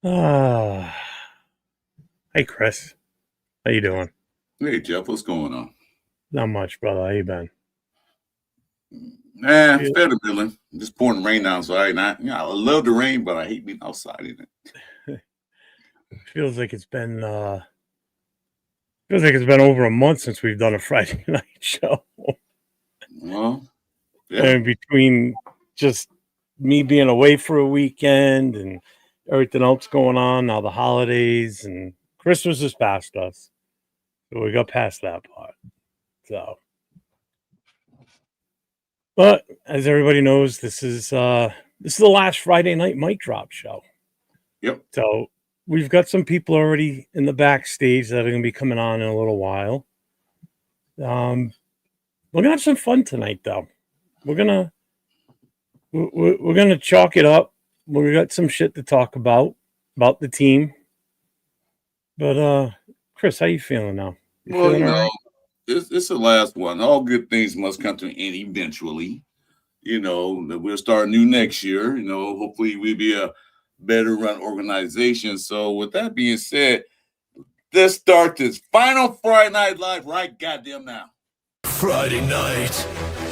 Ah, hey Chris, how you doing? Hey Jeff, what's going on? Not much, brother. How you been? It's fair to middling. Just pouring rain outside. And I love the rain, but I hate being outside in it. Feels like it's been over a month since we've done a Friday night show. Well, yeah. And between just me being away for a weekend and everything else going on, now the holidays and Christmas is past us, so we got past that part. So, but as everybody knows, this is the last Friday night mic drop show. Yep. So we've got some people already in the backstage that are going to be coming on in a little while. We're gonna have some fun tonight, though. We're gonna we're gonna chalk it up. We got some shit to talk about the team. But Chris, how you feeling now? You Well, feeling all right? it's the last one. All good things must come to an end eventually. That we'll start new next year. Hopefully we'll be a better run organization. So with that being said, let's start this final Friday Night Live right goddamn now. Friday night,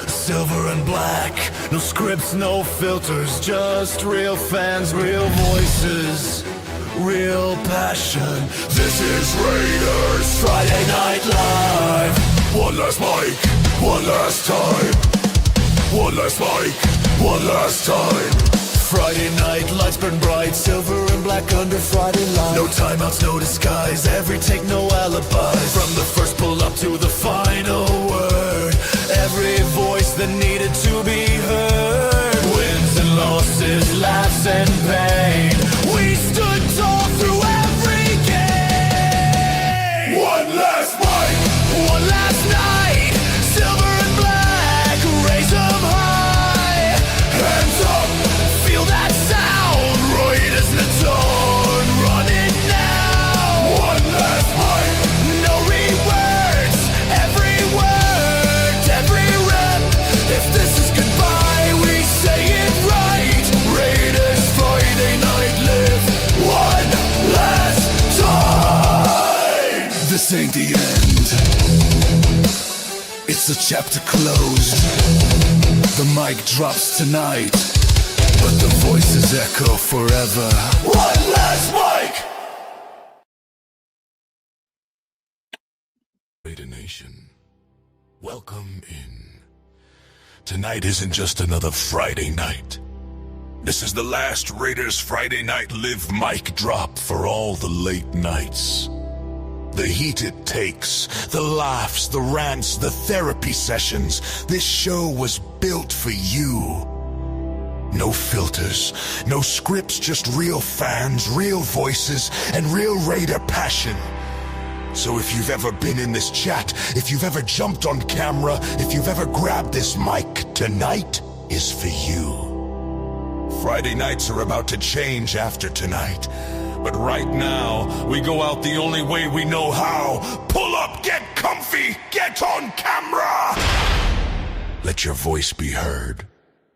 silver and black. No scripts, no filters, just real fans, real voices, real passion. This is Raiders Friday Night Live. One last mic, one last time. One last mic, one last time. Friday night, lights burn bright, silver and black under Friday light. No timeouts, no disguise, every take, no alibis. From the first pull up to the final word, every voice that needed to be heard. Wins and losses, laughs and pain, we stood tall through every game. One last mic, one last night, silver and black, raise them high, hands up. Feel that sound, Raiders in the tone, run it now. One last mic, no rewords, every word, every rep. If this is goodbye, we say it right. Raiders Friday night live one last time. This ain't the end, it's a chapter closed. The mic drops tonight, but the voices echo forever. One last mic! Raider Nation, welcome in. Tonight isn't just another Friday night. This is the last Raiders Friday Night Live mic drop for all the late nights. The heated takes, the laughs, the rants, the therapy sessions. This show was built for you. No filters, no scripts, just real fans, real voices, and real Raider passion. So if you've ever been in this chat, if you've ever jumped on camera, if you've ever grabbed this mic, tonight is for you. Friday nights are about to change after tonight. But right now, we go out the only way we know how. Pull up, get comfy, get on camera! Let your voice be heard.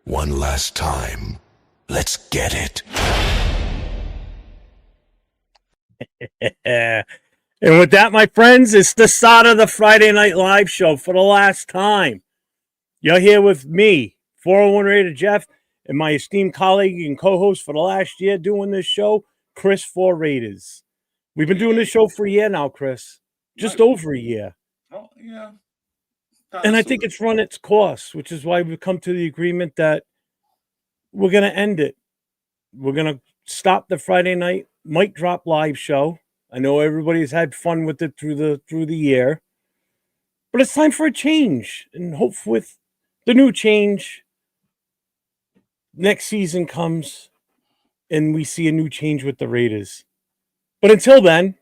One last time. Let's get it. And with that, my friends, it's the start of the Friday Night Live show for the last time. You're here with me, 401 Raider Jeff, and my esteemed colleague and co-host for the last year doing this show, Chris 4 Raiders. We've been doing this show for a year now, Chris. Just over a year. Oh, yeah. And I think it's run its course, which is why we've come to the agreement that we're going to end it. We're going to stop the Friday night mic drop live show. I know everybody's had fun with it through the year, but it's time for a change. And hope with the new change, next season comes and we see a new change with the Raiders. But until then,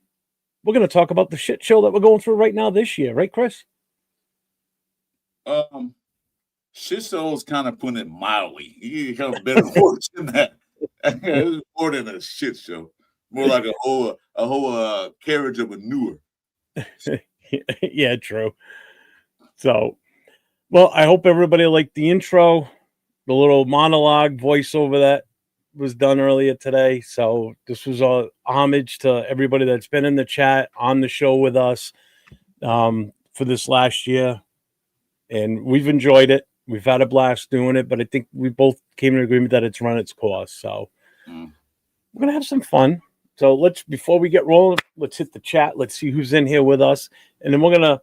we're going to talk about the shit show that we're going through right now this year. Right, Chris? Shit show is kind of putting it mildly. You have a better word than that. It's more than a shit show. More like a whole carriage of manure. Yeah, true. So, well, I hope everybody liked the intro, the little monologue voiceover that was done earlier today. So this was a homage to everybody that's been in the chat on the show with us for this last year. And we've enjoyed it. We've had a blast doing it, but I think we both came to agreement that it's run its course. So we're going to have some fun. So before we get rolling, let's hit the chat. Let's see who's in here with us. And then we're going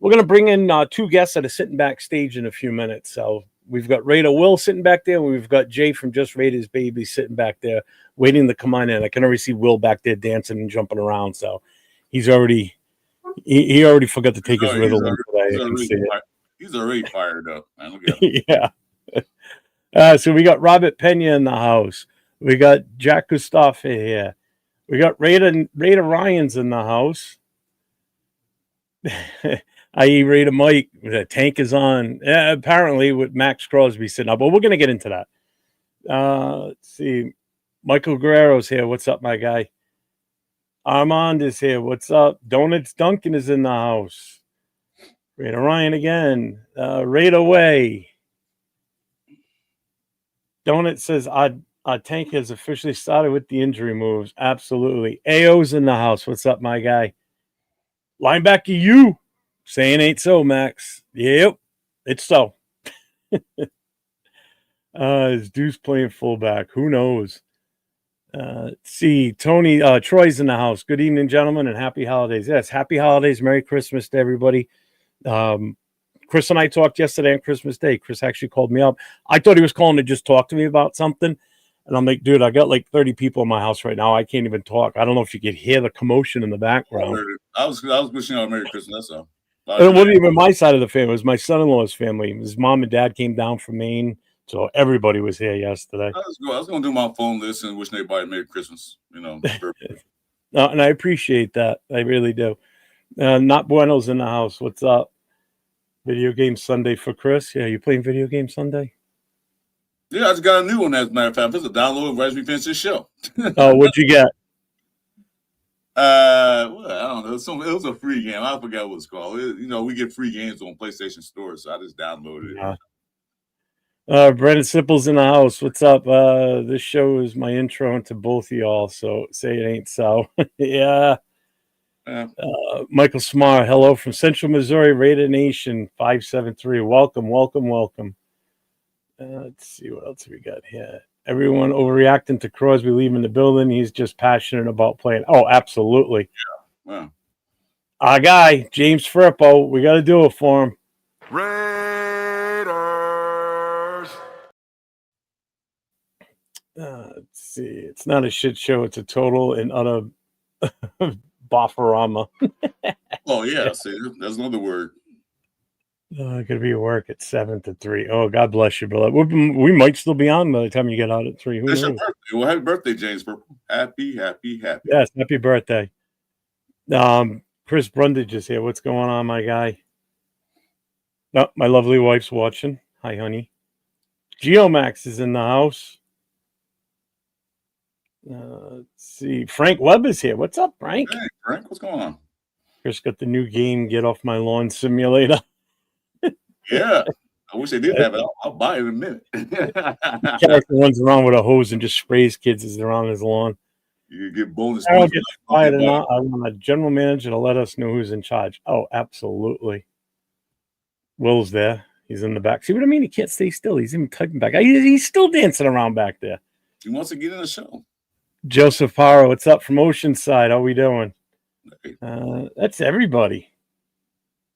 to bring in two guests that are sitting backstage in a few minutes. So we've got Raider Will sitting back there. We've got Jay from Just Raiders Baby sitting back there waiting to come on in. I can already see Will back there dancing and jumping around. So he already forgot to take his Ritalin today. He's already fired up. Man, look at him. Yeah. So we got Robert Pena in the house. We got Jack Gustav here. We got Raider Ryan's in the house. I.e. Raider Mike. The tank is on. Apparently with Max Crosby sitting up, but we're going to get into that. Let's see. Michael Guerrero's here. What's up, my guy? Armand is here. What's up? Donuts Duncan is in the house. Raider Ryan again. Raider Way. Donut says our tank has officially started with the injury moves. Absolutely. AO's in the house. What's up, my guy? Linebacker you. Saying ain't so, Max. Yep. It's so. Is Deuce playing fullback? Who knows? See, Tony, Troy's in the house. Good evening, gentlemen, and happy holidays. Yes, happy holidays. Merry Christmas to everybody. Chris and I talked yesterday on Christmas Day. Chris actually called me up. I thought he was calling to just talk to me about something. And I'm like, dude, I got like 30 people in my house right now. I can't even talk. I don't know if you could hear the commotion in the background. I was wishing you a Merry Christmas. That's all. It wasn't even my side of the family. It was my son-in-law's family. His mom and dad came down from Maine. So everybody was here yesterday. I was going to do my phone list and wishing everybody Merry Christmas. And I appreciate that. I really do. Not Bueno's in the house. What's up? Video game Sunday for Chris. Yeah, you playing video game Sunday? Yeah, I just got a new one, as a matter of fact. It's a download right as we finish this show. Oh, what'd you get? Well, I don't know. It was a free game. I forgot what it's called. We get free games on PlayStation Store, so I just downloaded it. Brendan Sipple's in the house. What's up? This show is my intro into both of y'all, so say it ain't so. Yeah. Michael Smar, hello from Central Missouri, Raider Nation 573. Welcome. Let's see what else we got here. Everyone overreacting to Crosby leaving the building. He's just passionate about playing. Oh, absolutely. Yeah. Wow. Our guy, James Firpo, we got to do it for him. Raiders. Let's see. It's not a shit show. It's a total and utter bofferama. Oh, yeah. See, that's another word. Going to be at work at 7 to 3. Oh, God bless you, brother. We might still be on by the time you get out at 3. Who knows? Your birthday. Well, happy birthday, James Purple. Happy. Yes, happy birthday. Chris Brundage is here. What's going on, my guy? Oh, my lovely wife's watching. Hi, honey. Geomax is in the house. Let's see. Frank Webb is here. What's up, Frank? Hey, Frank, what's going on? Chris got the new game, Get Off My Lawn Simulator. Yeah. I wish they did have it. I'll buy it in a minute. Character runs around with a hose and just sprays kids as they're on his lawn. You get bonus. I don't get fired or not. I want a general manager to let us know who's in charge. Oh, absolutely. Will's there. He's in the back. See what I mean? He can't stay still. He's even typing back. He's still dancing around back there. He wants to get in the show. Joseph Haro, what's up from Oceanside? How we doing? That's everybody.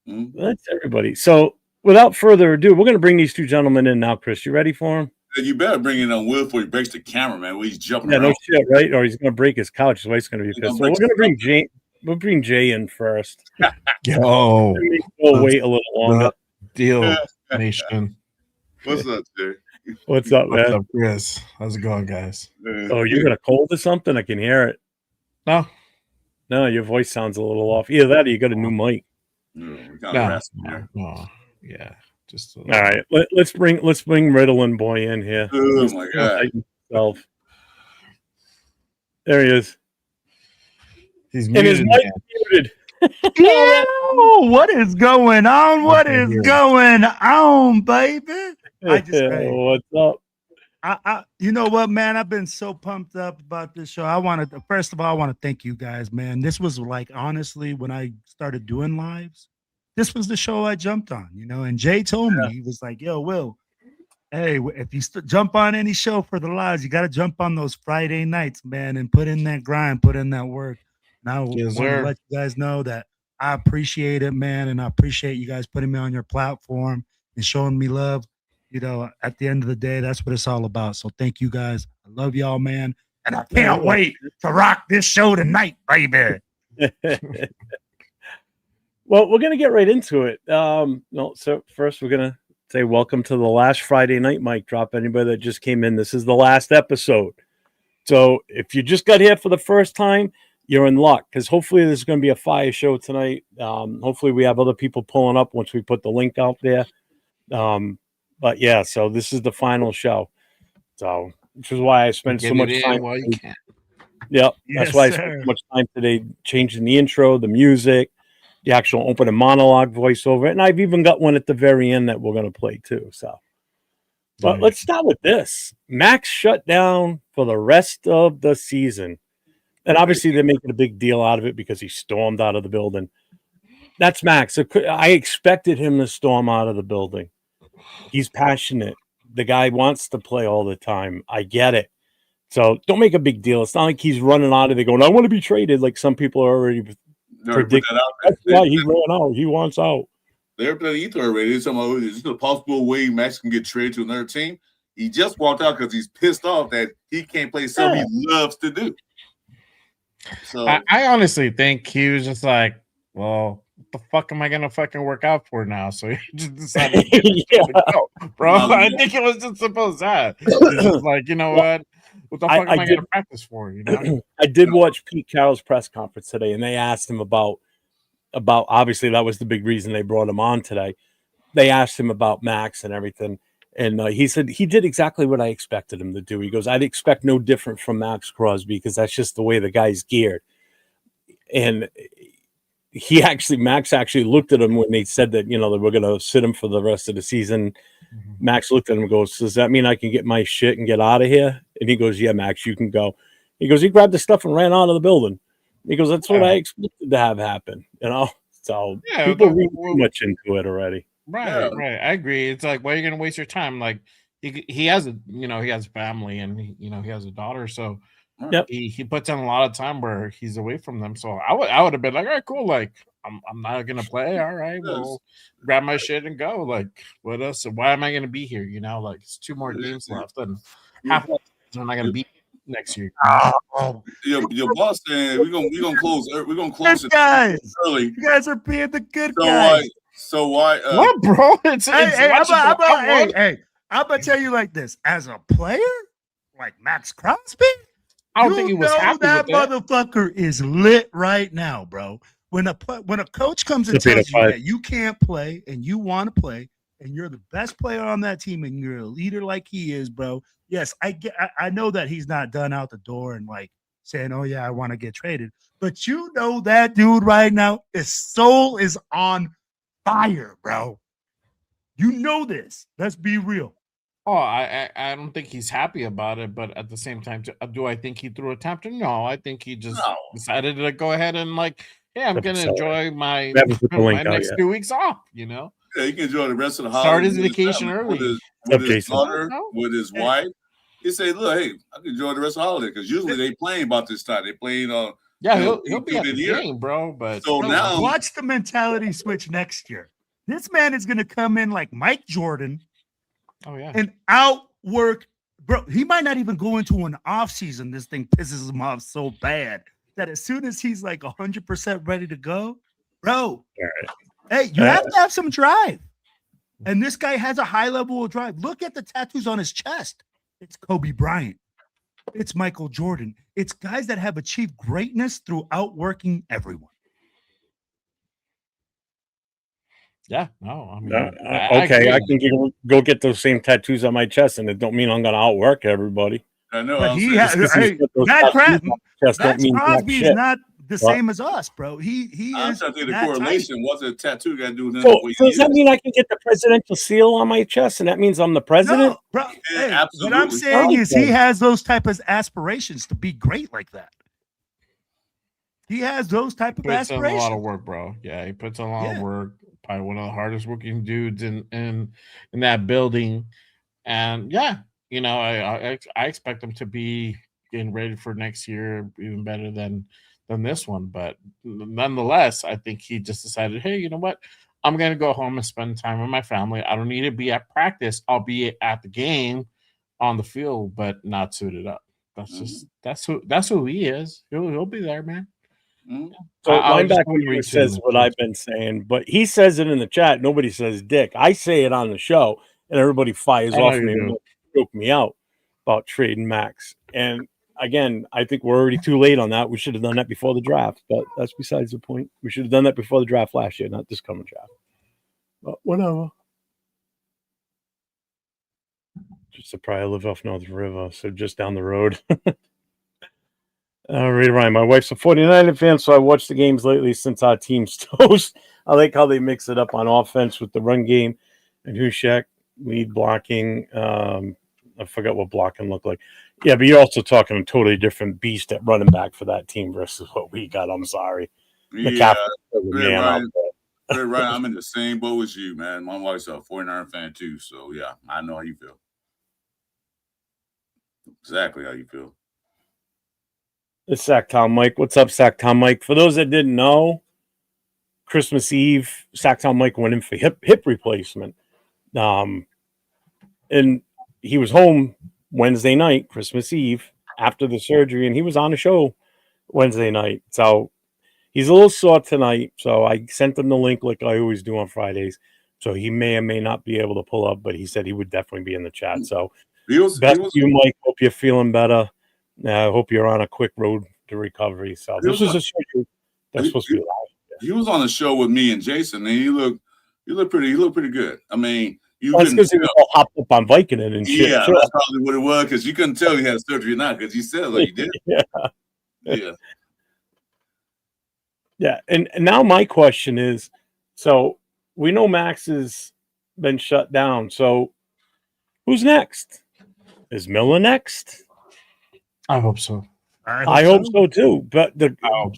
Mm-hmm. That's everybody. So without further ado, we're going to bring these two gentlemen in now, Chris. You ready for them? You better bring in on Will before he breaks the camera, man. When he's jumping around. No shit, right? Or he's going to break his couch. His wife's going to be pissed. So we're going to bring Jay. We'll bring Jay in first. Yo, we'll wait a little longer. Deal, nation. What's up, Jay? What's up, man? What's up, Chris? How's it going, guys? Oh, you got a cold or something? I can hear it. No, your voice sounds a little off. Either that or you got a new mic. No, yeah. Just all right. Let's bring Ritalin boy in here. Oh my God! There he is. He's muted. And his mic muted. Yeah, what is going on? What is going on, baby? What's up? You know what, man? I've been so pumped up about this show. First of all, I want to thank you guys, man. This was like, honestly, when I started doing lives, this was the show I jumped on, and Jay told me, he was like, yo, Will, hey, if you jump on any show for the lives, you got to jump on those Friday nights, man, and put in that grind, put in that work. And I want to let you guys know that I appreciate it, man, and I appreciate you guys putting me on your platform and showing me love. At the end of the day, that's what it's all about. So thank you guys. I love y'all, man. And I can't wait to rock this show tonight, baby. Well, we're going to get right into it. So first we're going to say welcome to the last Friday night mic drop. Anybody that just came in, this is the last episode. So if you just got here for the first time, you're in luck, because hopefully there's going to be a fire show tonight. Hopefully we have other people pulling up once we put the link out there. But yeah, so this is the final show. So which is why I spent so much time. While you can. Yep. That's why I spent so much time today changing the intro, the music, the actual opening monologue voiceover. And I've even got one at the very end that we're going to play too. So, but let's start with this. Max shut down for the rest of the season. And obviously they're making a big deal out of it because he stormed out of the building. That's Max. I expected him to storm out of the building. He's passionate. The guy wants to play all the time. I get it. So don't make a big deal. It's not like he's running out of there going, I want to be traded, like some people are already predicting. That's why he ran out. He wants out. They're playing ether already. Is this a possible way Max can get traded to another team? He just walked out because he's pissed off that he can't play something he loves to do. So I honestly think he was just like, well, what the fuck am I gonna fucking work out for now? So he just decided to go, bro. I think it was just simple as that. It's just like, you know what the fuck am I gonna practice for? I did watch Pete Carroll's press conference today, and they asked him about obviously that was the big reason they brought him on today. They asked him about Max and everything, and he said he did exactly what I expected him to do. He goes, I'd expect no different from Max Crosby because that's just the way the guy's geared. And Max actually looked at him when they said that, they were going to sit him for the rest of the season. Mm-hmm. Max looked at him and goes, does that mean I can get my shit and get out of here? And he goes, yeah, Max, you can go. He goes, he grabbed the stuff and ran out of the building. He goes, that's what I expected to have happen, So people read too much into it already. Right. I agree. It's like, why are you going to waste your time? Like he has he has family and he has a daughter. So he puts in a lot of time where he's away from them. So I would have been like, all right, cool. Like I'm not gonna play. All right, well, grab my shit and go. Like what else? Why am I gonna be here? Like it's 2 more games left, and half of I'm not gonna be next year. Your boss said we're gonna close. We're gonna close it early. You guys are being the good guys. So why? What, bro? Hey, I'm gonna tell you like this: as a player, like Max Crosby. I don't think he was happy that with motherfucker is lit right now, bro. When a coach comes and tells you that you can't play and you want to play and you're the best player on that team and you're a leader like he is, bro. Yes, I know that he's not done out the door and like saying, "Oh yeah, I want to get traded." But that dude right now, his soul is on fire, bro. You know this. Let's be real. Oh, I don't think he's happy about it, but at the same time, do I think he threw a tantrum? No, I think he just decided to go ahead and like, hey, I'm going to enjoy my next 2 weeks off, Yeah, he can enjoy the rest of the holiday. Start his vacation early. With his daughter, with his wife. He said, look, hey, I can enjoy the rest of the holiday because usually they playing about this time. They playing on. He'll be at the game, bro. But so now watch the mentality switch next year. This man is going to come in like Mike Jordan. Oh yeah, and outwork, bro. He might not even go into an off season. This thing pisses him off so bad that as soon as he's like 100% ready to go, bro. Hey, you have to have some drive, and this guy has a high level of drive. Look at the tattoos on his chest. It's Kobe Bryant. It's Michael Jordan. It's guys that have achieved greatness through outworking everyone. Yeah, no, I mean, I can go get those same tattoos on my chest, and it don't mean I'm going to outwork everybody. I know. But Max Crosby's not the same as us, bro. He I'm is trying to think the that correlation. What's a tattoo got to do with him? So does that mean I can get the presidential seal on my chest, and that means I'm the president? No, bro. Yeah, Hey, what I'm absolutely. saying is he has those type of aspirations to be great like that. He has those type of Puts in a lot aspirations. of work, bro. Yeah, he puts in a lot of work. Probably one of the hardest working dudes in that building. And yeah, you know, I expect him to be getting ready for next year even better than this one. But nonetheless, I think he just decided, hey, you know what? I'm gonna go home and spend time with my family. I don't need to be at practice. I'll be at the game on the field, but not suited up. That's just that's who he is. He'll be there, man. So I was just linebacker going to Hughes read says what I've been saying, but he says it in the chat. Nobody says dick. I say it on the show, and everybody fires I know off you me do. and joke me out about trading Max. And again, I think we're already too late on that. We should have done that before the draft, but that's besides the point. We should have done that before the draft last year, not this coming draft. But whatever. Just surprised I live off North River, so just down the road. Ryan, my wife's a 49er fan, so I watched the games lately since our team's toast. I like how they mix it up on offense with the run game and Hushek lead blocking. I forgot what blocking looked like. Yeah, but you're also talking a totally different beast at running back for that team versus what we got. I'm sorry. Yeah, man out there. Right. I'm in the same boat as you, man. My wife's a 49er fan too, so yeah, I know how you feel. Exactly how you feel. It's Sacktown Mike. What's up, Sacktown Mike? For those that didn't know, Christmas Eve, Sacktown Mike went in for hip replacement. And he was home Wednesday night, Christmas Eve, after the surgery, and he was on the show Wednesday night. So he's a little sore tonight. So I sent him the link like I always do on Fridays. So he may or may not be able to pull up, but he said he would definitely be in the chat. So best to you, Mike. Hope you're feeling better. I hope you're on a quick road to recovery. So this is a surgery that's supposed to be live. He was on the show with me and Jason, and he looked pretty good. I mean, that's because he was all hopped up on Vicodin and shit. Yeah, that's probably what it was, because you couldn't tell he had surgery or not, because he said like he did. Yeah. And now my question is, so we know Max has been shut down. So who's next? Is Miller next? I hope so. I hope so too. But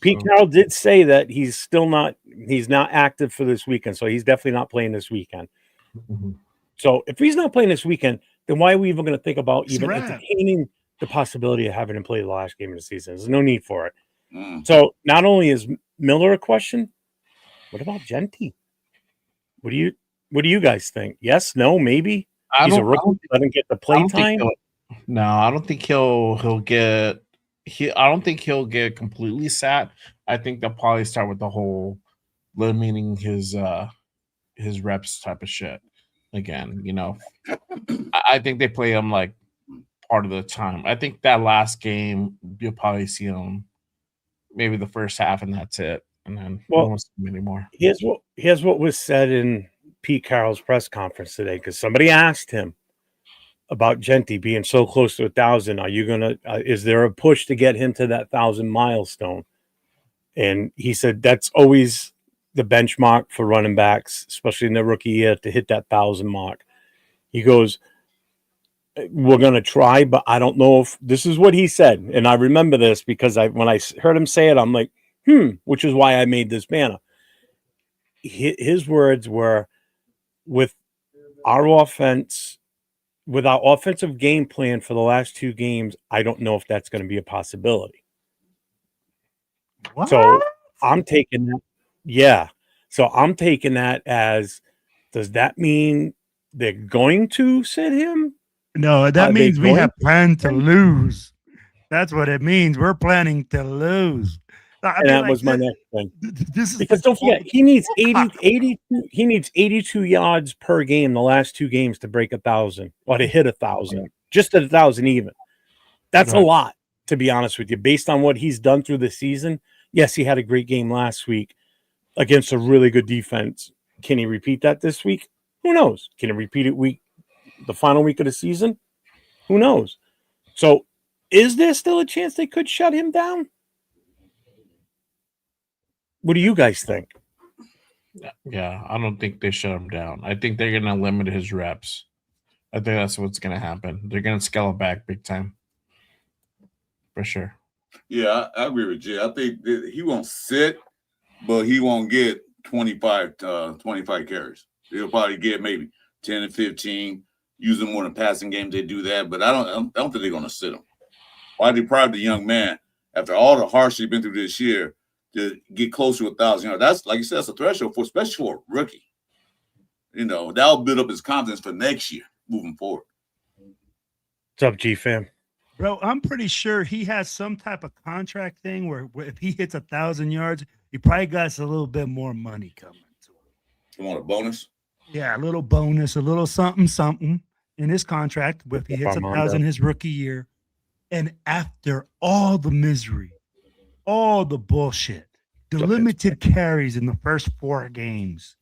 Pete Carroll did say that he's not active for this weekend. So he's definitely not playing this weekend. Mm-hmm. So if he's not playing this weekend, then why are we even going to think about even entertaining the possibility of having him play the last game of the season? There's no need for it. So not only is Miller a question, what about Genty? What do you guys think? Yes, no, maybe? He's a rookie. Let him get the play time. No, I don't think he'll get. I don't think he'll get completely sat. I think they'll probably start with the whole limiting his reps type of shit again. You know, I think they play him like part of the time. I think that last game you'll probably see him maybe the first half, and that's it. And then we won't see him anymore. Here's what was said in Pete Carroll's press conference today, because somebody asked him about Genty being so close to 1,000. Are you gonna? Is there a push to get him to that 1,000 milestone? And he said that's always the benchmark for running backs, especially in their rookie year, to hit that 1,000 mark. He goes, "We're gonna try, but I don't know if this is what he said." And I remember this because when I heard him say it, I'm like, which is why I made this banner. His words were, with our offense. With our offensive game plan for the last 2 games, I don't know if that's going to be a possibility. What? So I'm taking that. Yeah. So I'm taking that as, does that mean they're going to sit him? No, that means we have planned to lose. That's what it means. We're planning to lose. And that was my next thing. Because don't forget, he needs 82. He needs 82 yards per game the last 2 games to break 1,000 or to hit 1,000, just at 1,000 even. That's a lot, to be honest with you, based on what he's done through the season. Yes, he had a great game last week against a really good defense. Can he repeat that this week? Who knows? Can he repeat it the final week of the season? Who knows? So, is there still a chance they could shut him down? What do you guys think? Yeah, I don't think they shut him down. I think they're gonna limit his reps. I think that's what's gonna happen. They're gonna scale it back big time, for sure. Yeah, I agree with Jay. I think that he won't sit, but he won't get 25 carries. He'll probably get maybe 10 and 15. Using more in passing games, they do that, but I don't think they're going to sit him. Why deprive the young man after all the hardship he's been through this year to get close to 1,000 yards? That's, like you said, that's a threshold for, especially for a rookie. You know, that'll build up his confidence for next year moving forward. What's up, G fam? Bro, I'm pretty sure he has some type of contract thing where if he hits 1,000 yards, he probably got a little bit more money coming to him. You want a bonus? Yeah, a little bonus, a little something in his contract if he hits 1,000 his rookie year. And after all the misery, all the bullshit, the limited carries in the first 4 games,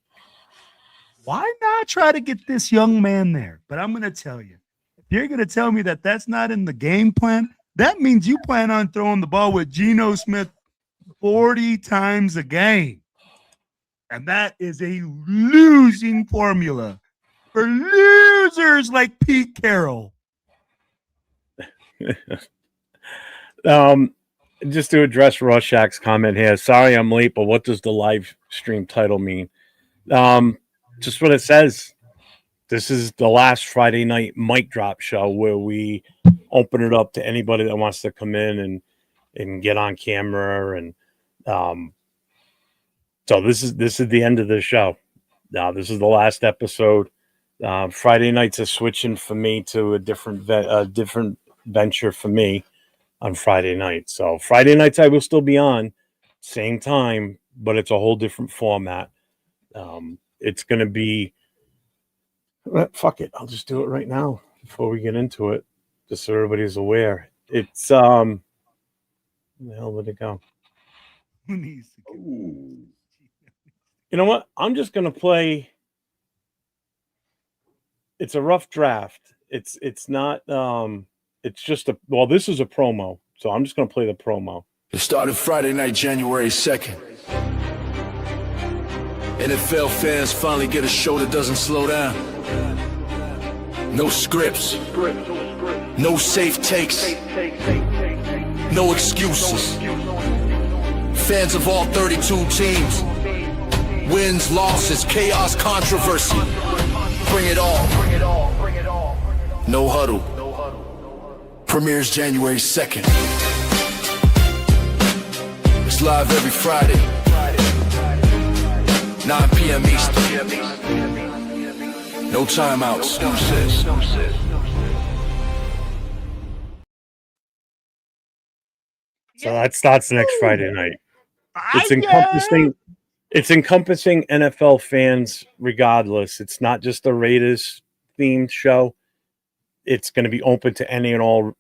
why not try to get this young man there? But I'm going to tell you, if you're going to tell me that that's not in the game plan, that means you plan on throwing the ball with Geno Smith 40 times a game. And that is a losing formula for losers like Pete Carroll. Just to address Rorschach's comment here. Sorry I'm late, but what does the live stream title mean? Just what it says. This is the last Friday night mic drop show where we open it up to anybody that wants to come in and get on camera. And so this is the end of the show. Now this is the last episode. Friday nights are switching for me to a different venture for me on Friday night. So Friday nights I will still be on, same time, but it's a whole different format. It's going to be, fuck it, I'll just do it right now before we get into it, just so everybody's aware. It's where the hell did it go? Who needs to get... You know what? I'm just going to play. It's a rough draft. It's not. It's just this is a promo, so I'm just going to play the promo. It started Friday night, January 2nd. NFL fans finally get a show that doesn't slow down. No scripts. No safe takes. No excuses. Fans of all 32 teams. Wins, losses, chaos, controversy. Bring it all. No huddle. Premieres January 2nd. It's live every Friday. 9 PM EST. No timeouts. So that starts next Friday night. It's encompassing NFL fans regardless. It's not just a Raiders themed show. It's going to be open to any and all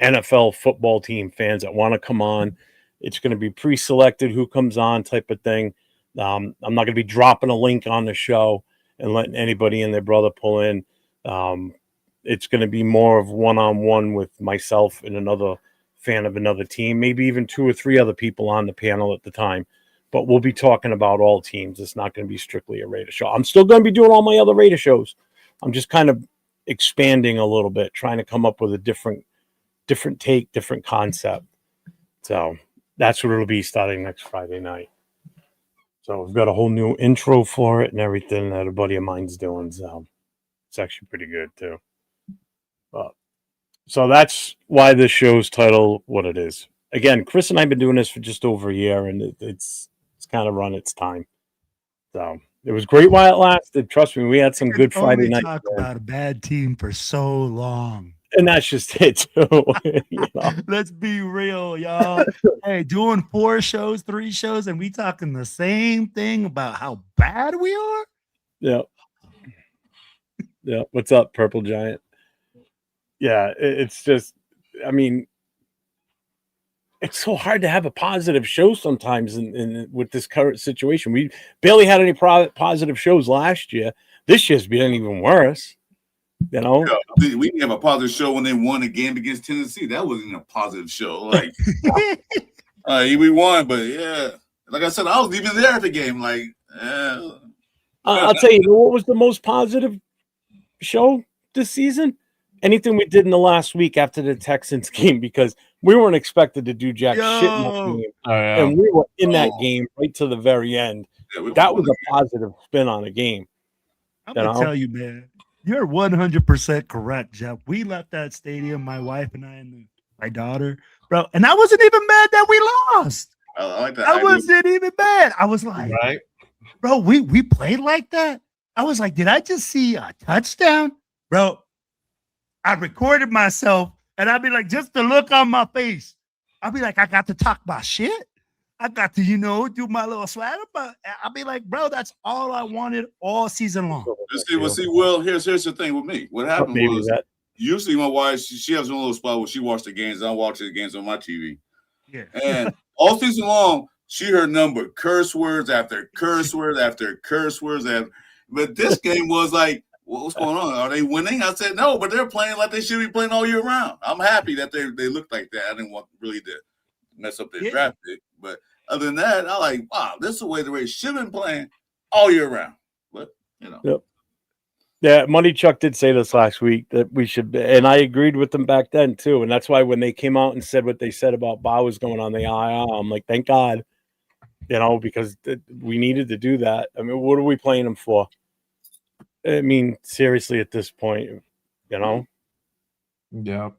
NFL football team fans that want to come on. It's going to be pre-selected who comes on type of thing. I'm not going to be dropping a link on the show and letting anybody and their brother pull in. It's going to be more of one-on-one with myself and another fan of another team, maybe even 2 or 3 other people on the panel at the time. But we'll be talking about all teams. It's not going to be strictly a Raider show. I'm still going to be doing all my other Raider shows. I'm just kind of expanding a little bit, trying to come up with a different take, different concept. So that's what it'll be starting next Friday night. So we've got a whole new intro for it and everything that a buddy of mine's doing. So it's actually pretty good too. So that's why this show's title what it is. Again, Chris and I have been doing this for just over a year, and it's kind of run its time. So it was great while it lasted. Trust me, we had some good Friday nights. Talk about a bad team for so long. And that's just it, too. You know? Let's be real, y'all. Hey, doing 4 shows, 3 shows, and we talking the same thing about how bad we are? Yeah. Yeah. What's up, Purple Giant? Yeah, it's just, I mean, it's so hard to have a positive show sometimes in with this current situation. We barely had any positive shows last year. This year's been even worse. You know, yeah, we didn't have a positive show when they won a game against Tennessee. That wasn't a positive show. Like, we won, but yeah, Like I said, I was even there at the game. Like, I'll tell you what was the most positive show this season. Anything we did in the last week after the Texans game, because we weren't expected to do jack shit in that game, and we were in that game right to the very end. That was a positive spin on the game. I'm gonna tell you, man, you're 100% correct, Jeff. We left that stadium, my wife and I, and my daughter, bro, and I wasn't even mad that we lost. I like that. I wasn't even mad. I was like, Right. Bro, we played like that. I was like, did I just see a touchdown, bro? I recorded myself, and I'd be like, just the look on my face. I'd be like, I got to talk my shit. I got to, do my little swagger, but I'll be like, bro, that's all I wanted all season long. Well, here's the thing with me. What happened was usually my wife, she has one little spot where she watched the games. I watch the games on my TV. Yeah. And all season long, she heard number curse words after curse words after curse words. But this game was like, what's going on? Are they winning? I said, no, but they're playing like they should be playing all year round. I'm happy that they look like that. I didn't want really to mess up their draft pick. But other than that, I'm like, wow, this is the way the Rays should have been playing all year round. But, Yep. Yeah, Money Chuck did say this last week that we should, and I agreed with them back then too. And that's why when they came out and said what they said about Bowers going on the IR, I'm like, thank God, because we needed to do that. I mean, what are we playing him for? I mean, seriously, at this point, Yeah. No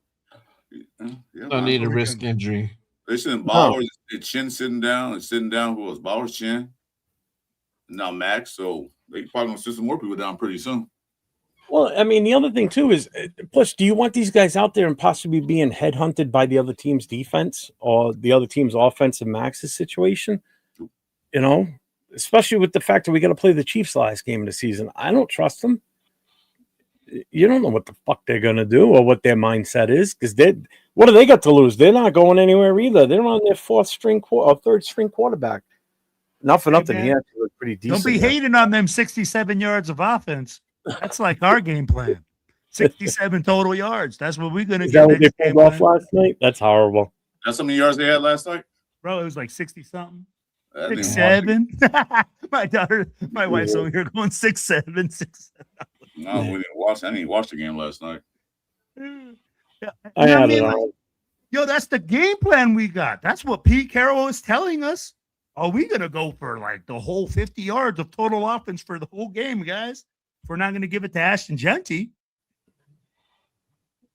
need to risk injury. They sent Bowers, Chin sitting down. Who was Bowers, Chin? Now Max. So they probably going to sit some more people down pretty soon. Well, I mean, the other thing too is, plus, do you want these guys out there and possibly being headhunted by the other team's defense or the other team's offense in Max's situation? Especially with the fact that we got to play the Chiefs last game of the season. I don't trust them. You don't know what the fuck they're going to do or what their mindset is, because what do they got to lose? They're not going anywhere either. They're on their third string quarterback. Not for nothing. He actually looked pretty decent. Don't be hating on them 67 yards of offense. That's like our game plan. 67 total yards. That's what we're going to get. Is that what they pulled off last night? That's horrible. That's how many yards they had last night? Bro, it was like 60-something. 6-7. My wife's over here going 6-7, 6-7. No, we didn't watch. I didn't watch the game last night. I had it on. That's the game plan we got. That's what Pete Carroll is telling us. Are we gonna go for like the whole 50 yards of total offense for the whole game, guys? If we're not gonna give it to Ashton Genty,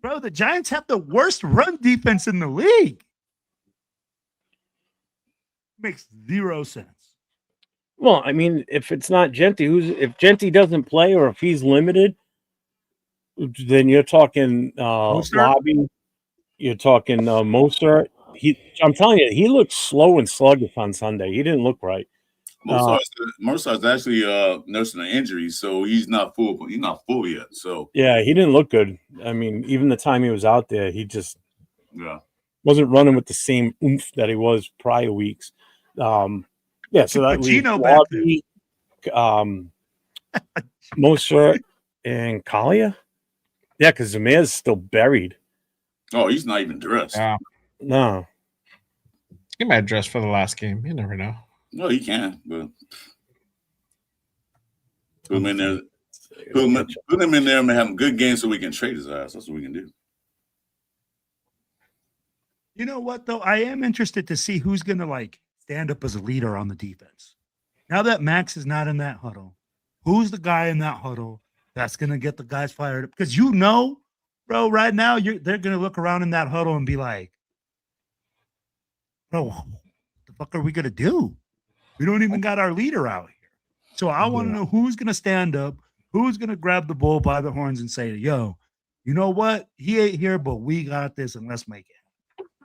bro, the Giants have the worst run defense in the league. Makes zero sense. Well, I mean, if it's not Genty, if Genty doesn't play or if he's limited, then you're talking Lobby, you're talking Mozart. I'm telling you, he looked slow and sluggish on Sunday. He didn't look right. Mozart's actually nursing an injury, so he's not full. He's not full yet. So yeah, he didn't look good. I mean, even the time he was out there, he just wasn't running with the same oomph that he was prior weeks. So that leaves Lobby, Mozart, and Kalia. Yeah, because Zamir's still buried. Oh, he's not even dressed. Yeah. No. He might dress for the last game. You never know. No, he can, but put him in there. Put him in there and have a good game so we can trade his ass. That's what we can do. You know what, though? I am interested to see who's going to, stand up as a leader on the defense. Now that Max is not in that huddle, who's the guy in that huddle that's going to get the guys fired up? Because bro, right now, they're going to look around in that huddle and be like, bro, what the fuck are we going to do? We don't even got our leader out here. So I want to know who's going to stand up, who's going to grab the bull by the horns and say, yo, you know what? He ain't here, but we got this, and let's make it.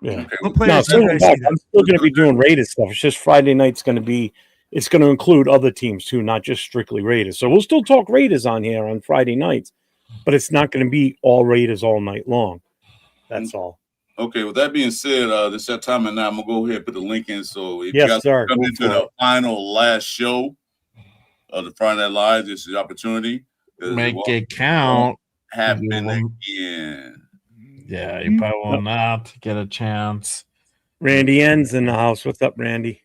Yeah. I'm still going to be doing Raiders stuff. It's just Friday night's going to be – it's going to include other teams too, not just strictly Raiders. So we'll still talk Raiders on here on Friday nights, but it's not going to be all Raiders all night long. That's all. Okay, with that being said, this is that time, and now I'm going to go ahead and put the link in. So if yes, you guys sir. come into the final last show of the Friday Night Live, this is the opportunity. Make it count. Happen again. Yeah, you probably will not get a chance. Randy N's in the house. What's up, Randy?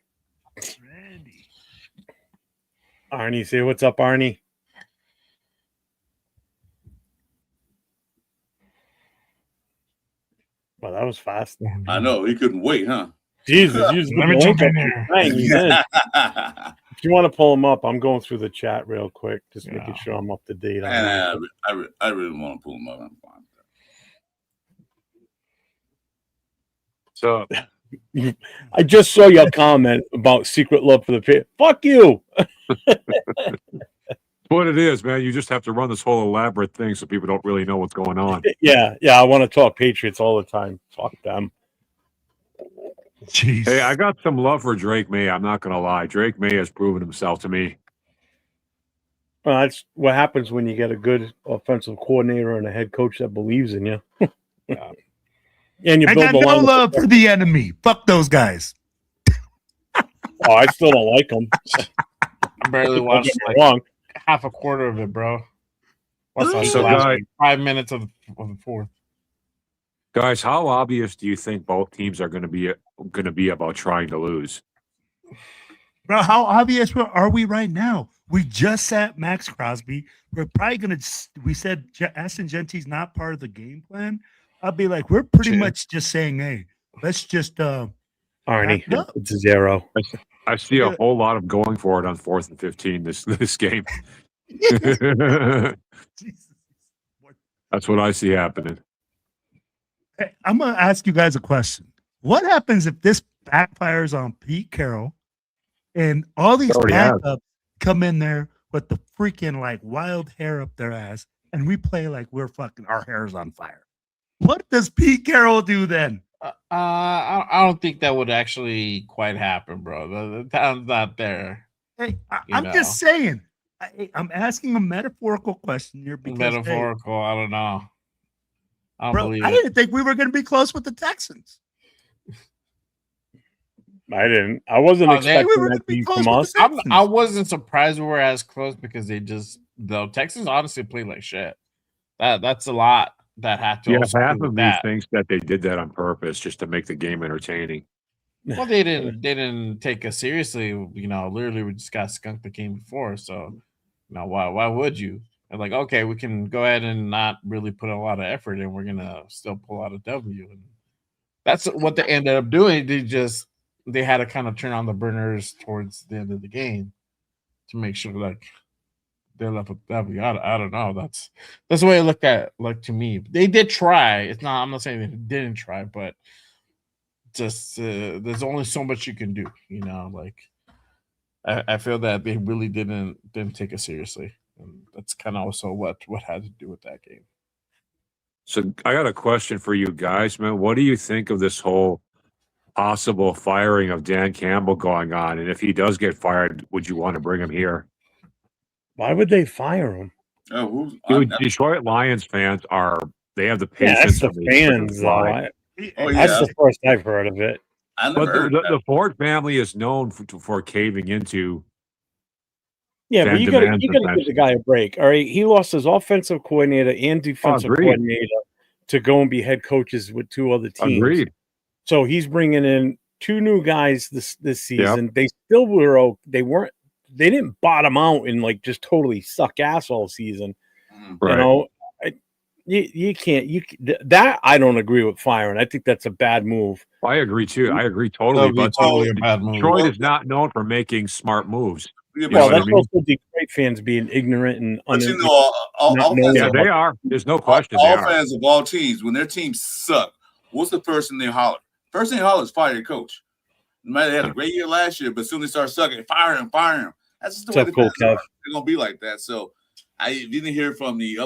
Arnie, say what's up, Arnie. Well, that was fast. I know he couldn't wait, huh? Jesus, you Let me jump in here. Dang, he's in. If you want to pull him up, I'm going through the chat real quick, just making sure I'm up to date on And I really want to pull him up. I'm fine. So I just saw your comment about secret love for the pit. Fuck you. what it is, man. You just have to run this whole elaborate thing so people don't really know what's going on. Yeah. I want to talk Patriots all the time. Fuck them. Jeez. Hey, I got some love for Drake May. I'm not going to lie. Drake May has proven himself to me. Well, that's what happens when you get a good offensive coordinator and a head coach that believes in you. Yeah. And you I build got the no line. love for the enemy. Fuck those guys. Oh, I still don't like them. I barely watched like Wrong. half a quarter of it, bro. What's like So, the last guy- 5 minutes of the fourth? Guys, how obvious do you think both teams are going to be about trying to lose? Bro, how obvious are we right now? We just sat Max Crosby. We're probably going to, we said Aston Gentry's not part of the game plan. I'll be like, we're pretty much just saying, hey, let's just Arnie, back up. it's a 0. I see a whole lot of going for it on 4th and 15 this game. Jesus. That's what I see happening. Hey, I'm going to ask you guys a question. What happens if this backfires on Pete Carroll and all these Already has. backups come in there with the freaking like wild hair up their ass and we play like we're fucking our hair's on fire? What does Pete Carroll do then? I don't think that would actually quite happen, bro. The talent's not there. Hey, You I'm know. just saying. I'm asking a metaphorical question here because hey, Metaphorical. I don't know. I don't bro, believe I it. didn't think we were going to be close with the Texans. I didn't. I wasn't expecting we were that gonna be to close come with us. the Texans. I wasn't surprised we were as close because the Texans honestly played like shit. That's a lot that had to. Yeah, also half do with of me that. thinks that they did that on purpose just to make the game entertaining. Well, they didn't take us seriously. You know, literally, we just got skunked the game before. So, you know, why would you? And like, okay, we can go ahead and not really put a lot of effort in. We're gonna still pull out a W, and that's what they ended up doing. They had to kind of turn on the burners towards the end of the game to make sure like they're left with W. I don't know. That's the way I look at like to me. They did try. I'm not saying they didn't try, but just there's only so much you can do, you know. Like I feel that they really didn't take it seriously, and that's kind of also what had to do with that game. So I got a question for you guys, man. What do you think of this whole possible firing of Dan Campbell going on? And if he does get fired, would you want to bring him here? Why would they fire him? Oh, Dude, Detroit Lions fans they have the Yeah, patience. that's the of a fans, though. fly. That's the first I've heard of it. I never But heard the Ford family is known for caving into. Yeah, but fan you got to demands give the eventually. guy a break. All right, he lost his offensive coordinator and defensive Agreed. coordinator to go and be head coaches with 2 other teams. Agreed. So he's bringing in 2 new guys this season. They still were. They didn't bottom out and like just totally suck ass all season. Right. You know, you can't. That I don't agree with firing. I think that's a bad move. I agree too. I agree totally. That'd be But totally a bad move. Detroit is not known for making smart moves. Yeah, know Well, what I that's mean? also Detroit fans being ignorant and but you know, not knowing Yeah, about- they are. There's no question. all They are. fans of all teams, when their teams suck, what's the first thing they holler? First thing they holler is fire your coach. No matter they had a great year last year, but as soon as they start sucking, fire him. That's just the way the Cool, fans are. Kev. They're gonna be like that. So I didn't hear from the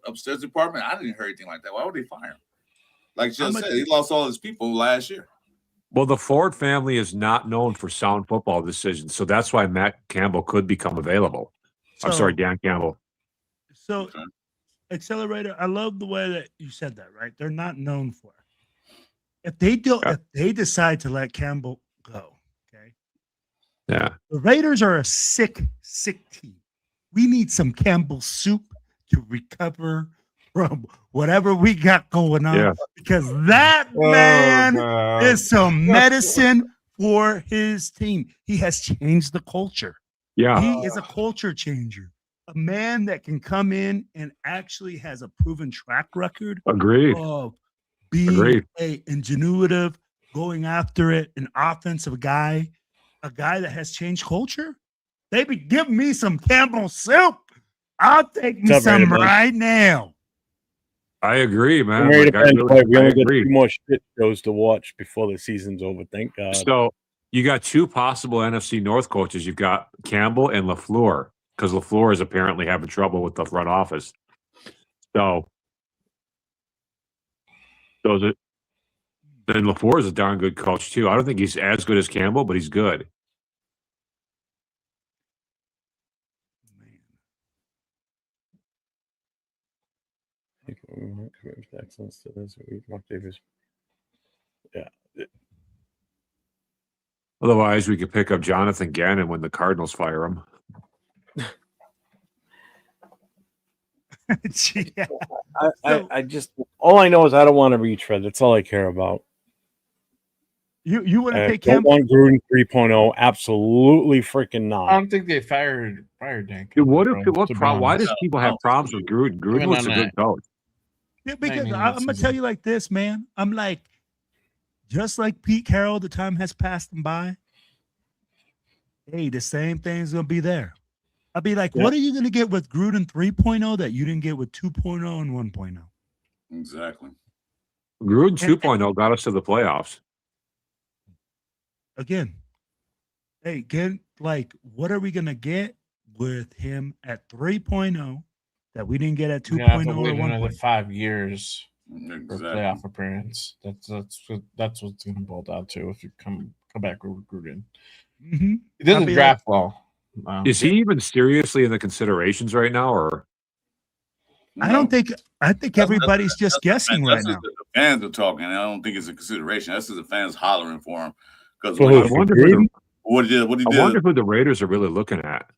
upstairs department. I didn't hear anything like that. Why would they fire him? Like just said, he lost all his people last year. Well, the Ford family is not known for sound football decisions, so that's why Matt Campbell could become available. I'm sorry, Dan Campbell. So, Okay. Accelerator, I love the way that you said that, right? They're not known for it. If they do, if they decide to let Campbell go, okay, Yeah. the Raiders are a sick team. We need some Campbell soup to recover from whatever we got going on, Yeah. because that man is some medicine for his team. He has changed the culture. Yeah, He is a culture changer. A man that can come in and actually has a proven track record agreed. of being Agreed. a ingenuitive, going after it, an offensive guy, a guy that has changed culture. They be giving me some Campbell soup. I'll take me What's up, some Raider Ben? right now. I agree, I'm man. ready Like, to I bend really, quiet. We I only got agree. 2 more shit shows to watch before the season's over. Thank God. So you got two possible NFC North coaches. You've got Campbell and LaFleur, because LaFleur is apparently having trouble with the front office. So those are. Then LaFleur is a darn good coach too. I don't think he's as good as Campbell, but he's good. Excellence to this. Mark Davis. Yeah. Otherwise, we could pick up Jonathan Gannon when the Cardinals fire him. Yeah. I just all I know is I don't want to retread. That's all I care about. You want to I take don't Campbell? want Gruden 3.0. Absolutely freaking I not. don't think they fired Dan. Dude, what if? Campbell, What to be problem? Why honest. does people have problems with Gruden? Gruden Even was on a good coach. Yeah, because mean, I'm gonna tell you like this, man. I'm like, just like Pete Carroll, the time has passed him by. Hey, the same thing's gonna be there. I'll be like, what are you gonna get with Gruden 3.0 that you didn't get with 2.0 and 1.0? Exactly. Gruden 2.0 got us to the playoffs. Again, hey, like, what are we gonna get with him at 3.0 that we didn't get at We're gonna have 2.0 to or wait another 1.0? 5 years for Exactly. playoff appearance. That's what's gonna boil down to if you come back with Gruden. Mm-hmm. He doesn't draft well. Is he even seriously in the considerations right now, or? I don't think. I think everybody's just guessing right That's now. just the fans are talking. I don't think it's a consideration. That's just the fans hollering for him. Because For I who? For wonder Gruden? what he did. I wonder who the Raiders are really looking at.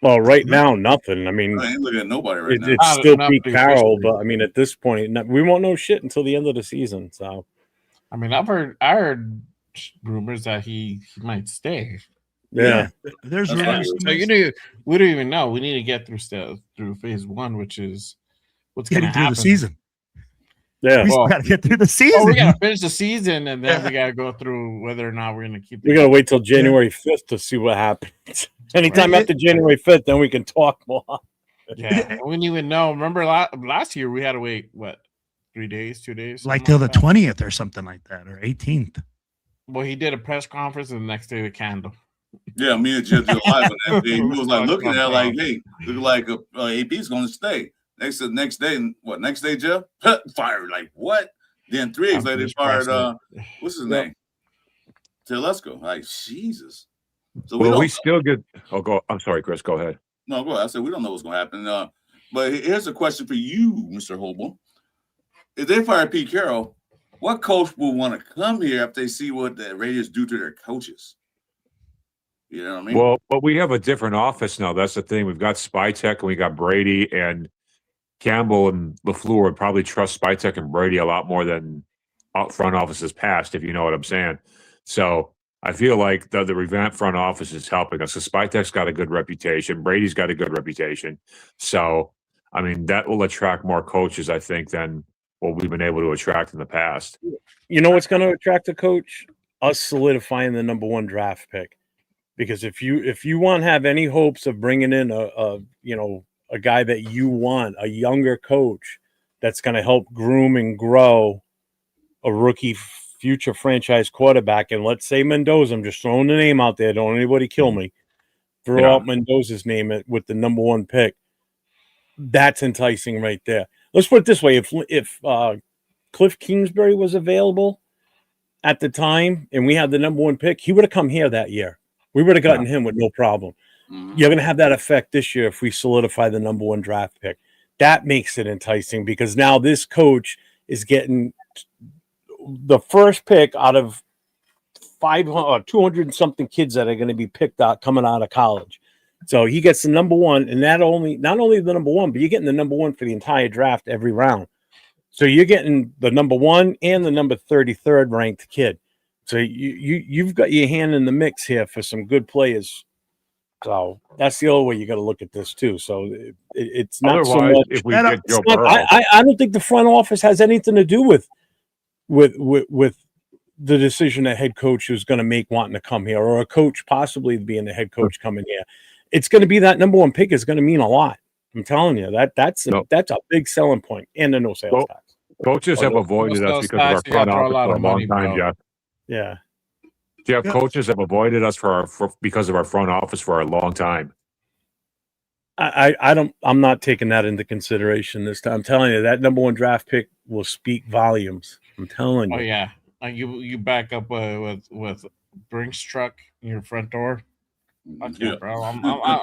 Well, right now, nothing. I mean, I ain't looking at nobody right now. it's still Not Pete pretty Carroll, officially. but I mean, at this point, we won't know shit until the end of the season. So, I mean, I heard rumors that he might stay. yeah. There's That's rumors. So we don't even know. We need to get through phase one, which is what's going to Getting through happen. the season. Yeah. We Well, got to get through the Oh, season. we got to finish the season, and then we got to go through whether or not we're going to keep. We got to wait till January 5th to see what happens. Anytime after January 5th, then we can talk more. Yeah, we didn't even know. Remember last year we had to wait 3 days, 2 days, Like something till the that? 20th or something like that, or 18th. Well, he did a press conference, and the next day the candle. Yeah, me and Jed did live on that day. We was like looking at it like, hey, look like AP's going to stay. Next day, what? Next day, Jeff fired. Like what? Then 3 days later, they fired. What's his name? Telesco. Like Jesus. So we still get. Oh, go. I'm sorry, Chris. Go ahead. No, go ahead. I said we don't know what's going to happen. But here's a question for you, Mr. Hoble. If they fire Pete Carroll, what coach will want to come here if they see what the Raiders do to their coaches? You know what I mean? Well, but we have a different office now. That's the thing. We've got Spytek and we got Brady, and Campbell and LaFleur would probably trust Spytek and Brady a lot more than front offices past, if you know what I'm saying. So I feel like the revamped front office is helping us. So Spytek's got a good reputation. Brady's got a good reputation. So, I mean, that will attract more coaches, I think, than what we've been able to attract in the past. You know what's going to attract a coach? Us solidifying the number 1 draft pick. Because if you want to have any hopes of bringing in a guy that you want, a younger coach that's going to help groom and grow a rookie future franchise quarterback, and let's say Mendoza, I'm just throwing the name out there, don't anybody kill me. Throw out Mendoza's name with the number 1 pick. That's enticing right there. Let's put it this way: if Cliff Kingsbury was available at the time and we had the number 1 pick, he would have come here that year. We would have gotten him with no problem. Mm-hmm. You're going to have that effect this year if we solidify the number 1 draft pick. That makes it enticing because now this coach is getting the first pick out of 500 or 200 and something kids that are going to be picked out coming out of college. So he gets the number 1, and not only the number 1, but you're getting the number 1 for the entire draft every round. So you're getting the number 1 and the number 33rd ranked kid. So you've got your hand in the mix here for some good players. So that's the other way you got to look at this too. So it's not so Otherwise, much. if we get Joe Not, Burrow, I don't think the front office has anything to do with the decision a head coach is going to make wanting to come here, or a coach possibly being the head coach coming here. It's going to be that number one pick is going to mean a lot. I'm telling you that's a big selling point, and the no sales tax. coaches have avoided us because of our front office for a long time, Jeff. Yeah. Jeff, coaches have avoided us because of our front office for a long time. I'm not taking that into consideration this time. I'm telling you, that number one draft pick will speak volumes. I'm telling you. Oh yeah, you back up with Brinks truck in your front door. Okay, bro. I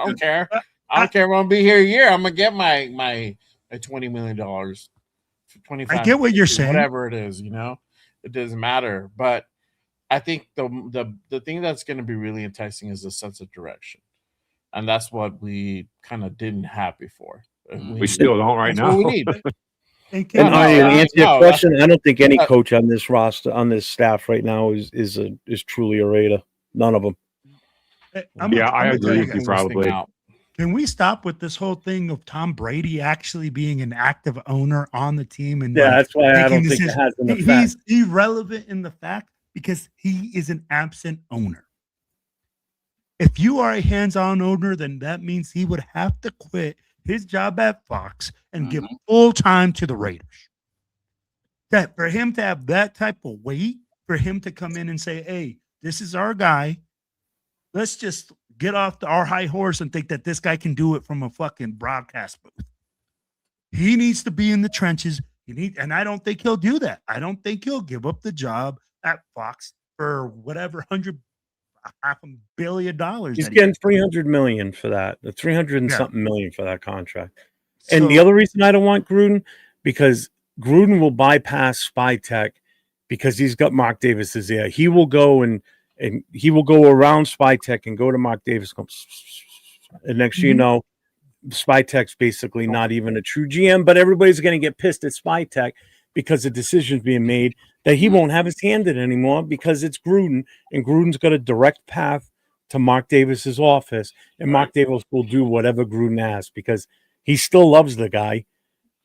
don't care. I don't care. I'm gonna be here a year. I'm gonna get my $20 million, 25. I get what you're saying. Whatever it is, it doesn't matter. But I think the thing that's going to be really enticing is the sense of direction, and that's what we kind of didn't have before. We still don't right now. What we need. And to answer your question, I don't think any coach on this roster, on this staff right now, is truly a Raider. None of them. I agree with you. Probably. Can we stop with this whole thing of Tom Brady actually being an active owner on the team? And that's why I don't think it has an effect. He's irrelevant in the fact because he is an absent owner. If you are a hands-on owner, then that means he would have to quit his job at Fox and give full time to the Raiders. That for him to have that type of weight, for him to come in and say, "Hey, this is our guy. Let's just get off our high horse and think that this guy can do it from a fucking broadcast booth." He needs to be in the trenches. And I don't think he'll do that. I don't think he'll give up the job at Fox for whatever $500 million. He's getting $300 million for that. The 300 and something million for that contract. And the other reason I don't want Gruden, because Gruden will bypass Spytech because he's got Mark Davis is there. He will go and he will go around Spytech and go to Mark Davis. And next you know, Spytech's basically not even a true GM, but everybody's going to get pissed at Spytech because the decision's being made that he won't have his hand in anymore because it's Gruden, and Gruden's got a direct path to Mark Davis's office, and Mark Davis will do whatever Gruden asks because he still loves the guy.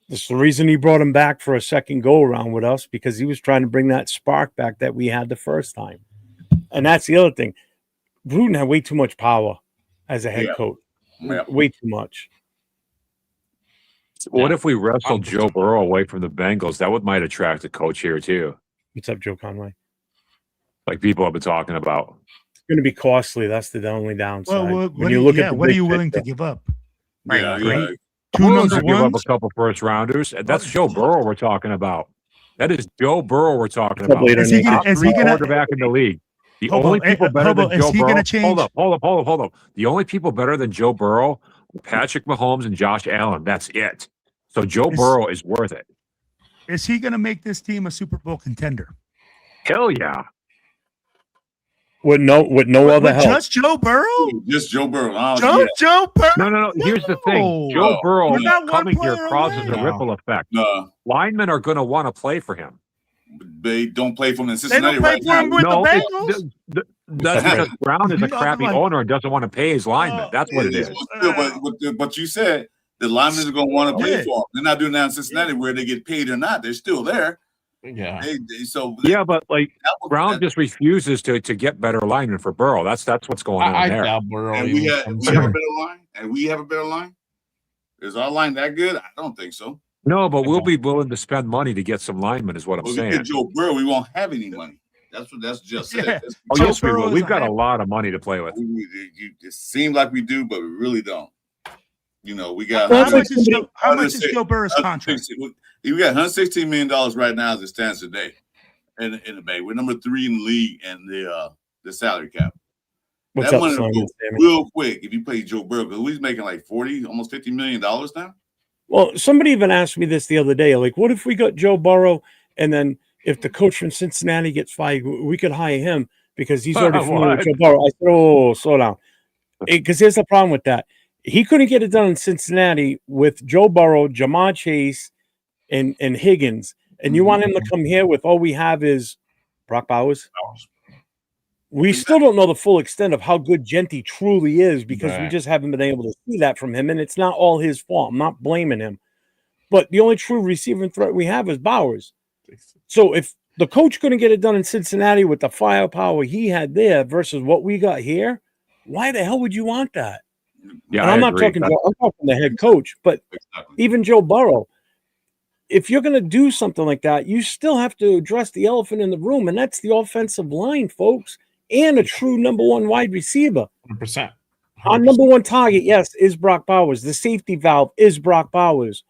That's the reason he brought him back for a second go around with us, because he was trying to bring that spark back that we had the first time. And that's the other thing. Gruden had way too much power as a head coach. Way too much. What if we wrestled Joe Burrow away from the Bengals? That might attract a coach here too. What's up, Joe Conway? Like people have been talking about. It's going to be costly. That's the only downside. Well, when you look at what are you willing to give up? Two number give up a couple first rounders. That's Joe Burrow we're talking about. That is Joe Burrow we're talking about. Is he gonna quarterback in the league? The only people better than Joe Burrow. Hold up. The only people better than Joe Burrow, Patrick Mahomes and Josh Allen. That's it. So Joe Burrow is worth it. Is he going to make this team a Super Bowl contender? Hell yeah. With no other help. Just Joe Burrow? Just Joe Burrow. Joe Burrow? No. Here's the thing. Joe Burrow coming here causes a ripple effect. Linemen are going to want to play for him. They don't play for him in Cincinnati right now. That's because Brown is a crappy owner and doesn't want to pay his linemen. That's what it is. But you said the linemen are going to want to play for him. They're not doing that in Cincinnati where they get paid or not. They're still there. Yeah. But like Brown just refuses to get better linemen for Burrow. That's what's going on there. Doubt Burrow. And we have a better line. And we have a better line. Is our line that good? I don't think so. No, but we'll be willing to spend money to get some linemen, is what I'm saying. We get Joe Burrow, we won't have any money. That's just it. Yes, we will. We've got a lot of money to play with. It seems like we do, but we really don't. We got how much is Joe Burrow's contract? We got $116 million right now as it stands today in the Bay. We're number 3 in the league and the salary cap. What's that up, money Simon? will go real quick if you pay Joe Burrow, because he's making like $40, almost $50 million now. Well, somebody even asked me this the other day. Like, what if we got Joe Burrow, and then if the coach from Cincinnati gets fired, we could hire him because he's already familiar with Joe Burrow. I said, oh, slow down. Because here's the problem with that. He couldn't get it done in Cincinnati with Joe Burrow, Jamar Chase, and Higgins. And you want him to come here with all we have is Brock Bowers? We still don't know the full extent of how good Genty truly is because we Right. just haven't been able to see that from him, and it's not all his fault. I'm not blaming him. But the only true receiving threat we have is Bowers. So if the coach couldn't get it done in Cincinnati with the firepower he had there versus what we got here, why the hell would you want that? Yeah, And I I'm not agree. talking Joe, I'm talking the head coach, but Exactly. even Joe Burrow. If you're going to do something like that, you still have to address the elephant in the room, and that's the offensive line, folks, and a true number one wide receiver. 100%. Our number one target, yes, is Brock Bowers. The safety valve is Brock Bowers.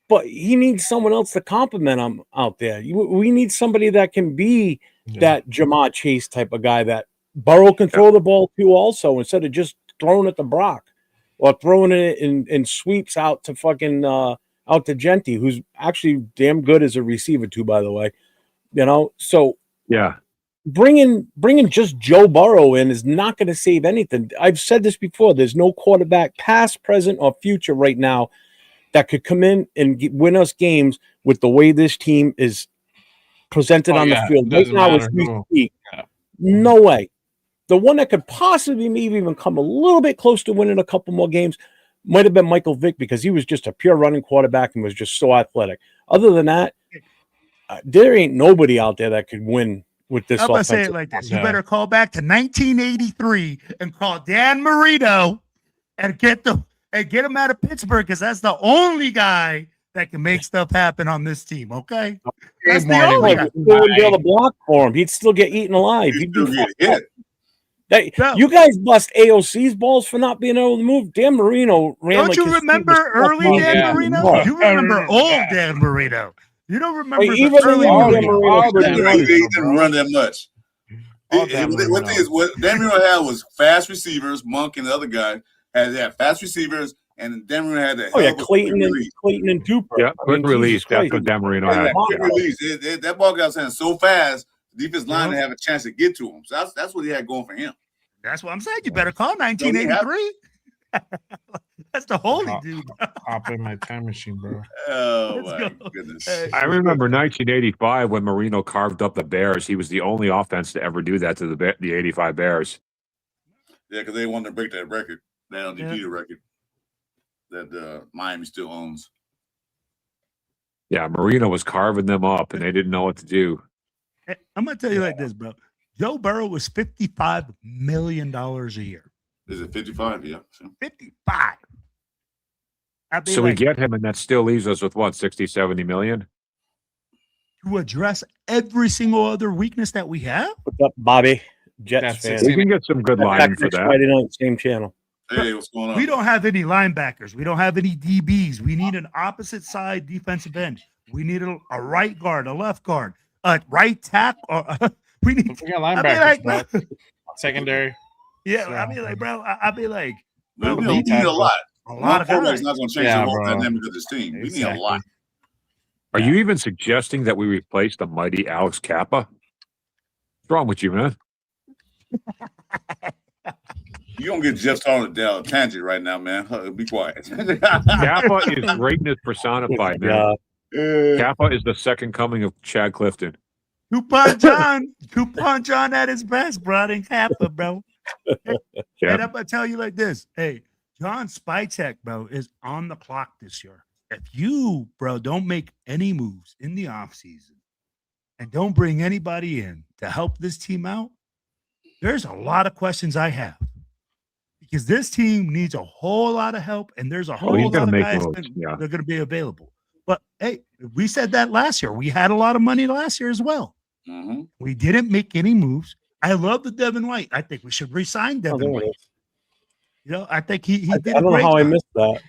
But he needs someone else to complement him out there. We need somebody that can be that Jamar Chase type of guy that Burrow can throw the ball to also instead of just throwing it to Brock or throwing it in sweeps out to fucking out to Genty, who's actually damn good as a receiver too, by the way. You know, so Yeah. bringing just Joe Burrow in is not going to save anything. I've said this before. There's no quarterback, past, present, or future right now that could come in and win us games with the way this team is presented on the field. Right now, as we speak, no way. The one that could possibly maybe even come a little bit close to winning a couple more games might have been Michael Vick because he was just a pure running quarterback and was just so athletic. Other than that, there ain't nobody out there that could win with this. I'm gonna say it like this: you better call back to 1983 and call Dan Marino and get him out of Pittsburgh because that's the only guy that can make stuff happen on this team. Okay, that's the only guy. Wouldn't be able to block for him. He'd still get eaten alive. He'd be hit. You guys bust AOC's balls for not being able to move. Dan Marino ran. Don't you remember early Dan Marino? You remember old Dan Marino. You don't remember even early Dan Marino. He didn't run that much. What Dan Marino had was fast receivers. Monk and the other guy had fast receivers, and Dan Marino had that. Clayton and Duper. Yeah, quick release. That's what Dan Marino had. Quick release. That ball got sent so fast. Defense line to have a chance to get to him. So that's what he had going for him. That's what I'm saying. You better call 1983. That's the holy dude. Hop in my time machine, bro. Oh my goodness. I remember 1985 when Marino carved up the Bears. He was the only offense to ever do that to the 85 Bears. Yeah, because they wanted to break that record, that undefeated record that Miami still owns. Yeah, Marino was carving them up, and they didn't know what to do. I'm gonna tell you like this, bro. Joe Burrow was $55 million a year. Is it 55? Yeah. 55. So we get him, and that still leaves us with what, 60, 70 million? To address every single other weakness that we have? What's up, Bobby? Jets fan. We can get some good linemen for that. Friday night, same channel. Hey, what's going on? We don't have any linebackers. We don't have any DBs. We need an opposite side defensive end. We need a right guard, a left guard, a right tackle. We need linebackers, bro. Secondary. Yeah, I mean, like, bro, I'd be like, we need a lot. A lot of guys. Not going to change the whole dynamic of this team. We need a lot. Are you even suggesting that we replace the mighty Alex Kappa? What's wrong with you, man? You don't get Jeff on a tangent right now, man. Be quiet. Kappa is greatness personified, man. Kappa is the second coming of Chad Clifton. Coupon John at his best, bro. In Kappa, bro. And I'm gonna tell you like this. Hey, John Spytek, bro, is on the clock this year. If you, bro, don't make any moves in the offseason and don't bring anybody in to help this team out, there's a lot of questions I have. Because this team needs a whole lot of help, and there's a whole lot of guys that are going to be available. But, hey, we said that last year. We had a lot of money last year as well. Mm-hmm. We didn't make any moves. I love the Devin White. I think we should re-sign Devin White. You know, I think he did I don't know how I missed that.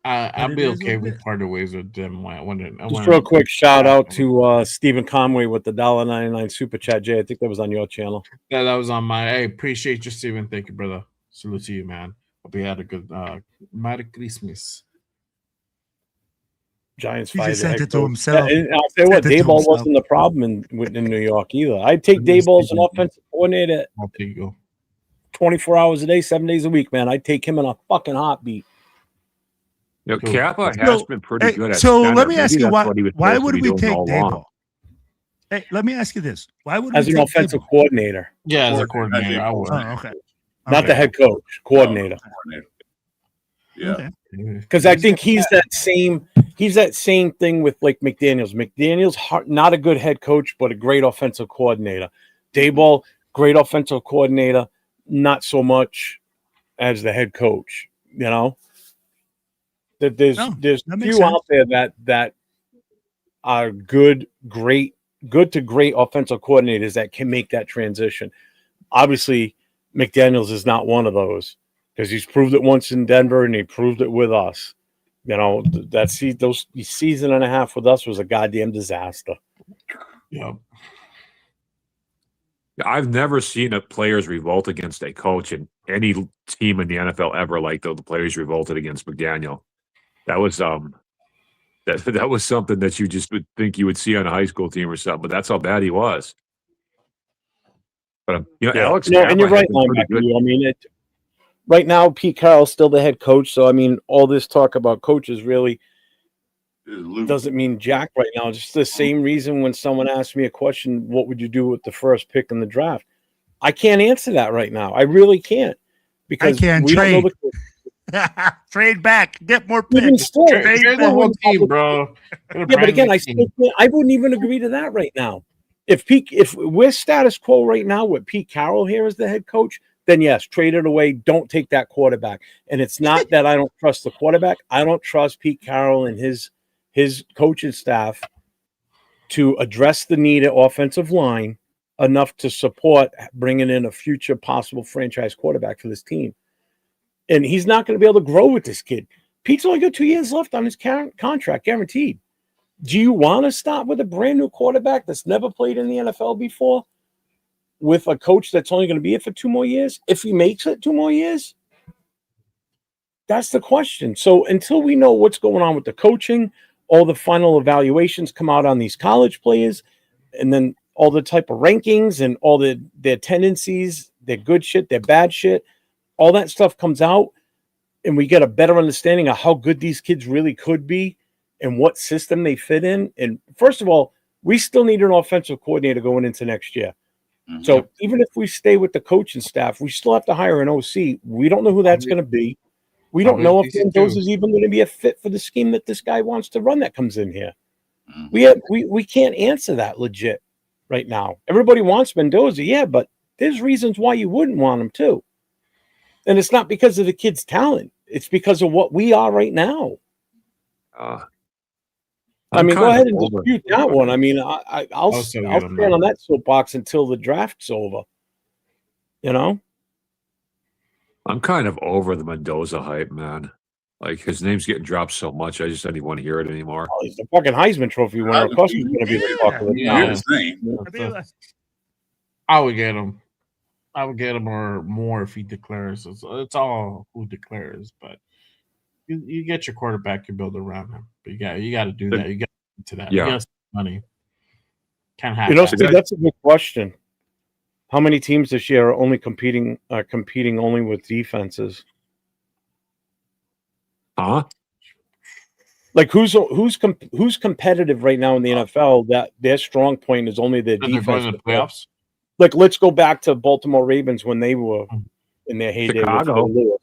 I'd be okay with parting ways with Devin White. Just real quick, shout out to Stephen Conway with the $1.99 super chat. Jay, I think that was on your channel. Yeah, that was on my. I appreciate you, Stephen. Thank you, brother. Salute to you, man. Hope you had a good Merry Christmas. Giants he fired. Just sent it to himself. And I'll say what, Dayball wasn't the problem in New York either. I'd take Dayball as an offensive coordinator. I'll take you. 24 hours a day, 7 days a week, man. I'd take him in a fucking heartbeat. You know, Kappa has been pretty good at so center. let me ask Maybe you that's what he was why supposed would to be we doing take all Dayball? along. Hey, let me ask you this: why would as we an take offensive Debo? coordinator, Yeah, as a Coordinator, coordinator, I would. Oh, okay. not the Okay. head coach, coordinator. Coordinator. Yeah. Okay. Because I think he's that same thing with like McDaniels. McDaniels, not a good head coach, but a great offensive coordinator. Dayball, great offensive coordinator, not so much as the head coach. You know, that there's that makes few out sense. there that are good to great offensive coordinators that can make that transition. Obviously, McDaniels is not one of those because he's proved it once in Denver and he proved it with us. You know, those season and a half with us was a goddamn disaster. Yeah. I've never seen a players revolt against a coach in any team in the NFL ever like the players revolted against McDaniel. That was that was something that you just would think you would see on a high school team or something, but that's how bad he was. But Alex, and you're right, linebacker. I mean, right now Pete Carroll's still the head coach, so I mean, all this talk about coaches really doesn't mean jack right now. Just the same reason when someone asks me a question, what would you do with the first pick in the draft? I can't answer that right now. I really can't because I can't we trade. don't know Trade back, get more even picks. still, Trade the whole team, bro. yeah, but again, I wouldn't even agree to that right now. If we're status quo right now with Pete Carroll here as the head coach, then yes, trade it away. Don't take that quarterback. And it's not that I don't trust the quarterback. I don't trust Pete Carroll and his coaching staff to address the need at offensive line enough to support bringing in a future possible franchise quarterback for this team. And he's not going to be able to grow with this kid. Pete's only got 2 years left on his contract, guaranteed. Do you want to start with a brand new quarterback that's never played in the NFL before with a coach that's only going to be here for 2 more years? If he makes it 2 more years, that's the question. So until we know what's going on with the coaching, all the final evaluations come out on these college players, and then all the type of rankings and all their tendencies, their good shit, their bad shit, all that stuff comes out, and we get a better understanding of how good these kids really could be and what system they fit in. And first of all, we still need an offensive coordinator going into next year. Mm-hmm. So even if we stay with the coaching staff, we still have to hire an OC. We don't know who that's going to be. We don't know if Mendoza is even going to be a fit for the scheme that this guy wants to run that comes in here. Mm-hmm. We can't answer that legit right now. Everybody wants Mendoza, yeah, but there's reasons why you wouldn't want him too. And it's not because of the kid's talent. It's because of what we are right now. I mean, go ahead and dispute that one. I mean, I'll stand on that soapbox until the draft's over. You know? I'm kind of over the Mendoza hype, man. Like, his name's getting dropped so much, I just don't even want to hear it anymore. Oh, he's the fucking Heisman Trophy winner. Of course he's going to be the talk of the town. I would get him. I would get him or more if he declares. It's all who declares, but you get your quarterback, you build around him. But you got to do that. You got to that. Yeah. You got to spend money. Can't have that. That's a good question. How many teams this year are only competing only with defenses? Huh? Like who's competitive right now in the NFL that their strong point is only their defense? In the playoffs. Like, let's go back to Baltimore Ravens when they were in their heyday. Chicago.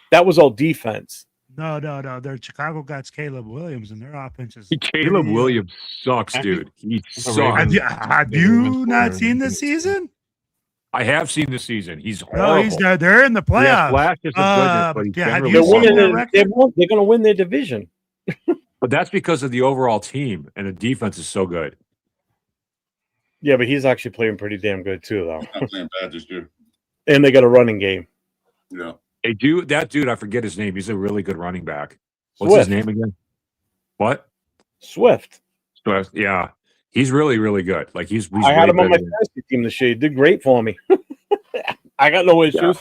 That was all defense. No. Their Chicago got Caleb Williams, and their offense is Caleb Williams sucks, dude. He sucks. Have you not seen the season? I have seen the season. He's horrible. No, they're in the playoffs. Flashes of goodness, but they're going to win their division. But that's because of the overall team, and the defense is so good. Yeah, but he's actually playing pretty damn good too, though. Not playing bad this year. And they got a running game. Yeah. That dude, I forget his name. He's a really good running back. What's his name again? What? Swift. Yeah. He's really, really good. Like he's I had him on my fantasy team this year. He did great for me. I got no issues.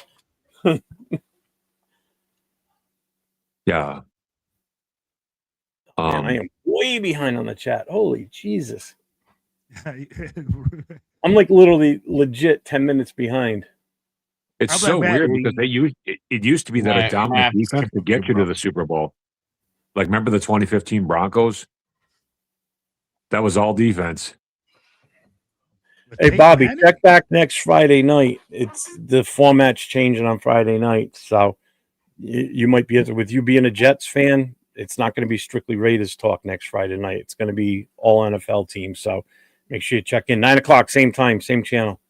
Yeah. Man, I am way behind on the chat. Holy Jesus. I'm like literally legit 10 minutes behind. It's so weird because it used to be that a dominant defense could get you to the Super Bowl. Like, remember the 2015 Broncos? That was all defense. Hey, Peyton Bobby, Manning? check back next Friday night. It's the format's changing on Friday night, so you might be with you being a Jets fan. It's not going to be strictly Raiders talk next Friday night. It's going to be all NFL teams. So make sure you check in 9:00, same time, same channel.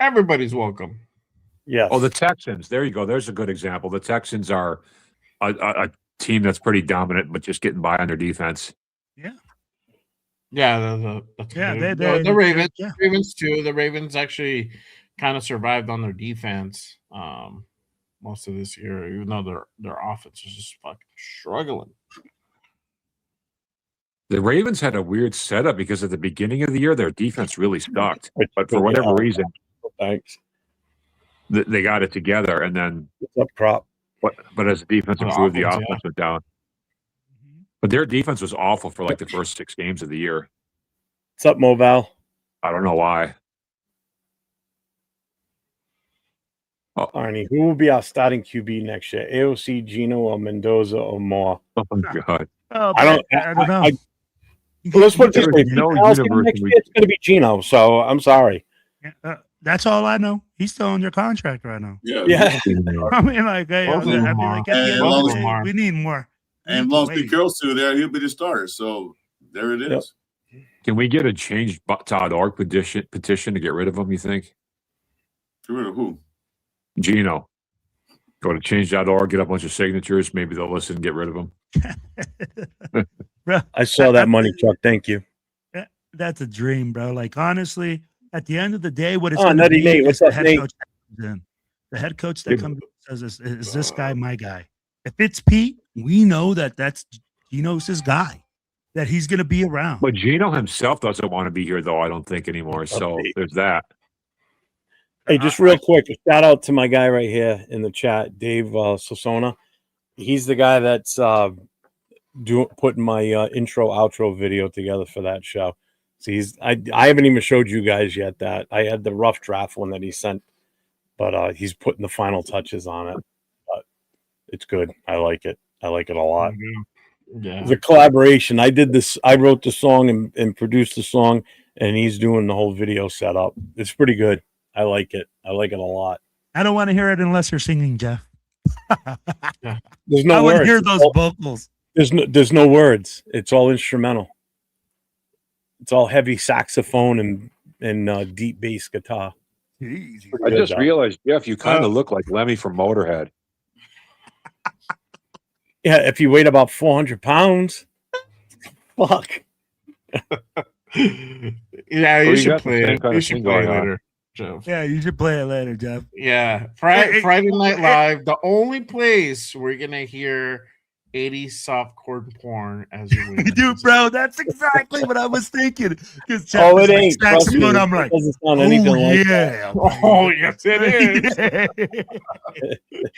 Everybody's welcome. Yes. Oh, the Texans. There you go. There's a good example. The Texans are a team that's pretty dominant, but just getting by on their defense. Yeah, the Ravens. yeah. Ravens too. The Ravens actually kind of survived on their defense most of this year, even though their offense is just fucking struggling. The Ravens had a weird setup because at the beginning of the year, their defense really sucked. But for whatever reason, thanks. they got it together. And then, What's up, Crop? but as the defense The improved, the offense, offense went down. But their defense was awful for like the first 6 games of the year. What's up, Moval? I don't know why. Arnie, who will be our starting QB next year? AOC, Gino, or Mendoza, or more? Oh my god! Oh, I don't know. Let's put it this way. no Next year, universe it's going to be Gino. So I'm sorry. That's all I know. He's still under contract right now. Yeah. I mean, like, hey, I'd be like, at the end of the day, we need more. And as long as Pete Carroll's still there, he'll be the starter. So there it is. Can we get a change.org petition to get rid of him? You think? Get rid of who? Gino. Go to change.org, get a bunch of signatures. Maybe they'll listen and get rid of him. Bro, I saw that money, Chuck. Thank you. That's a dream, bro. Like, honestly, at the end of the day, what it's Oh, going to Nutty be Nate. is What's the up, head Nate? coach that comes in. The head coach that comes in says, is this guy my guy? If it's Pete, we know that's Gino's his guy, that he's going to be around. But Gino himself doesn't want to be here, though, I don't think anymore. So there's that. Hey, just real quick, a shout out to my guy right here in the chat, Dave Sosona. He's the guy that's putting my intro outro video together for that show. So I haven't even showed you guys yet that I had the rough draft one that he sent, but he's putting the final touches on it. But it's good. I like it. I like it a lot. Yeah, It's a collaboration. I wrote the song and produced the song, and he's doing the whole video setup. It's pretty good. I like it. I like it a lot. I don't want to hear it unless you're singing, Jeff. There's no I words. want to hear those vocals. There's no words. It's all instrumental. It's all heavy saxophone and deep bass guitar. Jeez. I just realized, Jeff, you kind of look like Lemmy from Motorhead. Yeah, if you weigh about 400 pounds. Fuck. Yeah, you should play it. You should play it later, Jeff. Yeah, you should play it later, Jeff. Yeah, Friday Night Live, the only place we're gonna hear 80s softcore porn as you Dude, bro, that's exactly what I was thinking. Because Oh, it ain't. Trust me, I'm like, it doesn't sound anything like yeah. Oh, yes, it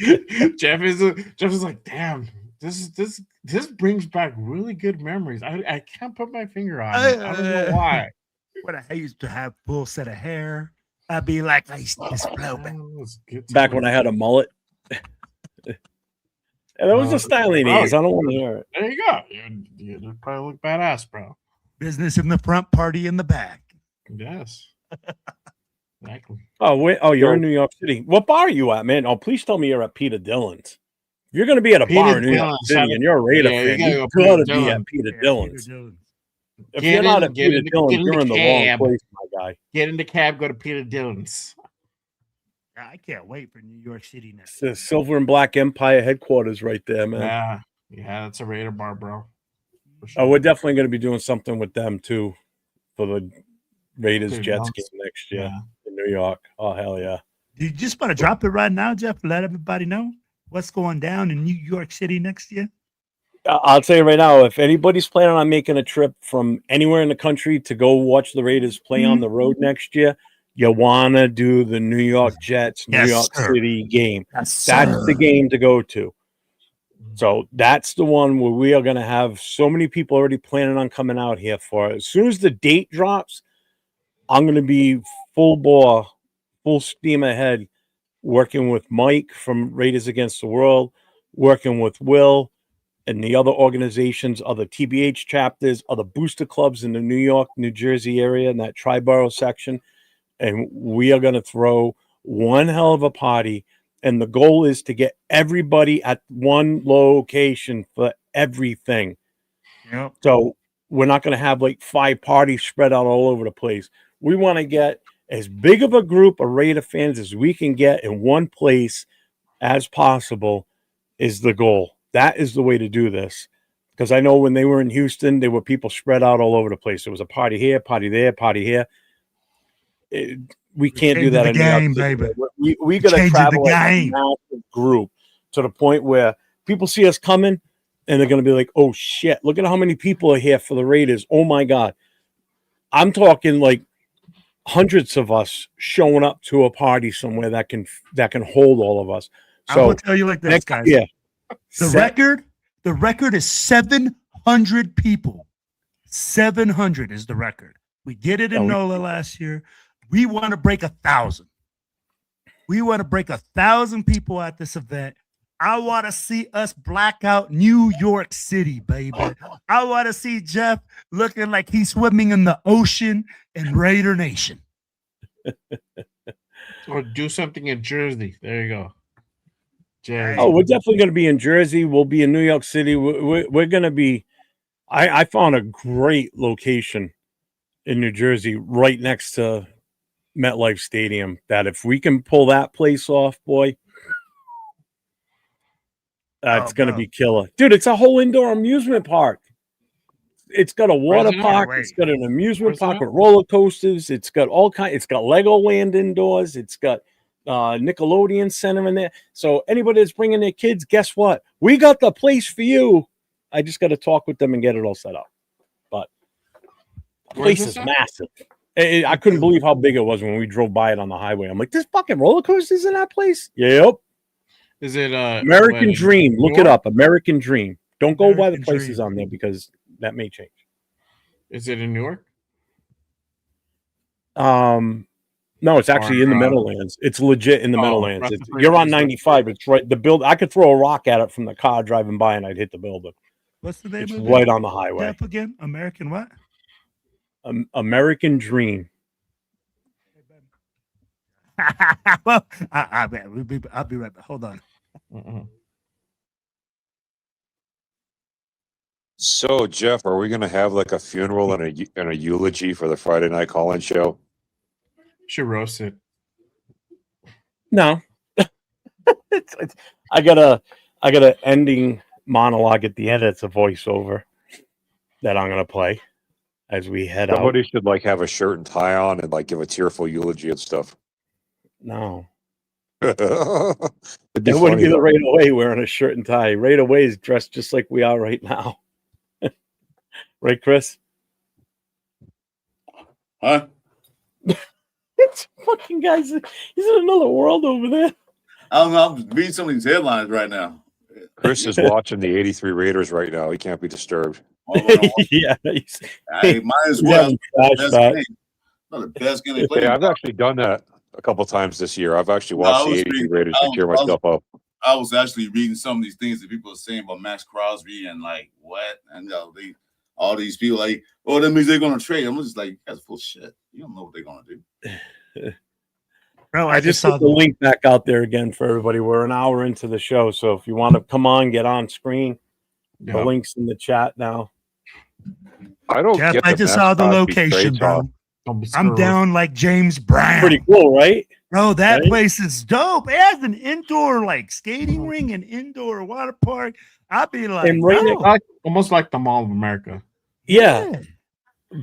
is. Jeff is like, damn, this brings back really good memories. I can't put my finger on it. I don't know why. When I used to have full set of hair, I'd be like, I used to just blow back. Back when I had a mullet. And that was the styling days. I don't want to hear it. There you go. You probably look badass, bro. Business in the front, party in the back. Yes. Exactly. Oh, you're in New York City. What bar are you at, man? Oh, please tell me you're at Peter Dillon's. If you're going to be at a bar in New York City and you're a Raider fan, you got to be at Peter Dillon's. If you're not at Peter Dillon's, you're in the wrong place, my guy. Get in the cab, go to Peter Dillon's. I can't wait for New York City next. The Silver and Black Empire headquarters right there, man. Yeah, that's a Raider bar, bro. Oh, we're definitely going to be doing something with them too for the Raiders Jets game next year in New York. Oh, hell yeah. Do you just want to drop it right now, Jeff? Let everybody know what's going down in New York City next year? I'll tell you right now, if anybody's planning on making a trip from anywhere in the country to go watch the Raiders play on the road next year, you want to do the New York Jets, New York City game. That's the game to go to. So that's the one where we are going to have so many people already planning on coming out here for it. As soon as the date drops, I'm going to be full bore, full steam ahead, working with Mike from Raiders Against the World, working with Will and the other organizations, other TBH chapters, other booster clubs in the New York, New Jersey area in that Tri-Borough section. and we are going to throw one hell of a party. And the goal is to get everybody at one location for everything. Yep. So we're not going to have like 5 parties spread out all over the place. We want to get as big of a group of Raider fans as we can get in one place as possible is the goal. That is the way to do this. Because I know when they were in Houston, there were people spread out all over the place. There was a party here, party there, party here. We can't do that the game, baby. We got to Changing travel the as a game. massive group to the point where people see us coming and they're going to be like, oh shit, look at how many people are here for the Raiders. Oh my God. I'm talking like hundreds of us showing up to a party somewhere that can hold all of us. I So will tell you like this, next, guys. yeah, The record is 700 people. 700 is the record. We did it in NOLA last year. We want to break 1,000. We want to break 1,000 people at this event. I want to see us black out New York City, baby. I want to see Jeff looking like he's swimming in the ocean in Raider Nation. Or do something in Jersey. There you go. Jersey. Oh, we're definitely going to be in Jersey. We'll be in New York City. We're going to be. I found a great location in New Jersey, right next to MetLife Stadium. That if we can pull that place off, boy, it's going to be killer, dude. It's a whole indoor amusement park. It's got a water park. It's got an amusement park with roller coasters. It's got all kinds. It's got Legoland indoors. It's got Nickelodeon Center in there. So anybody that's bringing their kids, guess what? We got the place for you. I just got to talk with them and get it all set up. But the place is massive. I couldn't believe how big it was when we drove by it on the highway. I'm like, there's fucking roller coasters in that place? Yep. Is it American Dream? Look it up. American Dream. Don't go by the American places Dream. on there because that may change. Is it in New York? No, it's actually in the Meadowlands. It's legit in the Meadowlands. You're on 95. It's right. The build. I could throw a rock at it from the car driving by, and I'd hit the building. What's the name It's of right it? on the highway. Jeff again? American what? American Dream. Well, I'll be right back. Hold on. So, Jeff, are we going to have like a funeral and a eulogy for the Friday night call-in show? Should roast it. No, I got a ending monologue at the end. It's a voiceover that I'm gonna play as we head out. Somebody should like have a shirt and tie on and like give a tearful eulogy and stuff. No, It'd be it wouldn't funny, be the though. Right Away wearing a shirt and tie. Right Away is dressed just like we are right now. Right, Chris? Huh? It's fucking guys. He's in another world over there. I don't know. I'm reading some of these headlines right now. Chris is watching the 83 Raiders right now. He can't be disturbed. Yeah, Hey, might as well. flashback. Not the best game they played. Yeah, I've actually done that a couple times this year. I've actually watched the 83 Raiders to cheer myself up. I was actually reading some of these things that people are saying about Max Crosby and like what, and all these people like, oh, that means they're gonna trade. I'm just like, that's full shit. You don't know what they're gonna do. Bro, I just put the link back out there again for everybody. We're an hour into the show, so if you want to come on, get on screen. The link's in the chat now. I don't Jeff, get. I just saw the location, bro. I'm down like James Brown. Pretty cool, right? Bro, that place is dope. It has an indoor like skating ring and indoor water park. I'd be like, And right like almost like the Mall of America. Yeah.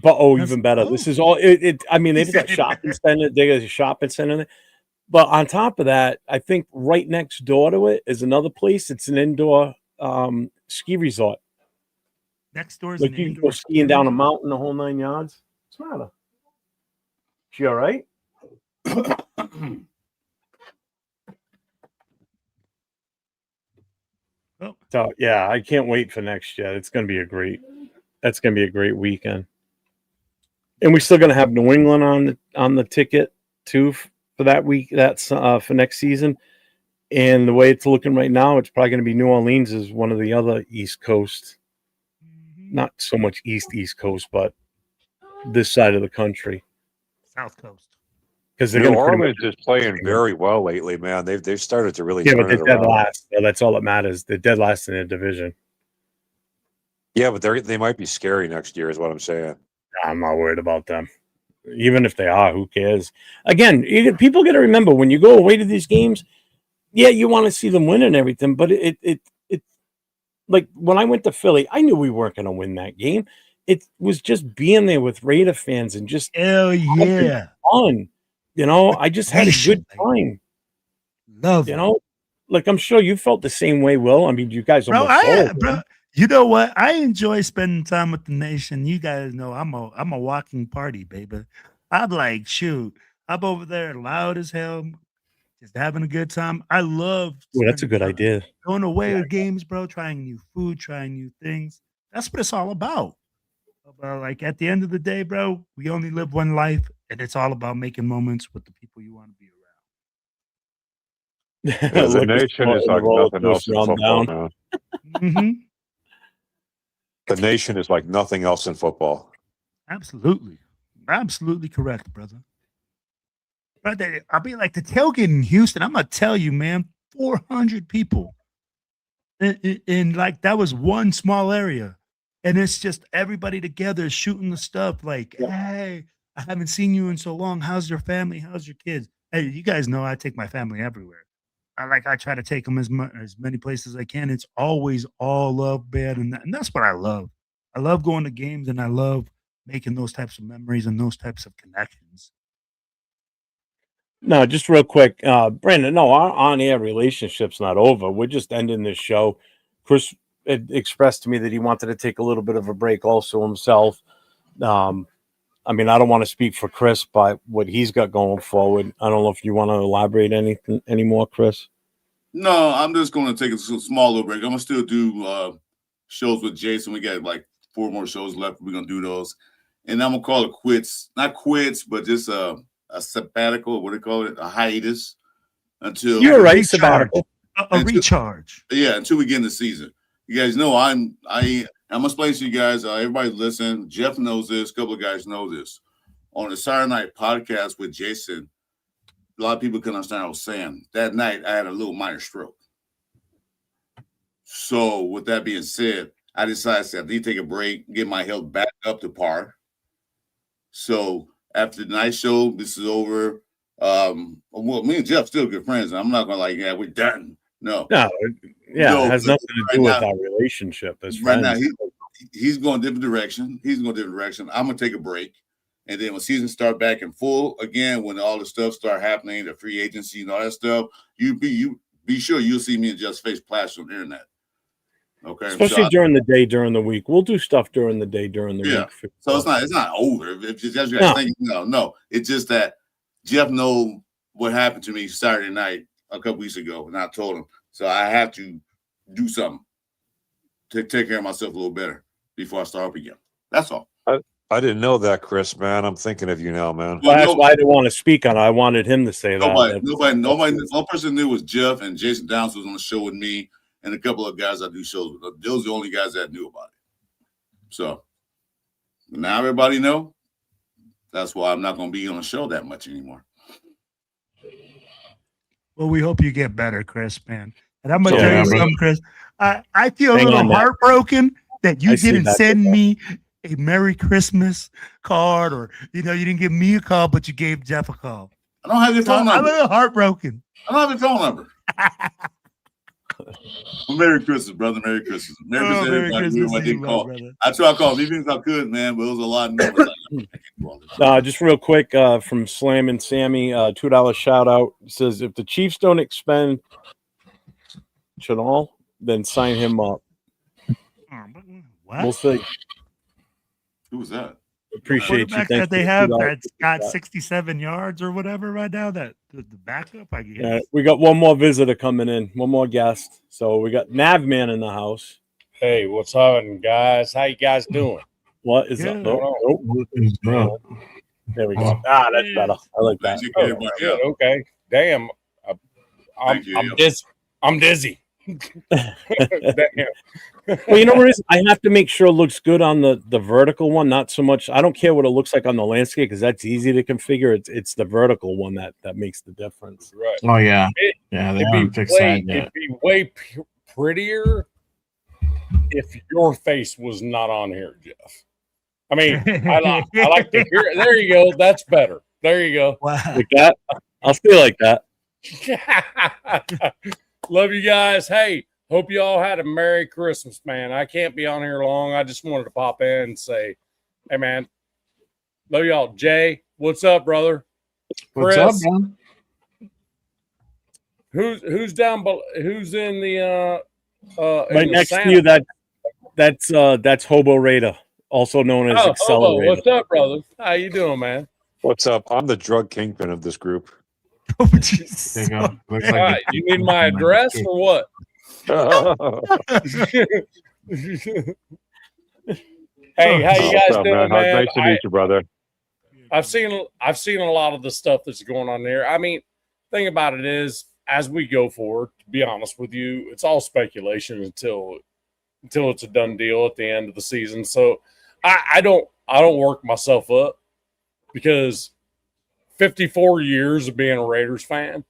But That's even better. cool. This is all it I mean, they've got shopping center, they got a shopping center there. But on top of that, I think right next door to it is another place. It's an indoor ski resort. Next door is Like an you can indoor go skiing down a mountain the whole 9 yards. What's the matter? She all right? Oh. So yeah, I can't wait for next year. That's gonna be a great weekend. And we're still gonna have New England on the ticket too for that week. That's for next season. And the way it's looking right now, it's probably gonna be New Orleans is one of the other East Coast. Not so much East Coast, but this side of the country. South Coast. because they're New going to Orleans is playing very well lately, man. They've started to really but turn they're it dead around. last. So that's all that matters. They're dead last in their division. Yeah, but they might be scary next year, is what I'm saying. I'm not worried about them. Even if they are, who cares? Again, people got to remember when you go away to these games, yeah, you want to see them win and everything, but it like when I went to Philly, I knew we weren't going to win that game. It was just being there with Raider fans and just Hell yeah. fun. You know, I just had a good time. Love You it. know, like I'm sure you felt the same way, Will. I mean, you guys Bro, almost sold. bro, you know what? I enjoy spending time with the nation. You guys know I'm a walking party, baby. I'm like, shoot, I'm over there loud as hell, just having a good time. I love Ooh, that's a spending good time idea. going away to games, bro, trying new food, trying new things. That's what it's all about. But like at the end of the day, bro, we only live one life, and it's all about making moments with the people you want to be around. Yeah, the Liquor nation store is and like the roller nothing else coaster, in I'm football, down. man. Hmm. The nation is like nothing else in football. Absolutely. Absolutely correct, brother. Brother, I'll be like the tailgate in Houston. I'm gonna tell you, man, 400 people. In like that was one small area. And it's just everybody together shooting the stuff like, hey, I haven't seen you in so long. How's your family? How's your kids? Hey, you guys know I take my family everywhere. I try to take them as many places as I can. It's always all love, man, and that's what I love. I love going to games, and I love making those types of memories and those types of connections. No, just real quick, Brandon. No, our on-air relationship's not over. We're just ending this show. Chris had expressed to me that he wanted to take a little bit of a break, also himself. I mean, I don't want to speak for Chris, but what he's got going forward. I don't know if you want to elaborate anything anymore, Chris. No, I'm just going to take a small little break. I'm going to still do shows with Jason. We got like 4 more shows left. We're going to do those. And I'm going to call it quits. Not quits, but just a sabbatical. What do you call it? A hiatus until You're right, Recharge. sabbatical. A recharge. Yeah, until we get in the season. You guys know I'm gonna explain to you guys. Everybody listen. Jeff knows this. A couple of guys know this. On the Saturday night podcast with Jason, a lot of people couldn't understand what I was saying. That night, I had a little minor stroke. So, with that being said, I decided I need to take a break, get my health back up to par. So, after the night show, this is over. Well, me and Jeff still good friends. I'm not gonna yeah, we're done. No, Yeah, it has nothing to do with now, our relationship as right friends. now, he's going a different direction. He's going a different direction. I'm gonna take a break, and then when season start back in full again, when all the stuff start happening, the free agency and all that stuff, you be sure you'll see me and Jeff's face plastered on the internet. Okay, Especially during the day, during the week. We'll do stuff during the day, during the week. So it's not over. If you guys think no, it's just that Jeff know what happened to me Saturday night a couple weeks ago, and I told him. So I have to do something to take care of myself a little better before I start up again. That's all. I didn't know that, Chris, man. I'm thinking of you now, man. Well, that's why I didn't want to speak on it. I wanted him to say nobody, that. Nobody. The only person knew was Jeff, and Jason Downs was on the show with me, and a couple of guys I do shows with. Those are the only guys that knew about it. So now everybody know. That's why I'm not going to be on the show that much anymore. Well, we hope you get better, Chris, man. And I'm gonna tell you something, Chris. I feel a little heartbroken that you didn't send me a Merry Christmas card, or you didn't give me a call, but you gave Jeff a call. I don't have your phone number. I'm a little heartbroken. I don't have your phone number. Well, Merry Christmas, brother. Merry Christmas. Merry Christmas, everybody. I didn't call. I tried to call even if I could, man, but it was a lot of numbers. Just real quick, from Slam and Sammy, $2 shout out. It says if the Chiefs don't expend Chanel, then sign him up. What? We'll see. Who was that? Appreciate you. That they have that's got 67 yards or whatever right now. That the backup, I guess. We got one more visitor coming in, one more guest. So we got Navman in the house. Hey, what's up, guys? How you guys doing? What is up? There we go. That's better. I like that. Okay. Damn. I'm dizzy. Damn. Well, you know what it is? I have to make sure it looks good on the vertical one, not so much. I don't care what it looks like on the landscape because that's easy to configure. It's the vertical one that makes the difference. Right. Oh yeah, It, yeah. They it'd haven't be fixed way, that yet. it'd be way prettier if your face was not on here, Jeff. I mean, I like to hear it. There you go. That's better. There you go. Wow. Like that, I'll stay like that. Love you guys. Hey, hope you all had a Merry Christmas, man. I can't be on here long. I just wanted to pop in and say, hey, man, love y'all. Jay, what's up, brother? What's up, Chris, man? who's down? Who's in the Right in the next Santa? to you, that's Hobo Raider, also known as Oh, Hobo, Accelerator. what's up, brother? How you doing, man? What's up? I'm the drug kingpin of this group. Oh, jeez. There you go. Looks All like right, you need my address or what? Hey, how you guys What's up, doing, man? man? Nice to meet you, brother. I've seen a lot of the stuff that's going on there. I mean, thing about it is, as we go forward, to be honest with you, it's all speculation until it's a done deal at the end of the season. So I don't work myself up because 54 years of being a Raiders fan,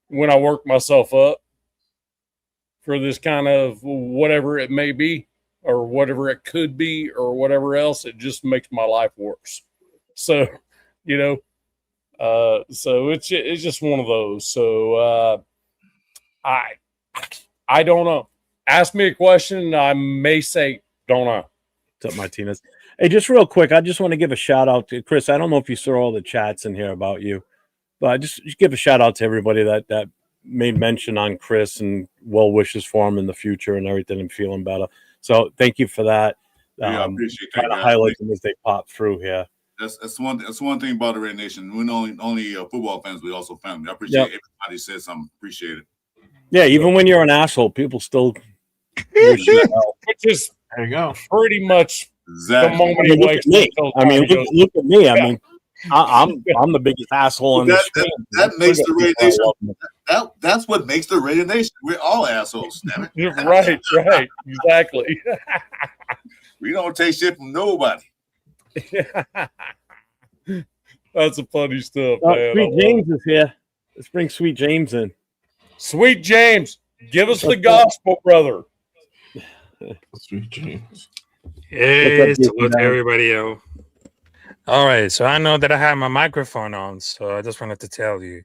when I work myself up for this kind of whatever it may be or whatever it could be or whatever else, it just makes my life worse. So, you know, so it's just one of those. So I don't know. Ask me a question, I may say don't know. What's up, Martinez? Hey, just real quick, I just want to give a shout out to Chris. I don't know if you saw all the chats in here about you, but just give a shout out to everybody that made mention on Chris and well wishes for him in the future and everything and feeling better. So thank you for that. Yeah, I appreciate that. Trying to highlight them as they pop through here. That's one thing about the Red Nation. We're not only football fans, we also family. I appreciate everybody said something. Appreciate it. Yeah, even when you're an asshole, people still Which is There you go. pretty much Exactly. the moment I he mean, look wakes at me. up. I mean, look at me. I Yeah. mean, I'm the biggest asshole on the screen. That makes the Red I love Nation. them. That's what makes the Red Nation. We're all assholes. Damn it. You're right, exactly. We don't take shit from nobody. That's a funny stuff, Oh, man. Sweet James is here. Let's bring Sweet James in. Sweet James, give us the gospel, brother. Sweet James. Hey, What's up, salute to Jason? everybody, yo. All right, so I know that I have my microphone on, so I just wanted to tell you.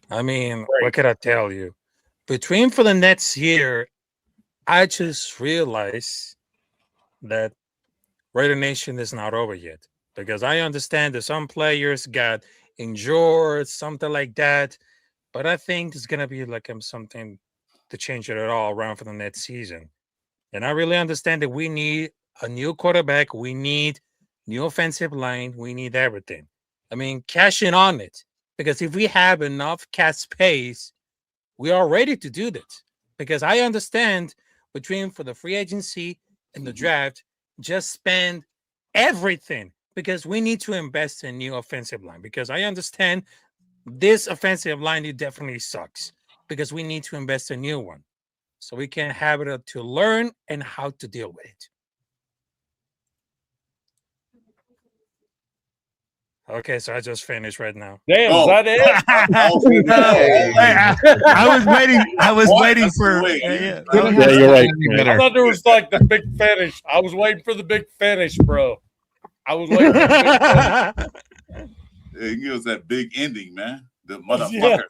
I mean, what could I tell you? Between for the next year, I just realized that Raider Nation is not over yet. Because I understand that some players got injured, something like that. But I think it's gonna be like something to change it all around for the next season. And I really understand that we need a new quarterback, we need new offensive line, we need everything. I mean, cash in on it. Because if we have enough cap space, we are ready to do that. Because I understand between for the free agency and the draft, just spend everything. Because we need to invest in new offensive line. Because I understand this offensive line, it definitely sucks. Because we need to invest in a new one. So we can have it to learn and how to deal with it. Okay, so I just finished right now. Damn, Oh. is that it? I was waiting for. Wait. Yeah. Yeah, you're right. I thought there was like the big finish. I was waiting for the big finish, bro. I was waiting for the big finish. Hey, give us that big ending, man. The motherfucker.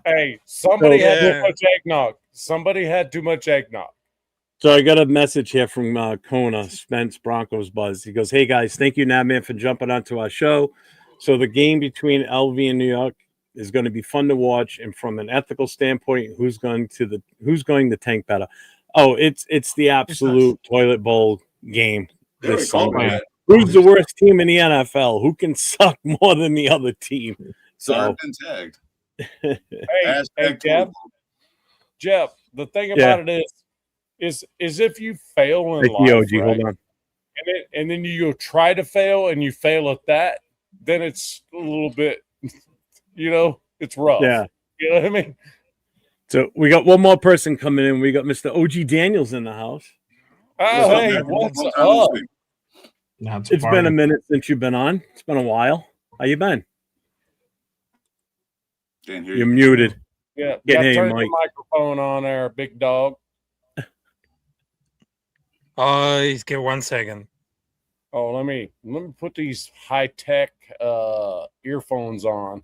Hey, somebody had Yeah. too much eggnog. Somebody had too much eggnog. So I got a message here from Kona, Spence Broncos Buzz. He goes, "Hey guys, thank you, Nadman, for jumping onto our show. So the game between LV and New York is going to be fun to watch. And from an ethical standpoint, who's going to tank better? Oh, it's the absolute toilet bowl game this Sunday. Who's the worst team in the NFL? Who can suck more than the other team? So Sorry, been tagged. Hey, Hashtag Jeff, the thing about it is if you fail in life, OG, hold on. and then you go try to fail and you fail at that, then it's a little bit, it's rough. Yeah. You know what I mean? So we got one more person coming in. We got Mr. OG Daniels in the house. Oh, hey, what's up? It's been a minute since you've been on. It's been a while. How you been? Can't hear You're you. muted. Yeah, Can't hear you, turn Mike. your microphone on there, big dog. Oh, give 1 second. Oh, let me put these high-tech earphones on.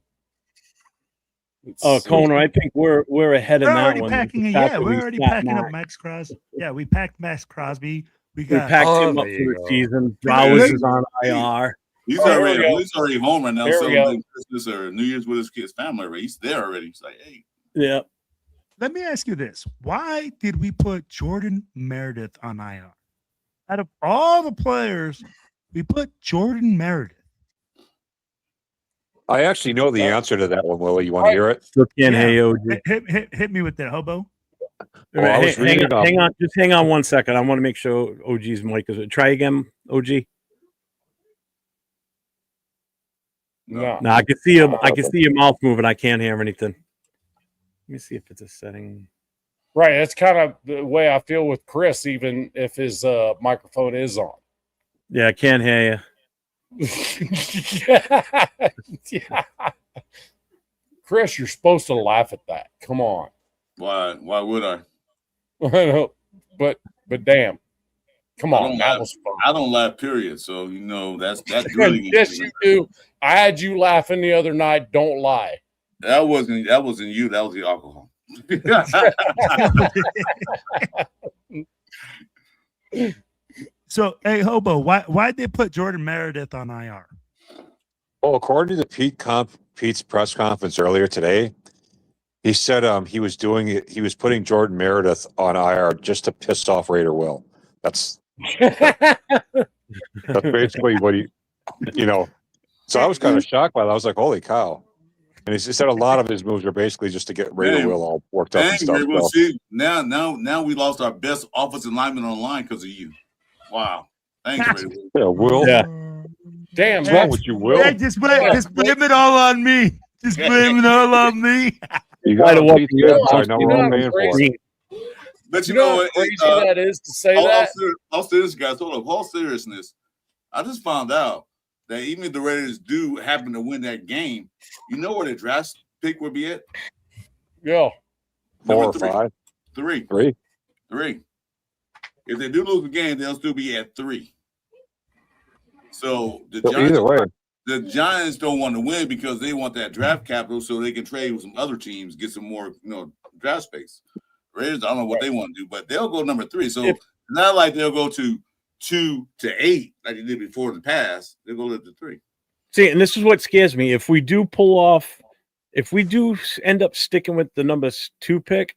Conor, I think we're ahead We're in that already one. packing it. Yeah, we're already packing up Max Crosby. Yeah, we packed Max Crosby. We packed him up there for you the go. season. Bowers is on IR. He's Oh, here we already go. he's already home right now Here we go. celebrating Christmas or New Year's with his kids' family. Already. He's there already. He's like, hey. Yeah. Let me ask you this. Why did we put Jordan Meredith on IR? Out of all the players, we put Jordan Meredith. I actually know the answer to that one, Willie. You want to hear it? Still can't Yeah. hear you, OG. Hit me with that, hobo. Well, I was reading up. Hang on. Just hang on 1 second. I want to make sure OG's mic is. Try again, OG. No. No, I can see him. I can see your mouth moving. I can't hear anything. Let me see if it's a setting. Right, that's kind of the way I feel with Chris, even if his microphone is on. Yeah, I can't hear you. Yeah. Chris, you're supposed to laugh at that. Come on. Why would I? but damn. Come on. That was fun. I don't laugh, period. So that's really Yes, you do. I had you laughing the other night. Don't lie. That wasn't you, that was the alcohol. So, hey, hobo, why'd they put Jordan Meredith on IR? Well, according to Pete's press conference earlier today, he said he was doing it. He was putting Jordan Meredith on IR just to piss off Raider Will. That's basically what he. So I was kind of shocked by that. I was like, "Holy cow!" And he said a lot of his moves are basically just to get Raider Will all worked up and stuff. Well, see, now we lost our best offensive lineman on the line because of you. Wow. Thanks, Raider Will. Yeah, Will. Yeah. Damn, What's wrong with you, Will? Yeah, just blame it all on me. Just blame it all on me. You got to walk Pete's website. Now we're all paying for it. But you know what crazy that is to say that? All seriousness, guys. Hold up. All seriousness. I just found out that even if the Raiders do happen to win that game, you know where the draft pick would be at? Yeah. 4 or 5? 3. 3. 3. If they do lose the game, they'll still be at 3. So Either way, the Giants don't want to win because they want that draft capital so they can trade with some other teams, get some more, draft space. Raiders, I don't know what they want to do, but they'll go number 3. So it's not like they'll go to 2 to 8 like they did before in the past. They'll go to 3. See, and this is what scares me. If we do end up sticking with the number 2 pick,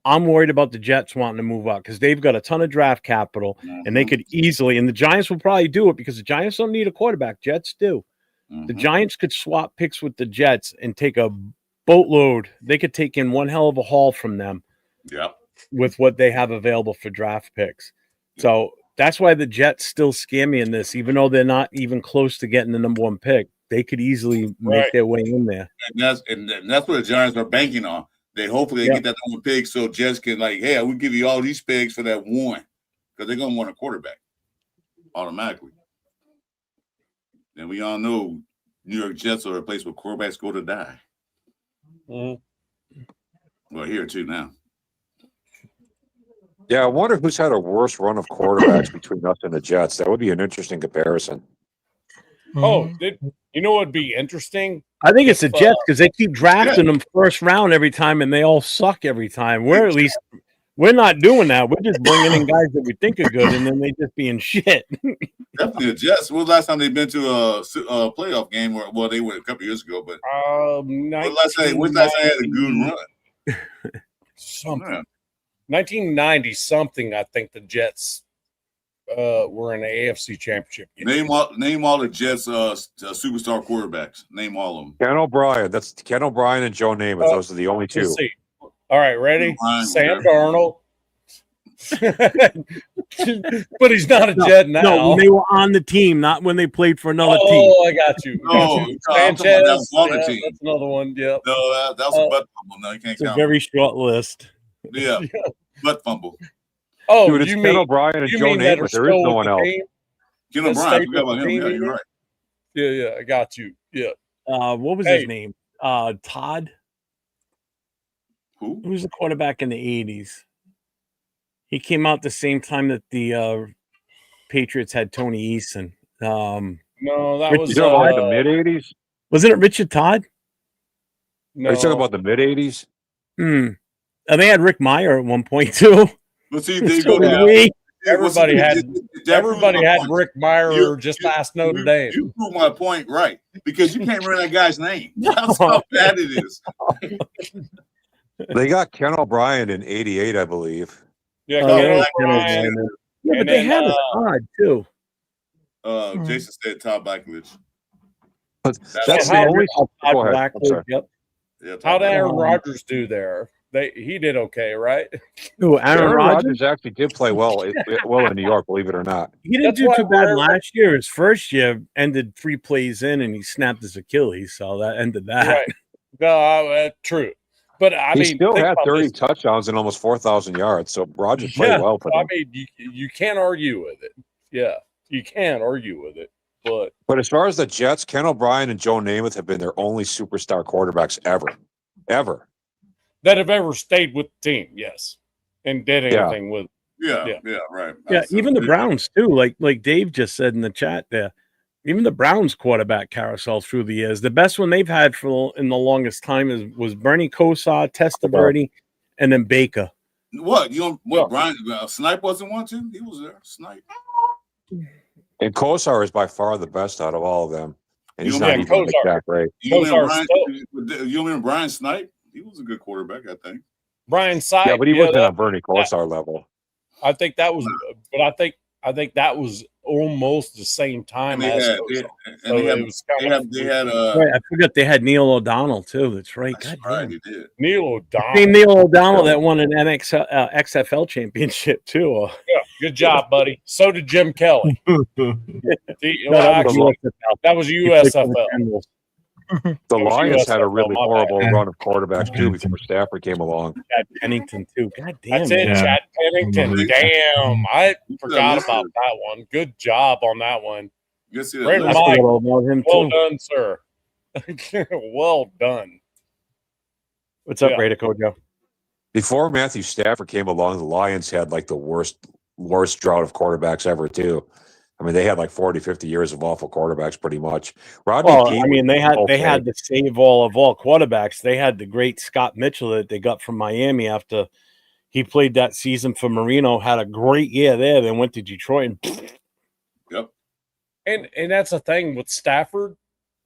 I'm worried about the Jets wanting to move up because they've got a ton of draft capital and they could easily, and the Giants will probably do it because the Giants don't need a quarterback. Jets do. The Giants could swap picks with the Jets and take a boatload. They could take in one hell of a haul from them. Yep. With what they have available for draft picks. So that's why the Jets still scare me in this, even though they're not even close to getting the number 1 pick. They could easily make their way in there. And that's what the Giants are banking on. They hopefully get that number 1 pick so Jets can hey, I will give you all these picks for that 1 because they're gonna want a quarterback automatically. And we all know New York Jets are a place where quarterbacks go to die. Well, here too now. Yeah, I wonder who's had a worse run of quarterbacks between us and the Jets. That would be an interesting comparison. Oh, you know what would be interesting? I think it's the Jets because they keep drafting them first round every time, and they all suck every time. We're not doing that. We're just bringing in guys that we think are good, and then they just being shit. Definitely the Jets. When was the last time they've been to a playoff game? Well, they went a couple years ago, but when's last time they had a good run? Something. 1990 something. I think the Jets were in the AFC Championship game. Name all the Jets superstar quarterbacks. Name all of them. Ken O'Brien. That's Ken O'Brien and Joe Namath. Those are the only 2. Let's see. All right, ready? Sam Darnold. but he's not a Jet now. No, when they were on the team, not when they played for another team. Oh, I got you. Oh, I'm talking about that Walker team. That's another one. Yep. No, that was a butt fumble. No, you can't It's a count. very short list. Yeah, butt fumble. Oh, Dude, it's you Ken mean O'Brien and you Joe mean that are Namath. There is still no with one the else. team? Ken That O'Brien, I stayed forgot with about the him. team, Yeah, you you're mean? right. Yeah, I got you. Yeah. What was Hey. his name? Todd. Who? Who was the quarterback in the 80s? He came out the same time that the Patriots had Tony Eason. No, that Richard was You talking about like the mid '80s? Wasn't it Richard Todd? no. Are you talking about the mid '80s? And they had Rick Meyer at one point too. But see, there you So go. did now. we. Everybody had everybody had Rick Meyer You- just ask Notre Dame. You proved my point right because you can't remember that guy's name. That's how bad it is. They got Ken O'Brien in '88, I believe. Yeah, Oh, Ken yeah, O'Brien. Yeah, but And they then, had a Todd too. Jason said Todd Blackledge. But That's that's how the only. Todd Go ahead. I'm Blackledge, sorry. Yep. Yeah, Todd How did Aaron Um, Rodgers do there? He did okay, right? Who, Aaron Rodgers? Rodgers actually did play well in New York, believe it or not. He didn't That's do why too bad we're- last year. His first year ended 3 plays in, and he snapped his Achilles, so that ended that. Right. No, true. But I He mean, still think had about 30 this. touchdowns and almost 4,000 yards. So Rodgers played Yeah, well for I them. mean, you can't argue with it. Yeah, you can't argue with it. But As far as the Jets, Ken O'Brien and Joe Namath have been their only superstar quarterbacks ever. that have ever stayed with the team, yes, and did Yeah. anything with. Yeah, Yeah. right. Yeah, Absolutely. even the Browns too. Like Dave just said in the chat there, even the Browns quarterback carousel through the years. The best one they've had in the longest time was Bernie Kosar, Testaverde, and then Baker. What you know? What Yeah. Brian Snipe wasn't one too? He was there. Snipe. And Kosar is by far the best out of all of them. And he's You not know, even Kosar. like that great. You remember Kosar's Brian? You remember Brian Snipe? He was a good quarterback, I think. Brian Sipe, Yeah, but he wasn't on Bernie Kosar level. I think that was, but I think that was almost the same time And they as had, Kosar. and So they had, it was kind of they had Right, I forgot they had Neil O'Donnell too. That's right. that's God right, damn. they did. Neil Same O'Donnell. Neil O'Donnell that won an XFL championship too. Yeah, good job, buddy. So did Jim Kelly. No, Actually, that was He played for the USFL. Generals. The That was Lions had a USFL, really my bad. horrible run of quarterbacks too before Stafford came along. Chad Pennington too. God damn. That's it, man. Chad Pennington. Damn, I forgot listen. about that one. Good job on that one. You see Brandon I that? Mike. forgot all about him Well too. done, sir. Well done. What's up, Yeah. Raider Kojo? Before Matthew Stafford came along, the Lions had like the worst drought of quarterbacks ever too. I mean, they had like 40, 50 years of awful quarterbacks pretty much. Rodney Well, Peete I mean, they had okay. the save all quarterbacks. They had the great Scott Mitchell that they got from Miami after he played that season for Marino, had a great year there, then went to Detroit and Yep. And that's the thing with Stafford.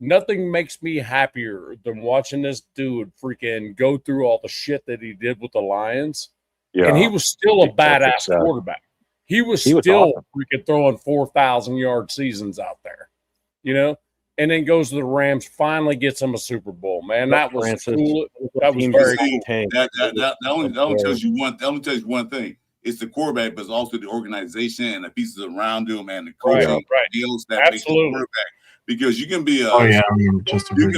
Nothing makes me happier than watching this dude freaking go through all the shit that he did with the Lions. Yeah. And he was still a Big time badass success. quarterback. He was He was still awesome. freaking throwing 4,000-yard seasons out there, and then goes to the Rams, finally gets him a Super Bowl. Man, that was Francis. cool. That was Team very was cool. tank. That only tells you one. That only tells you one thing. It's the quarterback, but it's also the organization and the pieces around him and the coaching Right. deals that make the Absolutely. quarterback. Because you can be a Oh yeah, I remember Justin. you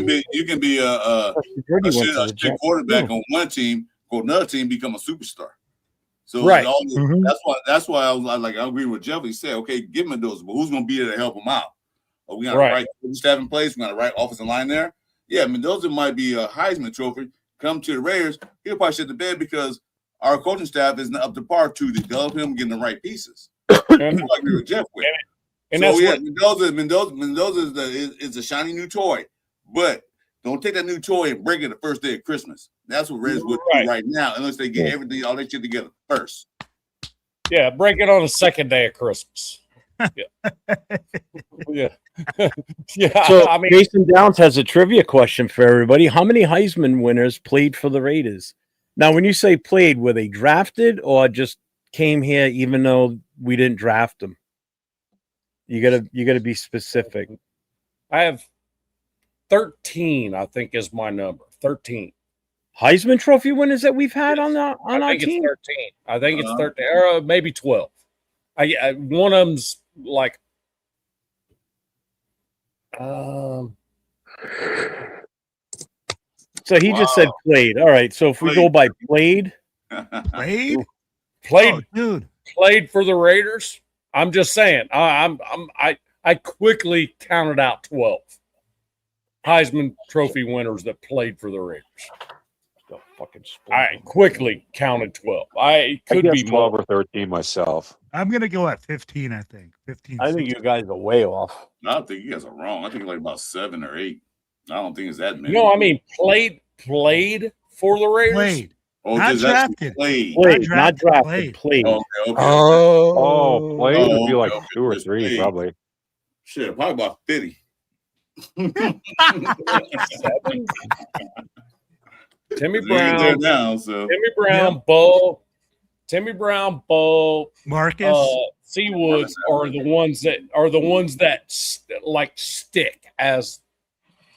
can be a Brady went shit, to a the shit Jets, quarterback too. on one team, go another team, become a superstar. So Right. that's why I was like, I agree with Jeff. He said, okay, give him those, but who's going to be there to help him out? Are we going Right. to write staff in place? We're going to write offensive line there. Yeah, Mendoza might be a Heisman Trophy. Come to the Raiders, he'll probably shit the bed because our coaching staff isn't up to par to develop him, getting the right pieces. That's what I agree with Jeff with. And So that's yeah, what, Mendoza is a shiny new toy, but don't take that new toy and break it the first day of Christmas. That's what Raiders would Right. do right now, unless they get everything, all that shit together first. yeah, break it on the second day of Christmas. Yeah. Yeah. Yeah. So I mean, Jason Downs has a trivia question for everybody. How many Heisman winners played for the Raiders? Now, when you say played, were they drafted or just came here even though we didn't draft them? You gotta be specific. I have 13, I think is my number. 13. Heisman Trophy winners that we've had on I our think it's team. 13. I think it's 13 or maybe 12. One of them's like, So he just said played. All right. So if we go by played, Played? played Oh, dude. played for the Raiders. I'm just saying. I quickly counted out 12 Heisman Trophy winners that played for the Raiders. I quickly counted 12. I could guess be 12 more. or 13 myself. I'm going to go at 15, I think. 15. I think you guys are way off. I don't think you guys are wrong. I think like about 7 or 8. I don't think it's that many. No, I mean played for the Raiders. Played. Oh, Not just actually drafted. played. Played, not drafted. Played. Played. Okay, okay. Oh, played Oh, would be like okay, 2 or just 3, played. probably. Shit, probably about 50. 7. Timmy They're there Brown, now, so Timmy Brown, Bo, Marcus. Seawood are the ones that like stick as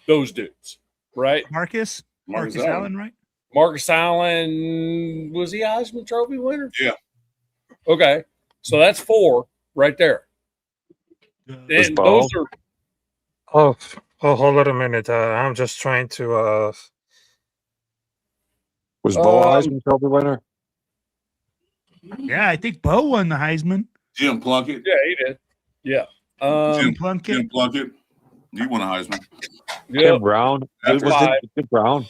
those dudes, right? Marcus Marcus Allen, right? Marcus Allen, was he a Heisman Trophy winner? Yeah. Okay, so that's 4 right there. And Bo? those are Oh, hold on a minute. I'm just trying to. Was Bo a Heisman Trophy winner? Yeah, I think Bo won the Heisman. Jim Plunkett. yeah, he did. Yeah. Jim Plunkett. Plunkett. He won a Heisman. Yeah. Tim Brown? After Was 5. it Tim Brown?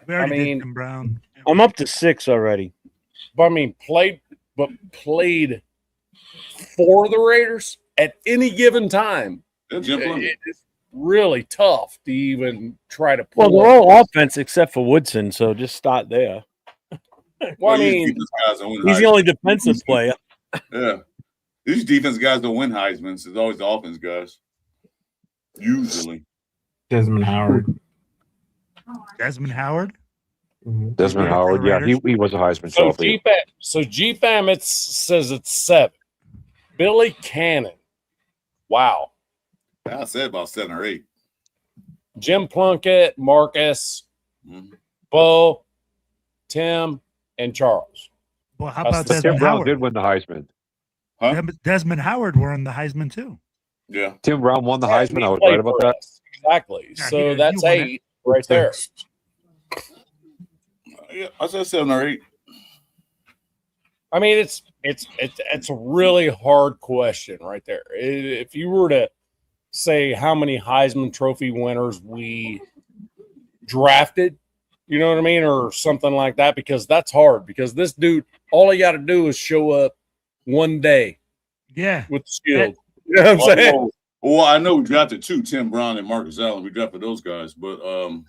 We already I did mean- Tim Brown. I'm up to 6 already. But I mean, played for the Raiders at any given time. Yeah, Jim Plunkett. It's really tough to even try to Well, pull. they're all offense except for Woodson, so just start there. Well, I These mean, defense guys don't win He's the Heisman. only defensive player. Yeah. These defense guys don't win Heisman's. It's always the offense guys. Usually. Desmond Howard. Desmond Howard. Desmond Howard. Yeah, he was a Heisman so Trophy. G Famits says it's 7. Billy Cannon. Wow. I said about 7 or 8. Jim Plunkett, Marcus, Mhm. Bo, Tim, and Charles. Well, how That's about the- Tim Desmond Brown Howard? did win the Heisman. Huh? Desmond Howard won the Heisman too. Yeah. Tim Brown won the Yeah, Heisman. he I was played right about for that. us. Exactly. Yeah, So he that's won it. 8 right there. Yeah, I said 7 or 8. I mean, it's a really hard question right there. If you were to say how many Heisman Trophy winners we drafted, you know what I mean, or something like that, because that's hard. Because this dude, all he got to do is show up one day Yeah. with the shield. You know what I'm saying? Well, I know we drafted 2, Tim Brown and Marcus Allen. We drafted those guys, but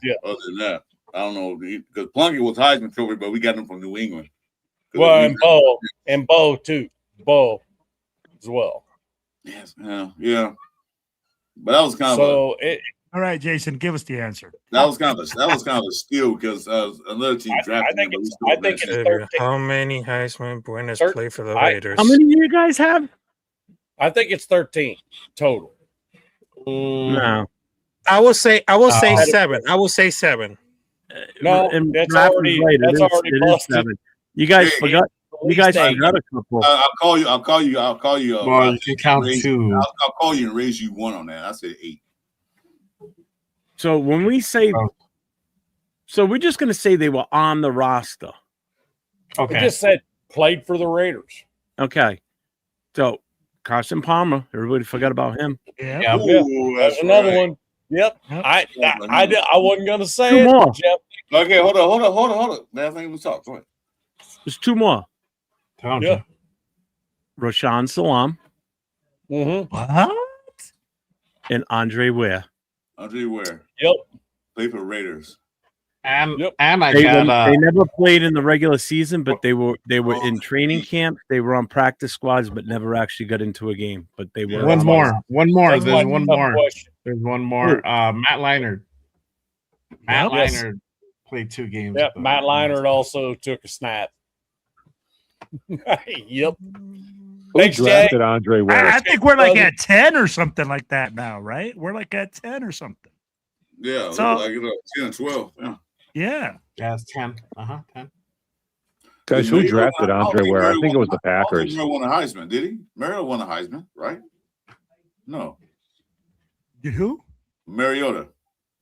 Yeah. other than that, I don't know, because Plunkett was Heisman Trophy, but we got him from New England. Well, and Bo too, Bo as well. Yes, yeah. But that was kind of So All right, Jason, give us the answer. that was kind of a steal because another team drafted him. But we still I think drafted it's him. 13. How many Heisman winners Thir- play for the I- Raiders? How many do you guys have? I think it's 13 total. No. I will say Oh. 7. I will say 7. No, And that's Matt was already- right. that's It is- already it is busted. 7. You guys Hey, forgot. You guys forgot a couple. I'll call you. Well, you can count raise- 2. I'll call you and raise you 1 on that. I said 8. So when we say, Oh. so we're just going to say they were on the roster. It Okay. just said played for the Raiders. Okay. So Carson Palmer, everybody forgot about him. Yeah. Yeah. Ooh, That's another right. one. Yep. Yep. I wasn't gonna say Two it, more. Jeff. Okay, hold on. Last thing we talk. Go ahead. There's 2 more. Told Yeah. Rashawn Salam Mm-hmm. What? and Andre Ware. Andre Ware Yep. played for Raiders. And Yep. and I They, got they never played in the regular season, but they were in training camp. They were on practice squads, but never actually got into a game. But they were one on- more. That's There's my one tough more. question. There's one more. Matt Leinart. Matt Yes. Leinart played 2 games. Yep. with the- Matt Leinart also took a snap. Yep. Who Thanks, Jay. drafted Andre Ware? I think we're like at 10 or something like that now, right? We're like at 10 or something. Yeah, So- like 10 and 12. Yeah. Yeah. Yeah, it's 10. 10. Guys, who drafted Andre Ware? I think it was the I don't Packers. think Mariota won a Heisman, did he? Mariota won a Heisman, right? No. Did who? Mariota.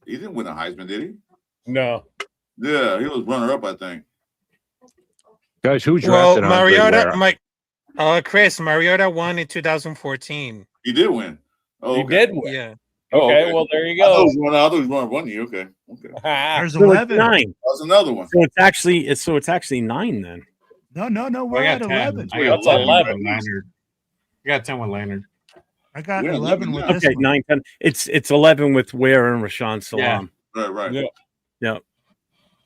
He didn't win a Heisman, did he? No. Yeah, he was runner-up, I think. Guys, who Well, drafted Andre Mariota, Ware? Chris, Mariota won in 2014. He did win. Oh, He okay. did win. Yeah. Oh, Okay, well, there you I thought go. he was one 1 year. Okay. There's So it's 11. 9. That was another one. So it's actually 9 then. No. We're I at got 11. 10. I got That's 11 11. with Leonard. I got 10 with Leonard. I got We're at 11 with 11 this Okay, one. 9, 10. It's 11 with Ware and Rashawn Salam. Right. Yeah. Yeah.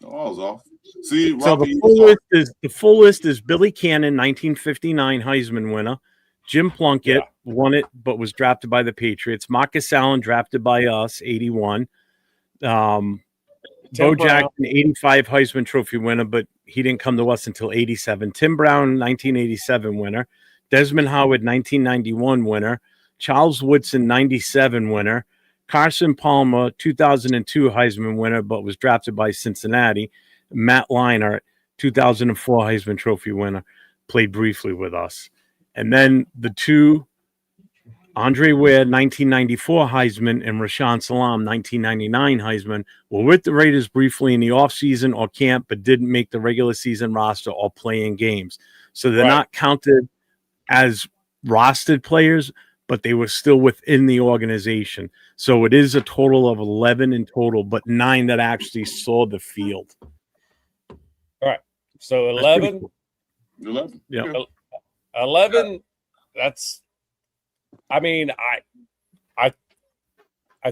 Oh, I was off. See, So Robbie, the full list is Billy Cannon, 1959 Heisman winner. Jim Plunkett won it, but was drafted by the Patriots. Marcus Allen drafted by us, 81. Bo Jackson, 85 Heisman Trophy winner, but he didn't come to us until 87. Tim Brown, 1987 winner. Desmond Howard, 1991 winner. Charles Woodson, 97 winner. Carson Palmer, 2002 Heisman winner, but was drafted by Cincinnati. Matt Leinart, 2004 Heisman Trophy winner, played briefly with us. And then the two, Andre Ware, 1994 Heisman, and Rashawn Salam, 1999 Heisman, were with the Raiders briefly in the offseason or camp, but didn't make the regular season roster or play in games. So they're not counted as rostered players, but they were still within the organization. So it is a total of 11 in total, but 9 that actually saw the field. All right. So That's pretty 11. cool. 11. Yeah. 11. That's. I mean, I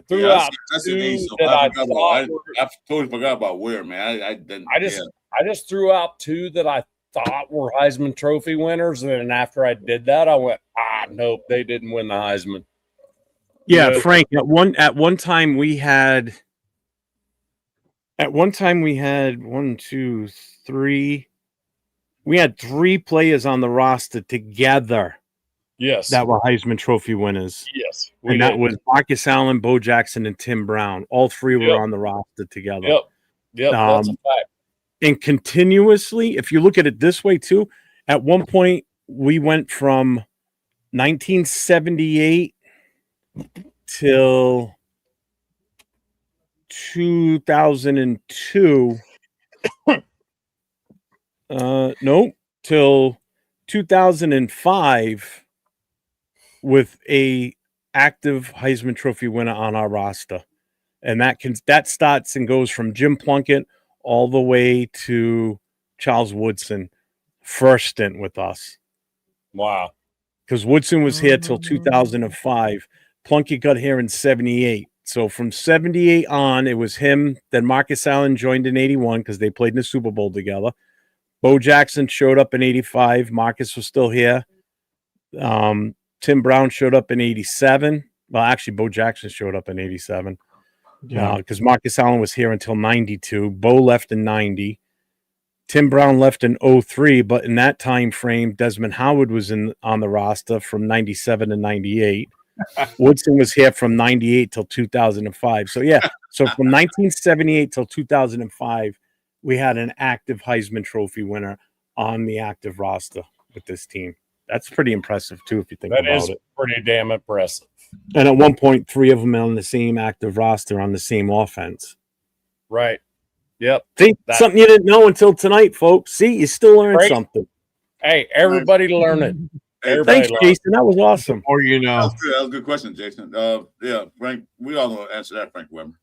threw out That's two an ace. So that I thought were- totally forgot about Ware, man. I didn't. I just threw out 2 that I thought were Heisman Trophy winners, and then after I did that, I went, nope, they didn't win the Heisman. Yeah, Yeah. Frank. At one time we had 1, 2, 3. We had 3 players on the roster together Yes. that were Heisman Trophy winners. Yes. And that was Marcus Allen, Bo Jackson, and Tim Brown. All 3 were Yep. on the roster together. Yep. That's a fact. And continuously, if you look at it this way too, at one point we went from 1978 till 2002. Till 2005 with a active Heisman Trophy winner on our roster. And that starts and goes from Jim Plunkett all the way to Charles Woodson, first stint with us. Wow. Because Woodson was here till 2005. Plunkett got here in 78. So from 78 on, it was him. Then Marcus Allen joined in 81 because they played in the Super Bowl together. Bo Jackson showed up in 85. Marcus was still here. Tim Brown showed up in 87. Well, actually, Bo Jackson showed up in 87. Because Marcus Allen was here until 92. Bo left in 90. Tim Brown left in 03, but in that time frame, Desmond Howard was on the roster from 97 to 98. Woodson was here from 98 till 2005. So from 1978 till 2005, we had an active Heisman Trophy winner on the active roster with this team. That's pretty impressive too, if you think about it. That is pretty damn impressive. And at one point, 3 of them on the same active roster on the same offense. Right. Yep. See, something you didn't know until tonight, folks. See, you still learned something. Hey, everybody learn it. Thanks, Jason. That was awesome. Or you know, That was a good question, Jason. Frank, we all know to answer that, Frank Weber.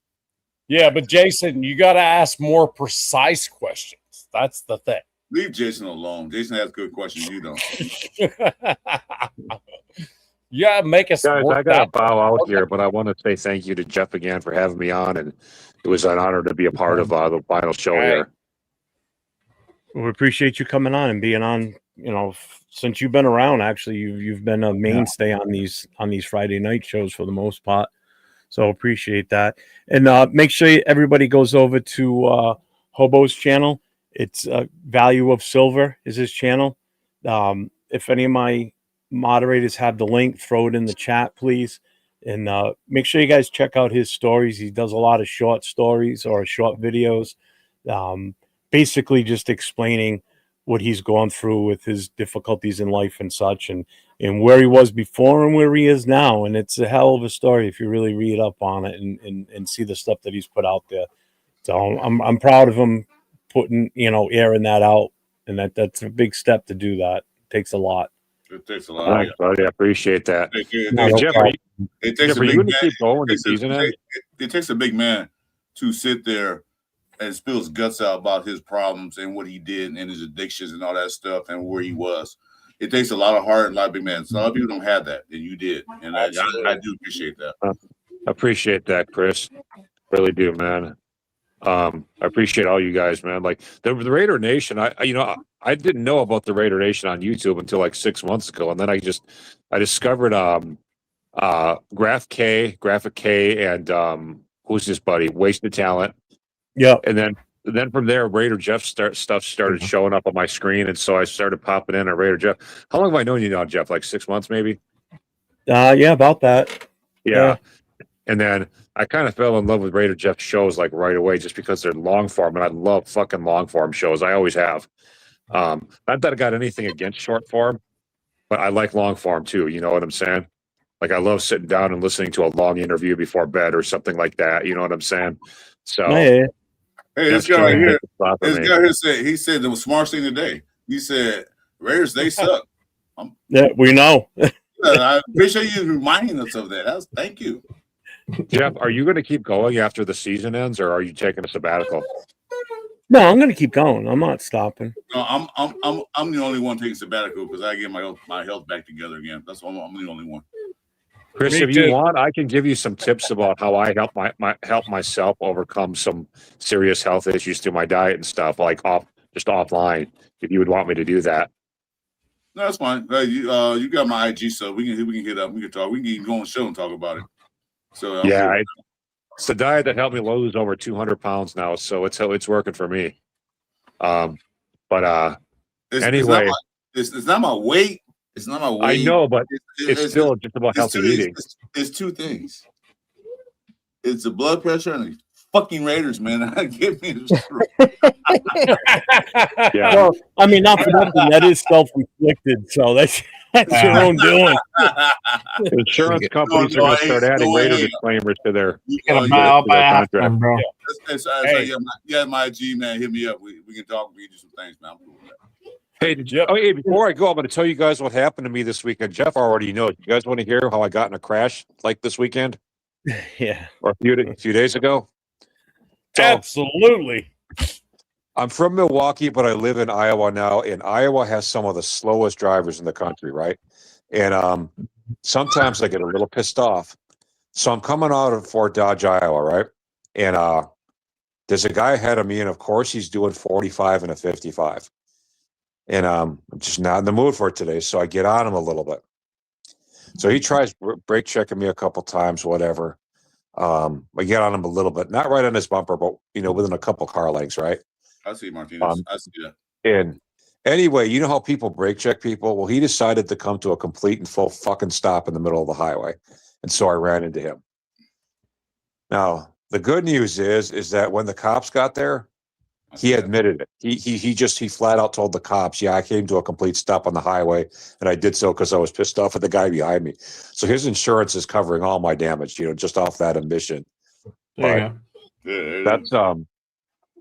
Yeah, but Jason, you got to ask more precise questions. That's the thing. Leave Jason alone. Jason has good questions. You don't. Yeah, make us. Guys, work I got to that. bow out here, but I want to say thank you to Jeff again for having me on, and it was an honor to be a part of the final show here. We appreciate you coming on and being on. Since you've been around, actually, you've been a mainstay on these Friday night shows for the most part. So appreciate that, and make sure everybody goes over to Hobo's channel. It's Value of Silver is his channel. If any of my moderators have the link, throw it in the chat, please. And make sure you guys check out his stories. He does a lot of short stories or short videos, basically just explaining what he's gone through with his difficulties in life and such, and where he was before and where he is now. And it's a hell of a story if you really read up on it and see the stuff that he's put out there. So I'm proud of him putting, airing that out, and that's a big step to do that. It takes a lot. It takes a lot. Thanks, buddy. I appreciate that. It Hey, Jeff, are you, takes a Jeff, are big you going man. to keep going the season end? It takes a big man to sit there and spill his guts out about his problems and what he did and his addictions and all that stuff and where he was. It takes a lot of heart and a lot of big men. So a lot of people don't have that, and you did, and I do appreciate that. I appreciate that, Chris. Really do, man. I appreciate all you guys, man. Like the Raider Nation, I didn't know about the Raider Nation on YouTube until like 6 months ago, and then I discovered Graphic K, and who's this buddy? Wasted Talent. Yeah, and then from there, Raider Jeff stuff started showing up on my screen, and so I started popping in on Raider Jeff. How long have I known you now, Jeff? Like 6 months, maybe. Yeah, about that. Yeah. And then I kind of fell in love with Raider Jeff shows like right away, just because they're long form, and I love fucking long form shows. I always have. Not that I got anything against short form, but I like long form too. You know what I'm saying? Like I love sitting down and listening to a long interview before bed or something like that. You know what I'm saying? So. Yeah. Hey, this guy right here. This guy here said the smartest thing today. He said, "Raiders, they suck." Yeah, we know. I appreciate you reminding us of that. Thank you. Jeff, are you going to keep going after the season ends, or are you taking a sabbatical? No, I'm going to keep going. I'm not stopping. No, I'm the only one taking sabbatical because I get my health back together again. That's why I'm the only one. Chris, if you want, I can give you some tips about how I help myself overcome some serious health issues through my diet and stuff, like offline. If you would want me to do that. No, that's fine. You got my IG, so we can hit up. We can talk. We can go on the show and talk about it. So yeah, it's the diet that helped me lose over 200 pounds now, so it's working for me. But anyway, it's not my weight. It's not my weight. I know, but it's still just about healthy eating. It's two things. It's the blood pressure and the fucking Raiders, man. Give me Yeah. Well, I mean, not for nothing. That is self-inflicted, so that's your own doing. Insurance companies are going to start adding Raider disclaimers to their contract, bro. Yeah, my G man, hit me up. We can talk. We can do some things, man. I'm cool with that. Hey, hey, before I go, I'm going to tell you guys what happened to me this weekend. Jeff already knows. You guys want to hear how I got in a crash like this weekend? Yeah. Or a few days ago? So, absolutely. I'm from Milwaukee, but I live in Iowa now, and Iowa has some of the slowest drivers in the country, right? And sometimes I get a little pissed off. So I'm coming out of Fort Dodge, Iowa, right? And there's a guy ahead of me, and of course he's doing 45 and a 55. And I'm just not in the mood for it today, so I get on him a little bit. So he tries brake checking me a couple times, whatever. I get on him a little bit, not right on his bumper, but within a couple car lengths, right? I see, Martinez. I see that. And anyway, you know how people brake check people? Well, he decided to come to a complete and full fucking stop in the middle of the highway, and so I ran into him. Now, the good news is that when the cops got there, he admitted it. He flat out told the cops, "Yeah, I came to a complete stop on the highway, and I did so because I was pissed off at the guy behind me." So his insurance is covering all my damage, just off that admission. Yeah. That's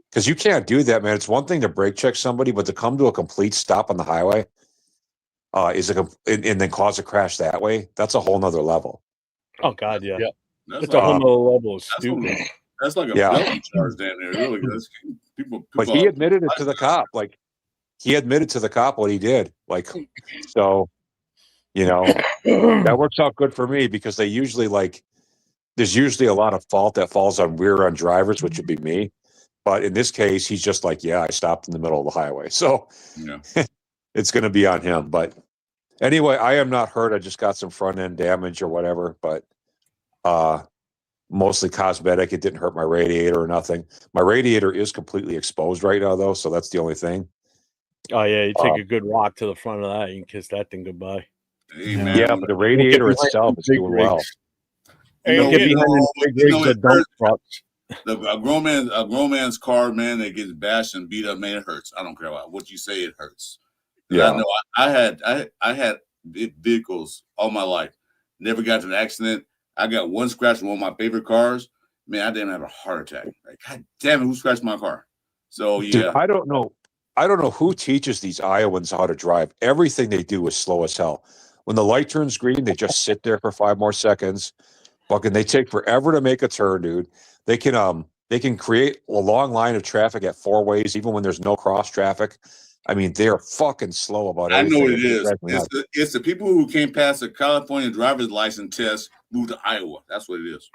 because you can't do that, man. It's one thing to brake check somebody, but to come to a complete stop on the highway and then cause a crash that way, that's a whole nother level. Oh God, yeah. That's a whole nother level of stupid. That's like a felony charge down there. Really, people. But he admitted it to the cop. Like he admitted to the cop what he did. Like so, that works out good for me because they usually there's usually a lot of fault that falls on rear-end drivers, which would be me. But in this case, he's just like, yeah, I stopped in the middle of the highway. So it's going to be on him. But anyway, I am not hurt. I just got some front-end damage or whatever. But mostly cosmetic. It didn't hurt my radiator or nothing. My radiator is completely exposed right now, though. So that's the only thing. Oh, yeah. You take a good rock to the front of that. You can kiss that thing goodbye. Hey, man. Yeah, but the radiator itself is doing well. Get behind the big rigs of dump trucks a grown man's car, man, that gets bashed and beat up, man, it hurts. I don't care what you say, it hurts. Yeah, I know. I had vehicles all my life. Never got into an accident. I got one scratch from one of my favorite cars. Man, I didn't have a heart attack. Like, God damn it, who scratched my car? So yeah, dude, I don't know who teaches these Iowans how to drive. Everything they do is slow as hell. When the light turns green, they just sit there for 5 more seconds. Fucking, they take forever to make a turn, dude. They can create a long line of traffic at 4 ways, even when there's no cross traffic. I mean, they're fucking slow about I everything. know what it is. It's the people who came past the California driver's license test moved to Iowa. That's what it is.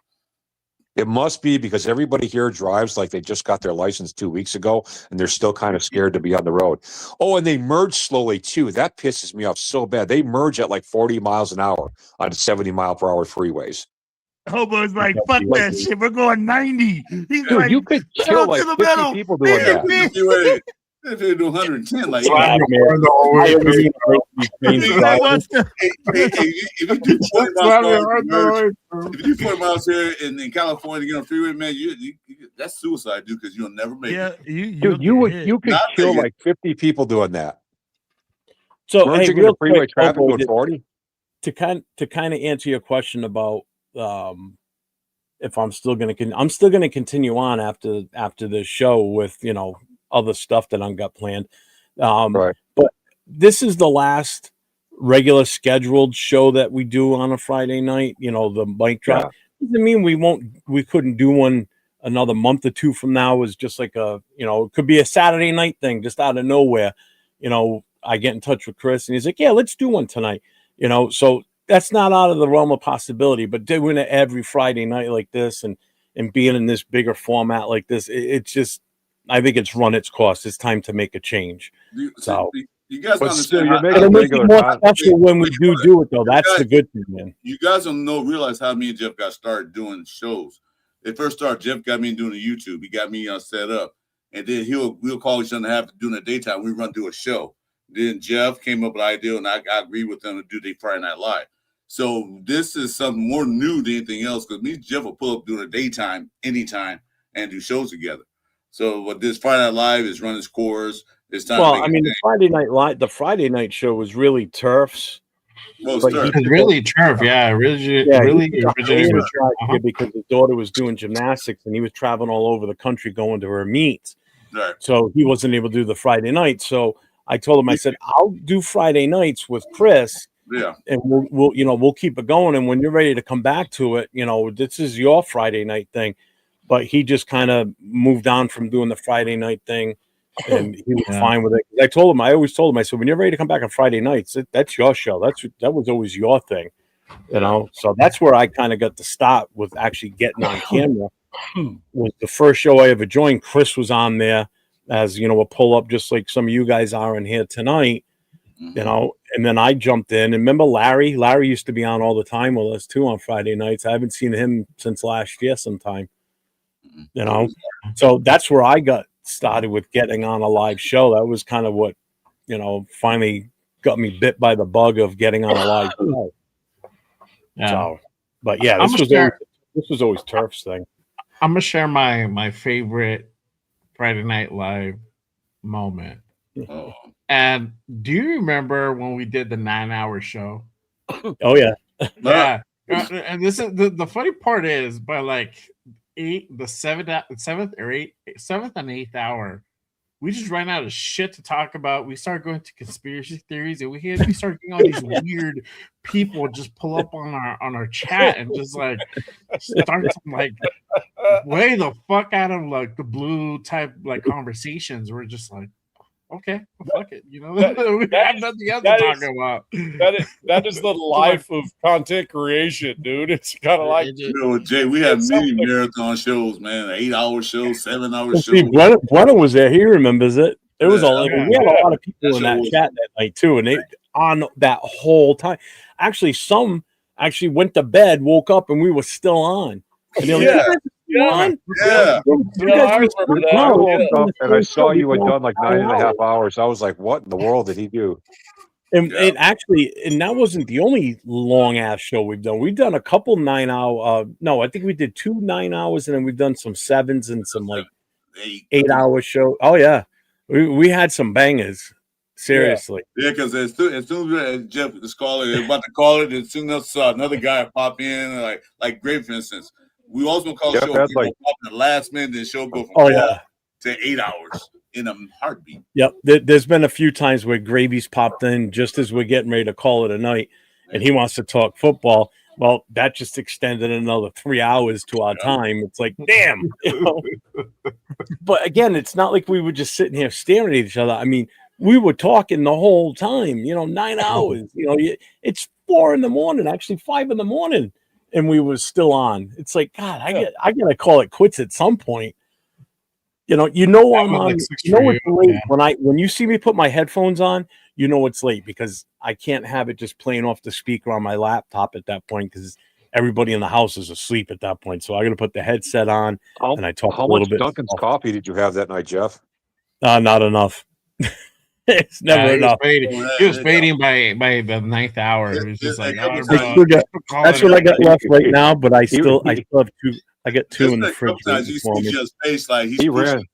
It must be because everybody here drives like they just got their license 2 weeks ago, and they're still kind of scared to be on the road. Oh, and they merge slowly too. That pisses me off so bad. They merge at like 40 miles an hour on 70-mile-per-hour freeways. Hobo's like, fuck that shit. We're going 90. He's Dude, like, you could kill like 50 people doing that. If you do 110, like if you do 40 miles here in California, get on freeway, man, that's suicide, dude, because you'll never make it. You could kill like 50 people doing that. So merging hey, into freeway traffic with 40. To kind of answer your question about if I'm still going to continue on after this show with other stuff that I've got planned. Right. But this is the last regular scheduled show that we do on a Friday night, the mic drop. Yeah. Doesn't mean we couldn't do one another month or two from now. Is just like it could be a Saturday night thing just out of nowhere. I get in touch with Chris and he's like, yeah, let's do one tonight. So that's not out of the realm of possibility, but doing it every Friday night like this and being in this bigger format like this, it's just, I think it's run its course. It's time to make a change. You guys understand? It'll make it more special when we do it, though. That's the good thing, man. You guys don't realize how me and Jeff got started doing shows. It first started, Jeff got me doing the YouTube. He got me set up, and then we'll call each other and during the daytime. We run through a show. Then Jeff came up with an idea, and I agree with them to do the Friday Night Live. So this is something more new than anything else because me and Jeff will pull up during the daytime, anytime, and do shows together. So what this Friday Night Live is run its course. It's time. Well, I mean, the Friday night show was really Turf's. Well, it's really Turf, really because his daughter was doing gymnastics and he was traveling all over the country going to her meets. Right. So he wasn't able to do the Friday night. So I told him, I said, I'll do Friday nights with Chris. Yeah. And we'll keep it going. And when you're ready to come back to it, this is your Friday night thing. But he just kind of moved on from doing the Friday night thing, and he was fine with it. I always told him, I said, when you're ready to come back on Friday nights, that's your show. That was always your thing, So that's where I kind of got to start with actually getting on camera. Was the first show I ever joined. Chris was on there as a pull up, just like some of you guys are in here tonight. And then I jumped in. And remember Larry? Larry used to be on all the time with us too on Friday nights. I haven't seen him since last year sometime. So that's where I got started with getting on a live show. That was kind of what, finally got me bit by the bug of getting on a live show. Yeah. So, but yeah, this was always Turf's thing. I'm gonna share my favorite Friday Night Live moment. Oh. And do you remember when we did the 9-hour show? Oh yeah. Yeah. And this is the funny part is by like seventh and eighth hour, we just ran out of shit to talk about. We started going to conspiracy theories, and we started getting all these weird people just pull up on our chat and just like start some like way the fuck out of like the blue type like conversations. We're just like, okay, well, fuck it, we have nothing else to talk about. That is the life of content creation, dude. It's kind of like Jay. We have many marathon shows, man. 8-hour shows, 7-hour shows. See, Brennan was there. He remembers it. It was we had a lot of people in that chat that night too, and they on that whole time. Actually, some went to bed, woke up, and we were still on. And they're like, Yeah. I woke up and I saw you had done like 9.5 hours. I was like, what in the world did he do? And Yeah. and actually, and that wasn't the only long ass show we've done. We've done a couple 9 hour. No, I think we did 2 9 hours, and then we've done some 7s and some like 8 hour show. Oh yeah, we had some bangers. Seriously. Yeah, because as soon as Jeff is calling, they're about to call it, as soon as another guy pop in, like Grape, for instance, we also call Jeff show had, pop in the last minute, the show go from Oh 12 yeah. to 8 hours in a heartbeat. Yep. There's been a few times where Gravy's popped in just as we're getting ready to call it a night, and he wants to talk football. Well, that just extended another 3 hours to our time. It's like, damn. You know? But again, it's not like we were just sitting here staring at each other. I mean, we were talking the whole time, 9 hours. It's 4 a.m, actually 5 a.m, and we were still on. It's like, God, I gotta call it quits at some point. I'm on. It's late when you see me put my headphones on. It's late because I can't have it just playing off the speaker on my laptop at that point because everybody in the house is asleep at that point. So I got to put the headset on and I talk a little much bit. Dunkin's coffee did you have that night, Jeff? Not enough. It's never enough. He was fading by the 9th hour. It was just like, that's what I got left right now. But I still have 2. I got 2 in the fridge. Sometimes you see his face like he's pushing.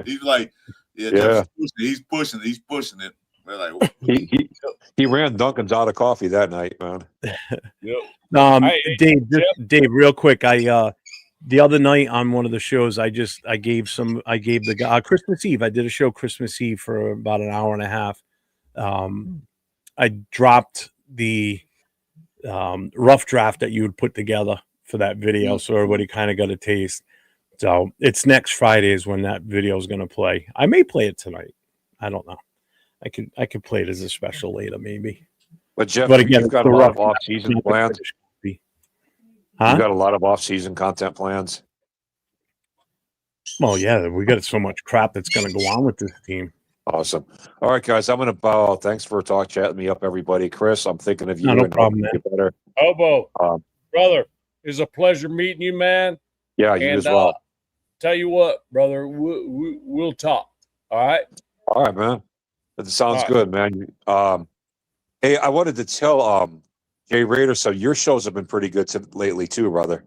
He's like, he's pushing it. We're like, he ran Dunkin's out of coffee that night, man. Dave, real quick. The other night on one of the shows, I gave the guy Christmas Eve. I did a show Christmas Eve for about an hour and a half. I dropped the rough draft that you would put together for that video, so everybody kind of got a taste. So it's next Friday is when that video is going to play. I may play it tonight. I don't know. I could play it as a special later, maybe. But Jeff, again, you've got a lot of off-season plans. Huh? You got a lot of off-season content plans. Well, yeah, we got so much crap that's going to go on with this team. Awesome. All right, guys, I'm going to bow. Thanks for chatting me up, everybody. Chris, I'm thinking of you. No problem, man. Better. Obo, brother, it's a pleasure meeting you, man. Yeah, you as well. Tell you what, brother, we'll talk. All right. All right, man. That sounds good, man. Hey, I wanted to tell Jay Rader, so your shows have been pretty good lately too, brother.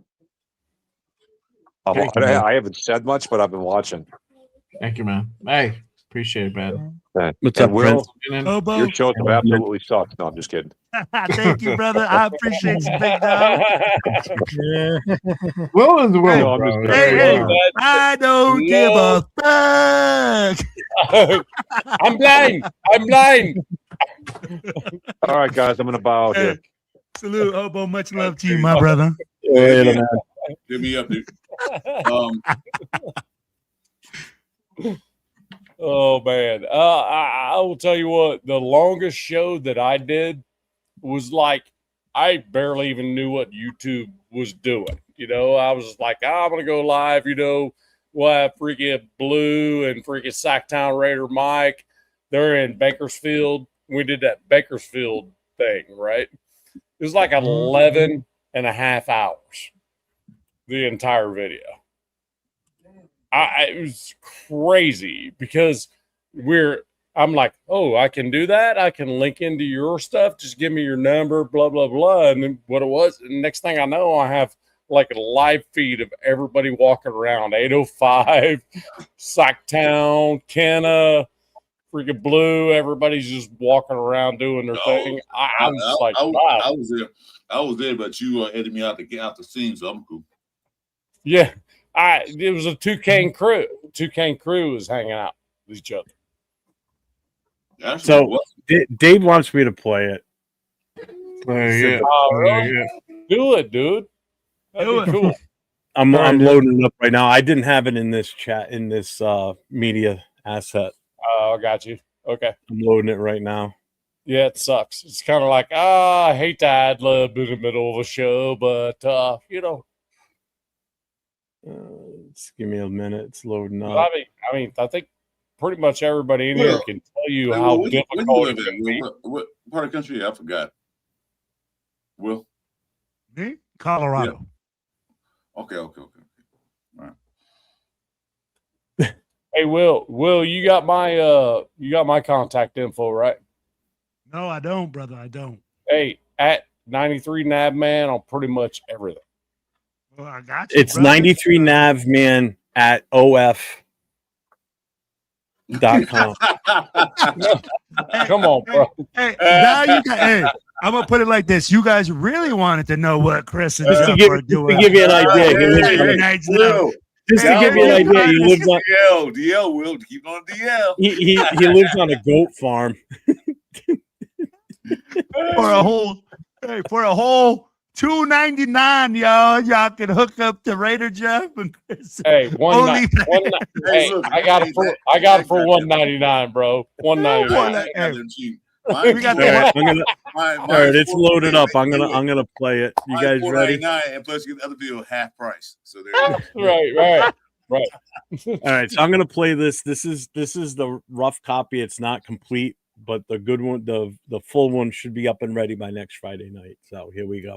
I haven't said much, but I've been watching. Thank you, man. Hey, appreciate it, man. What's up, Will? Obo? Your shows have absolutely sucked. No, I'm just kidding. Thank you, brother. I appreciate you, big dog. Will is Will. No, I'm just Hey, I don't give a fuck. I'm blind. All right, guys, I'm going to bow here. Salute, Obo. Much love to you, my brother. Man. Give me up, dude. Oh man, I will tell you what. The longest show that I did was like I barely even knew what YouTube was doing. I was like, I'm gonna go live. We'll have freaking Blue and freaking Sacktown Raider Mike. They're in Bakersfield. We did that Bakersfield thing, right? It was like 11 and a half hours. The entire video. It was crazy because I'm like, oh, I can do that. I can link into your stuff. Just give me your number, blah, blah, blah. And then what it was, and next thing I know, I have like a live feed of everybody walking around 805, Sacktown, Kenna, freaking Blue. Everybody's just walking around doing their thing. I was like, wow. I was there, but you edited me out to get out the scene, so I'm cool. Yeah. It was a Toucan crew. Toucan crew was hanging out with each other. So Dave wants me to play it. Do it, dude. That'd be cool. I'm loading it up right now. I didn't have it in this chat in this media asset. Oh, I got you. Okay. I'm loading it right now. Yeah, it sucks. It's kind of like, I hate to ad lib in the middle of a show, but just give me a minute. It's loading up. I think pretty much everybody in here can tell you how difficult it can be. What part of the country? I forgot. Will? Me? Colorado. Yeah. Okay. All right. Hey, Will, you got my contact info, right? No, I don't, brother. I don't. Hey, at 93 Nav Man on pretty much everything. Well, I got you. It's brother. 93 Navman at OF.com. Come on, bro. Hey, now you got. Hey, I'm gonna put it like this: you guys really wanted to know what Chris and Just to Jeff give, are just doing. to give you an idea, he lives Hey, on hey, a- hey, Will, just to give you an idea, he lives on DL will keep on DL. he lives on a goat farm. for a whole $2.99, y'all can hook up to Raider Jeff and Chris. Hey, Only- hey, I got it for $1.99, bro. $1.99. We got All right, the I'm gonna. All right, it's loaded up. I'm gonna play it. You guys ready? And plus, you get the other video half price. So there you go. Right. All right, so I'm gonna play this. This is the rough copy. It's not complete, but the good one, the full one, should be up and ready by next Friday night. So here we go.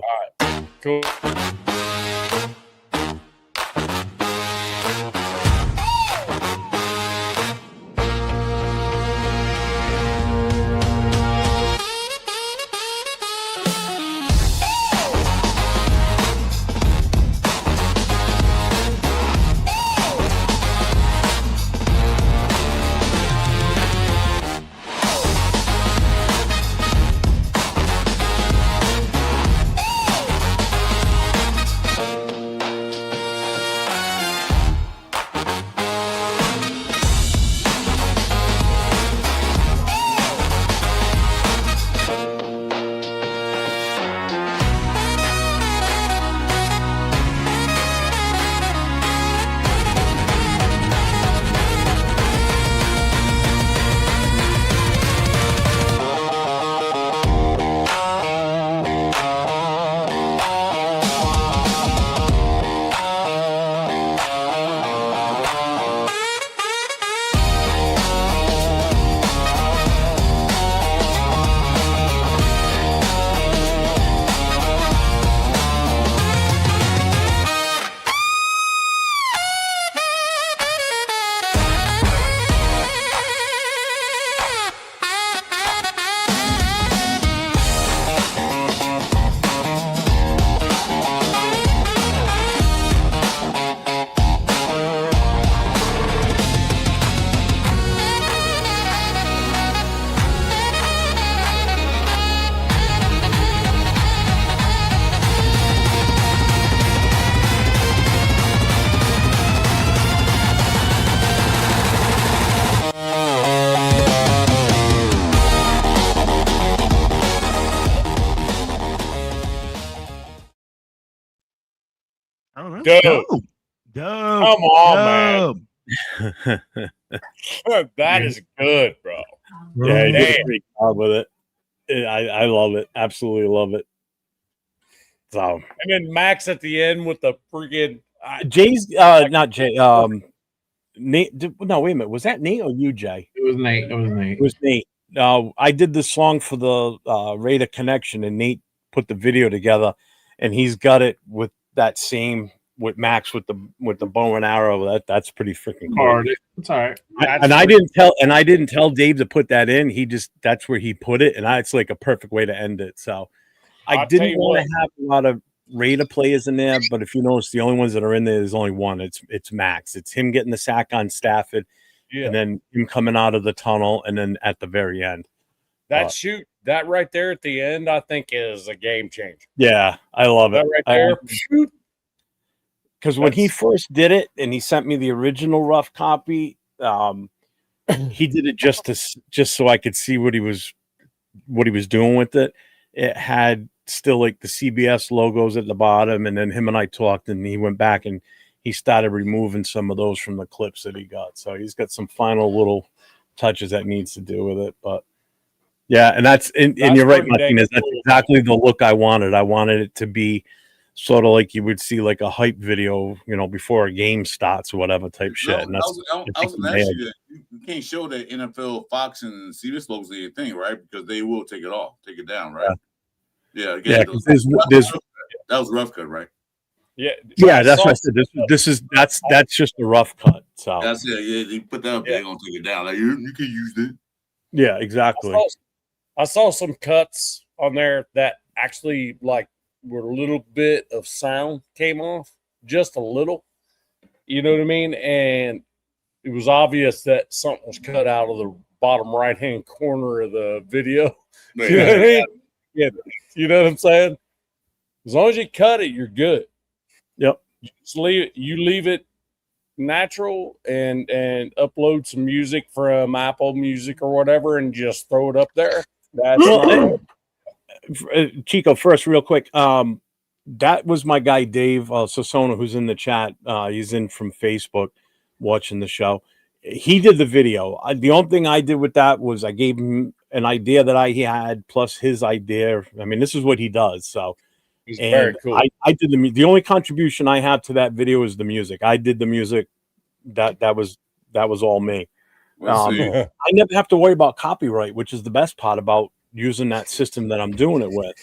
Cool. Dude. Dope. Come on, man. That is good, bro. Yeah, he did a Damn. great job with it. I love it. Absolutely love it. So, And then Max at the end with the freaking Jay's not Jay. Nate. No, wait a minute. Was that Nate or you, Jay? It was Nate. It was Nate. I did the song for the Raider Connection, and Nate put the video together, and he's got it with that same with Max with the bow and arrow. That's pretty freaking cool. It's all right. I didn't tell Dave to put that in. That's where he put it, and it's like a perfect way to end it. So I didn't want to have a lot of Raider players in there, but if you notice, the only ones that are in there's only one. It's Max. It's him getting the sack on Stafford, and then him coming out of the tunnel, and then at the very end. That right there at the end, I think is a game changer. Yeah, I love it. That right there, shoot. Because when he first did it, and he sent me the original rough copy, he did it just so I could see what he was doing with it. It had still like the CBS logos at the bottom, and then him and I talked, and he went back and he started removing some of those from the clips that he got. So he's got some final little touches that needs to do with it, but yeah, and that's you're right, Martinez. That's exactly the look I wanted. I wanted it to be sort of like you would see like a hype video, before a game starts or whatever type shit. And that's I was gonna ask you that. You can't show that NFL, Fox, and CBS logos in your thing, right? Because they will take it down, right? Yeah. Yeah, because there's that was rough cut, right? Yeah. That's what I said. That's just a rough cut. So that's it. Yeah, you put that up, they're gonna take it down. Like you can use it. Yeah, exactly. I saw some cuts on there that actually like where a little bit of sound came off, just a little. You know what I mean? And it was obvious that something was cut out of the bottom right hand corner of the video. You know what I mean? Yeah, you know what I'm saying? As long as you cut it, you're good. Yep. Just leave it natural and upload some music from Apple Music or whatever and just throw it up there. That's not Chico, first, real quick. That was my guy Dave Sasona, who's in the chat. He's in from Facebook watching the show. He did the video. The only thing I did with that was I gave him an idea that I had plus his idea. I mean, this is what he does. So He's very cool. I did the only contribution I have to that video is the music. I did the music. That was all me. I never have to worry about copyright, which is the best part about using that system that I'm doing it with.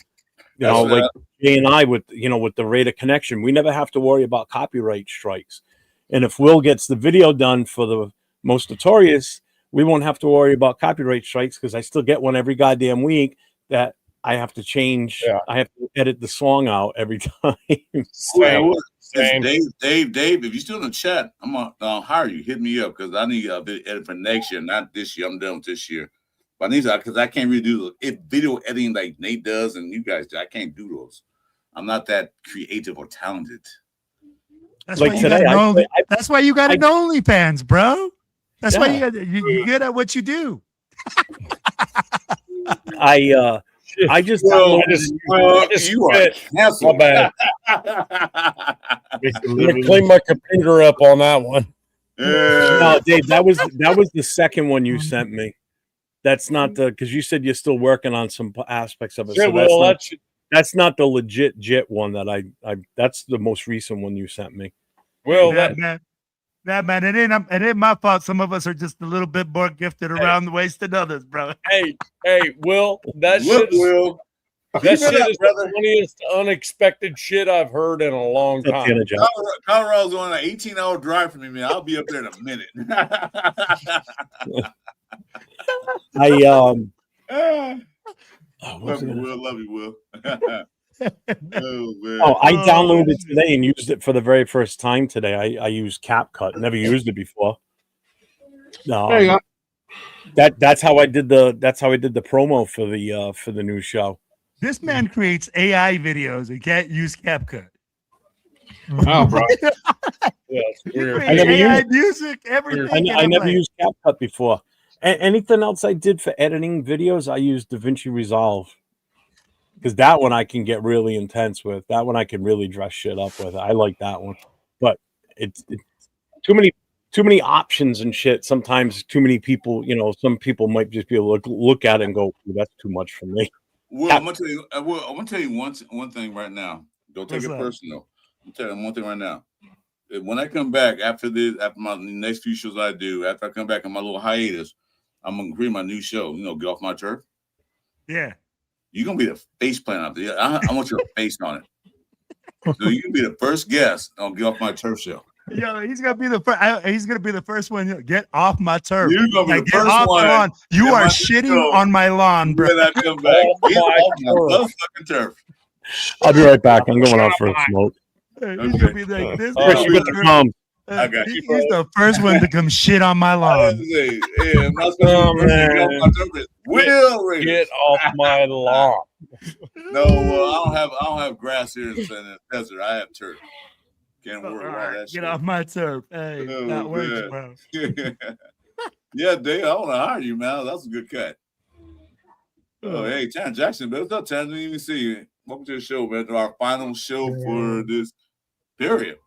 You know, like Jay and I with the rate of connection, we never have to worry about copyright strikes. And if Will gets the video done for the most notorious, we won't have to worry about copyright strikes because I still get one every goddamn week that I have to change. Yeah. I have to edit the song out every time. Dave, if you're still in the chat, I'm gonna hire you. Hit me up because I need a video edit for next year, not this year. I'm done with this year. But I need to, because I can't really do video editing like Nate does and you guys do. I can't do those. I'm not that creative or talented. That's Like why you today, got that's why you got an OnlyFans, bro. That's why Yeah. you're good at what you do. I just Well, downloaded you are canceled. My bad. I'm gonna clean my computer up on that one. No, Dave, that was the second one you sent me. That's not the because you said you're still working on some aspects of it. Yeah, So well, that's not the legit JIT one that I that's the most recent one you sent me. well, man, it ain't my fault. Some of us are just a little bit more gifted around the waist than others, bro. hey, Will, that Look, shit is Will. that shit is the funniest, unexpected shit I've heard in a long Up to time. you, Jeff. Colorado's on an 18-hour drive from me, man. I'll be up there in a minute. What's it gonna- Love you, Will. Oh, man. I downloaded it today and used it for the very first time today. I used CapCut. Never used it before. There you go. That's how I did the promo for the new show. This man creates AI videos and can't use CapCut. Oh, bro. Yeah, it's He weird. creates never AI used- music, everything. I never used CapCut before. Anything else I did for editing videos, I used DaVinci Resolve. Because that one I can get really intense with. That one I can really dress shit up with. I like that one. But it's too many options and shit. Sometimes too many people, some people might just be able to look at it and go, that's too much for me. Well, I'm gonna tell you one thing right now. Don't take What's it up? personal. I'm telling you one thing right now. When I come back after my next few shows I do, after I come back on my little hiatus, I'm gonna create my new show. Get off my turf. Yeah. You're gonna be the face plant out there. I want your face on it. So you can be the first guest on Get Off My Turf show. Yo, he's gonna be the first. He's gonna be the first one. Get off my turf. You're gonna be Like, the get first off one. my lawn. You Get are my shitting show. on my lawn, bro. When I come back, get off my motherfucking turf. I'll be right back. I'm going out for a smoke. He's gonna be like this. Oh, Chris, you got the comms. I got you, He's bro. the first one to come shit on my lawn. Yeah, my Oh, first man. Get Off My Turf is Will Raiders. Get off my lawn. No, I don't have grass here in the desert. I have turf. Can't worry All about right, that shit. get off my turf. Hey, Oh, that works, man. bro. Yeah, Dave, I want to hire you, man. That's a good cut. Oh, hey, Tan Jackson, man. What's up, Tan? Didn't even see you. Welcome to the show, man. To our final show for this period.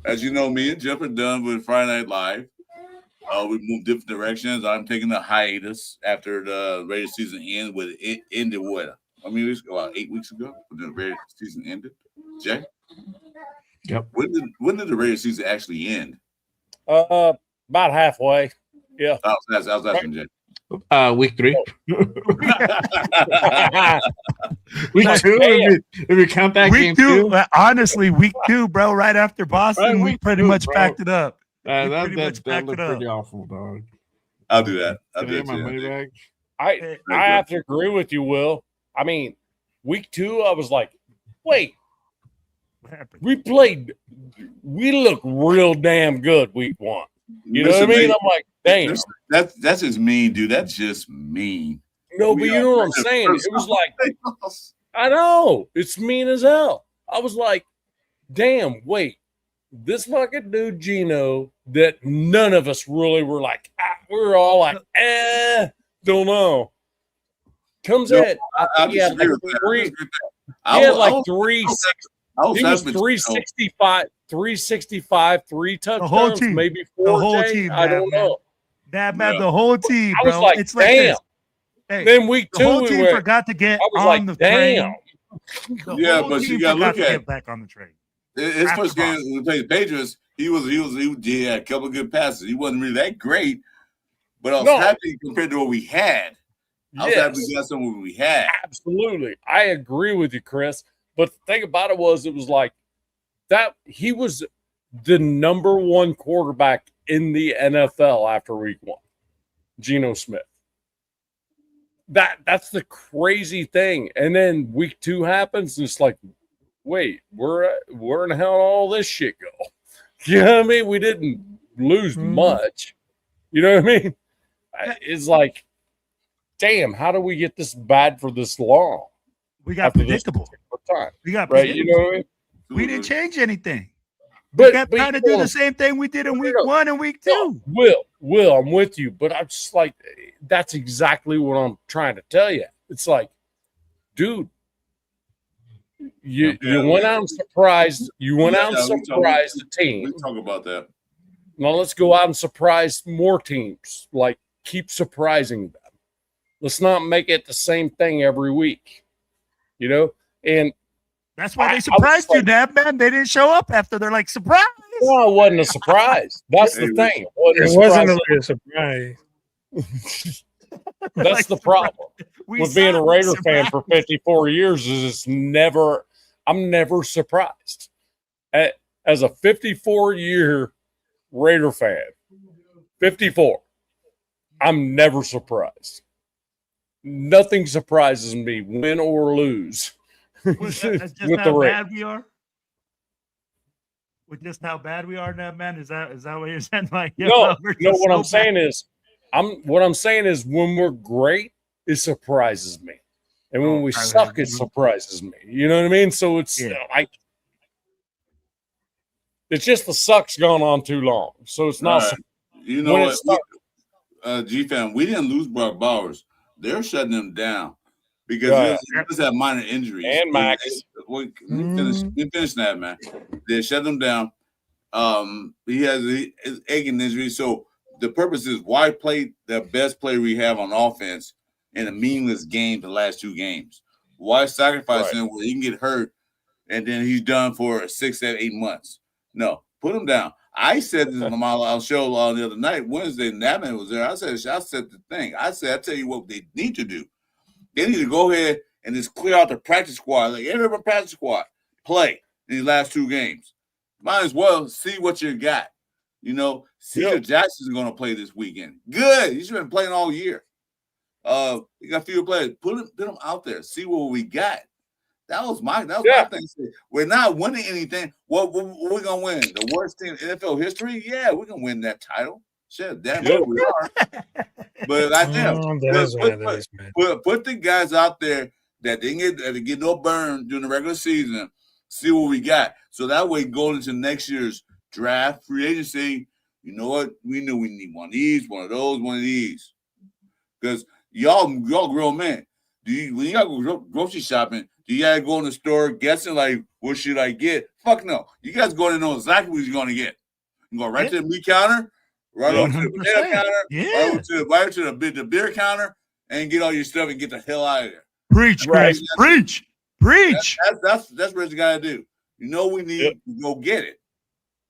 As you know, me and Jeff are done with Friday Night Live. We moved different directions. I'm taking a hiatus after the radio season ended. It ended what? I mean, it was about 8 weeks ago when the radio season ended. Jay? Yep. When did the radio season actually end? About halfway. Yeah. I was asking Jay. Week 3. Yeah. Week 2. If you count that game Week two, 2. honestly, week 2, bro. Right after Boston, Right, we week pretty 2, much bro. packed it up. That pretty much looked backed it pretty up. awful, dog. I'll do that. I'll Can I do get my money it. back? I have to agree with you, Will. I mean, week 2, I was like, wait, we look real damn good week 1. You know what I mean? I'm like, damn. That's just mean, dude. That's just mean. No, but you know what I'm saying? It was like, I know. It's mean as hell. I was like, damn, wait. This fucking dude, Gino, that none of us really were like, we were all like, don't know. Comes in. He had like three. He had like 365, 3 touchdowns, team. maybe 4. The whole team. I don't know. That man, the whole team. I was like, it's like damn. this. Hey, Then week 2, the whole team forgot to get on the train. Yeah, but you got to look at get back on the train. His first game when we played the Patriots, he had a couple of good passes. He wasn't really that great, but I was happy compared to what we had. I was happy we got something we had. Absolutely. I agree with you, Chris. But the thing about it was like that he was the number 1 quarterback in the NFL after week 1, Geno Smith. That's the crazy thing. And then week 2 happens, and it's like, wait, where in the hell did all this shit go? You know what I mean? We didn't lose much. You know what I mean? It's like, damn, how do we get this bad for this long? We got predictable. Time, we got right. You know what I mean? We didn't change anything. But we kept trying to do the same thing we did in week 1 and week 2. Will, I'm with you, but I'm just like, that's exactly what I'm trying to tell you. It's like, dude, you went out and surprised. You went out and surprised the team. We talk about that. Now let's go out and surprise more teams. Like, keep surprising them. Let's not make it the same thing every week. You know, and that's why they surprised you, Dad, man. They didn't show up after. They're like, surprise. No, it wasn't a surprise. That's the thing. It wasn't really a surprise. That's like, the problem with being a Raider fan for 54 years. Is I'm never surprised. As a 54-year Raider fan, 54, I'm never surprised. Nothing surprises me, win or lose. That's just how bad we are. With just how bad we are now, man. Is that what you're saying? Like, no. What I'm saying is, when we're great, it surprises me, and when we suck, it surprises me. You know what I mean? So it's like, it's just the suck's gone on too long. So it's not. You know what? G-Fam, we didn't lose Brock Bowers. They're shutting him down because he does have minor injuries. And Max. We finish that, man. They shut him down. He has his aching injury. So the purpose is, why play the best player we have on offense in a meaningless game the last 2 games? Why sacrifice him where he can get hurt and then he's done for 6, 7, 8 months? No, put him down. I said this on my show the other night, Wednesday, and that man was there. I said the thing. I tell you what they need to do. They need to go ahead and just clear out the practice squad. Like, every practice squad, play in these last 2 games. Might as well see what you got. You know, Cedar Jackson's going to play this weekend. Good. He's been playing all year. You got fewer players. Put them out there. See what we got. That was my thing. We're not winning anything. What we're gonna win? The worst team in NFL history? Yeah, we're gonna win that title. Shit, damn sure we are. But I think put the guys out there that they get no burn during the regular season. See what we got. So that way, going into next year's draft, free agency, you know what? We knew we need one of these, one of those, one of these. Because y'all grown men. When you gotta go grocery shopping, do you gotta go in the store guessing like, what should I get? Fuck no. You guys go to know exactly what you're gonna get. You go right to the meat counter, right over to the potato counter, right to the beer counter, and get all your stuff and get the hell out of there. Preach, guys. Preach. That's what you gotta do. You know we need to go get it.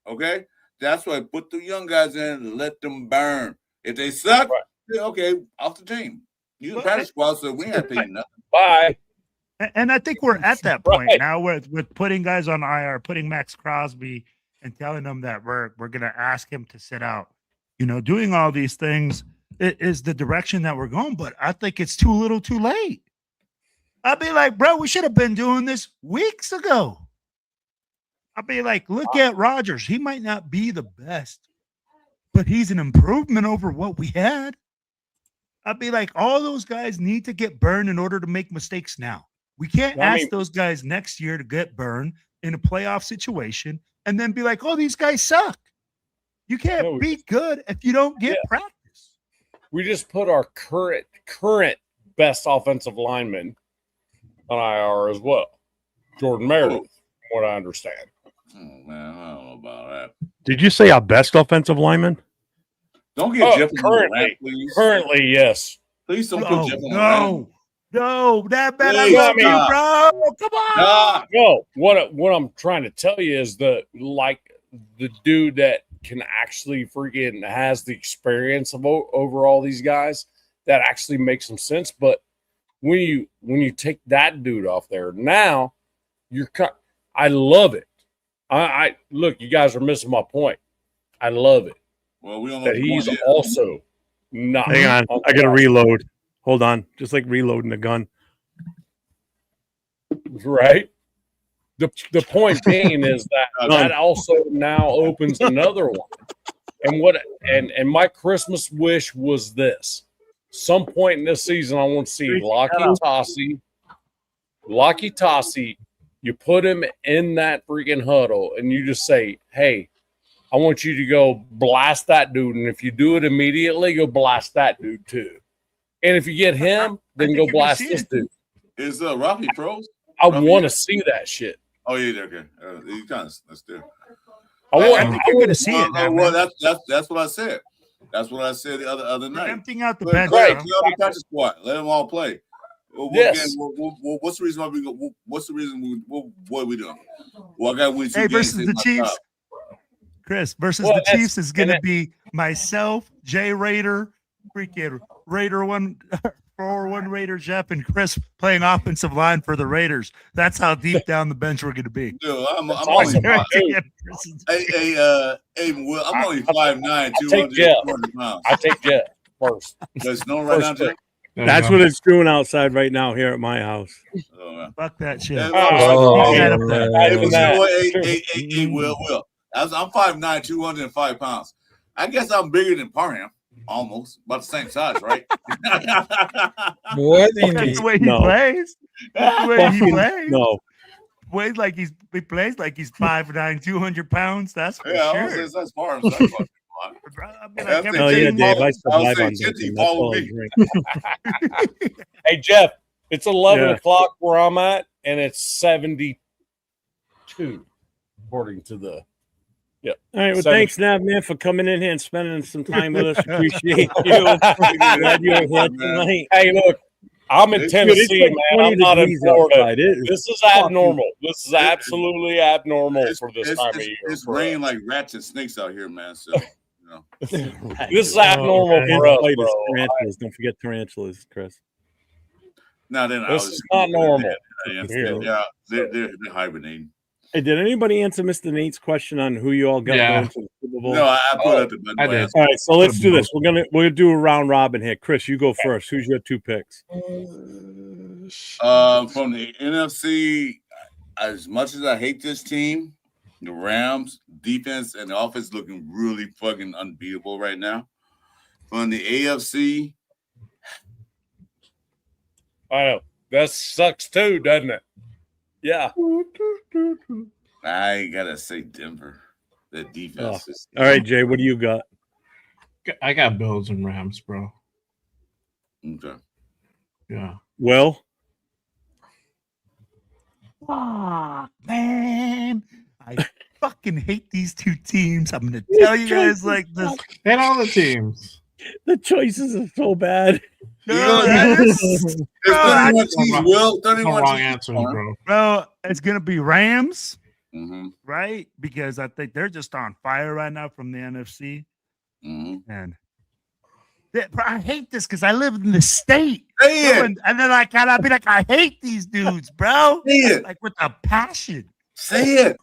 Okay? That's why put the young guys in and let them burn. If they suck, okay, off the team. You the practice squad, so we ain't have to pay nothing. Bye. And I think we're at that point now with putting guys on IR, putting Max Crosby and telling them that we're gonna ask him to sit out. You know, doing all these things. is the direction that we're going, but I think it's too little too late. I'd be like, bro, we should have been doing this weeks ago. I'd be like, look at Rodgers. He might not be the best, but he's an improvement over what we had. I'd be like, all those guys need to get burned in order to make mistakes now. We can't ask those guys next year to get burned in a playoff situation and then be like, oh, these guys suck. You can't be good if you don't get practice. We just put our current best offensive lineman on IR as well. Jordan Meredith, from what I understand. Oh, man, I don't know about that. Did you say our best offensive lineman? Don't get Jeff currently, please. Currently, yes. Please don't put Jeff on the ramp. No, that man, I love you, bro. Come on. No, what I'm trying to tell you is the dude that can actually freaking has the experience of over all these guys that actually makes some sense. But when you take that dude off there, now I love it. I look, you guys are missing my point. I love it. Well, we don't know that he's also not. Hang on, I gotta reload. Hold on, just like reloading the gun. Right. The point being is that also now opens another one. And my Christmas wish was this: some point in this season, I want to see Lockie Tossie. You put him in that freaking huddle, and you just say, "Hey, I want you to go blast that dude, and if you do it immediately, go blast that dude too. And if you get him, then go blast this dude." Is Rocky froze? I want to see that shit. Oh yeah, okay. You kind of let's do. I think you're gonna see it. Well, that's what I said. That's what I said the other night. Emptying out the bench. Right. Practice squad. Let them all play. Yes. What's the reason why we go? What's the reason what are we doing? Well, I got to win 2 games. Versus the Chiefs. Chris versus the Chiefs is going to be myself, Jay Raider, freaking Raider 401 Raider Jeff, and Chris playing offensive line for the Raiders. That's how deep down the bench we're going to be. Dude, I'm only Will, I'm only 5'9", 200 pounds. I take Jeff first. There's no right now, Jeff. That's what it's doing outside right now here at my house. Fuck that shit. Will. I'm 5'9", 205 pounds. I guess I'm bigger than Parham, almost, about the same size, right? That's the way he plays. That's the way he plays. No. Plays like he plays like he's 5'9", 200 pounds. That's for sure. That's Parham. Oh yeah, Dave. I survive on that. Hey Jeff, it's 11 o'clock where I'm at, and it's 72, according to the. Yep. All right. Well, thanks, Nav, man, for coming in here and spending some time with us. Appreciate you. Glad you were here tonight. Hey, look, I'm in Tennessee, man. I'm not in Florida. This is abnormal. This is absolutely abnormal for this time of year. It's rain like rats and snakes out here, man. So. This is abnormal for us, bro. Tarantulas. Don't forget tarantulas, Chris. No, then this is not normal. Yeah, they're hibernating. Hey, did anybody answer Mr. Nate's question on who you all got going to the Super Bowl? No, I put up the button. I did. All right, so let's do this. We're gonna do a round robin here. Chris, you go first. Who's your 2 picks? From the NFC, as much as I hate this team, the Rams defense and the offense looking really fucking unbeatable right now. From the AFC, I know that sucks too, doesn't it? Yeah. I gotta say Denver. The defense is. All right, Jay, what do you got? I got Bills and Rams, bro. Okay. Yeah. Well. Man. I fucking hate these 2 teams. I'm gonna tell you guys like this. And all the teams. The choices are so bad. It's 31 teams, Will. 31 wrong teams, answers, bro. Bro, it's gonna be Rams, mm-hmm. right? Because I think they're just on fire right now from the NFC. Mm-hmm. And bro, I hate this because I live in the state. Say it. And then I gotta be like, I hate these dudes, bro. Say it. Like with a passion. Say it.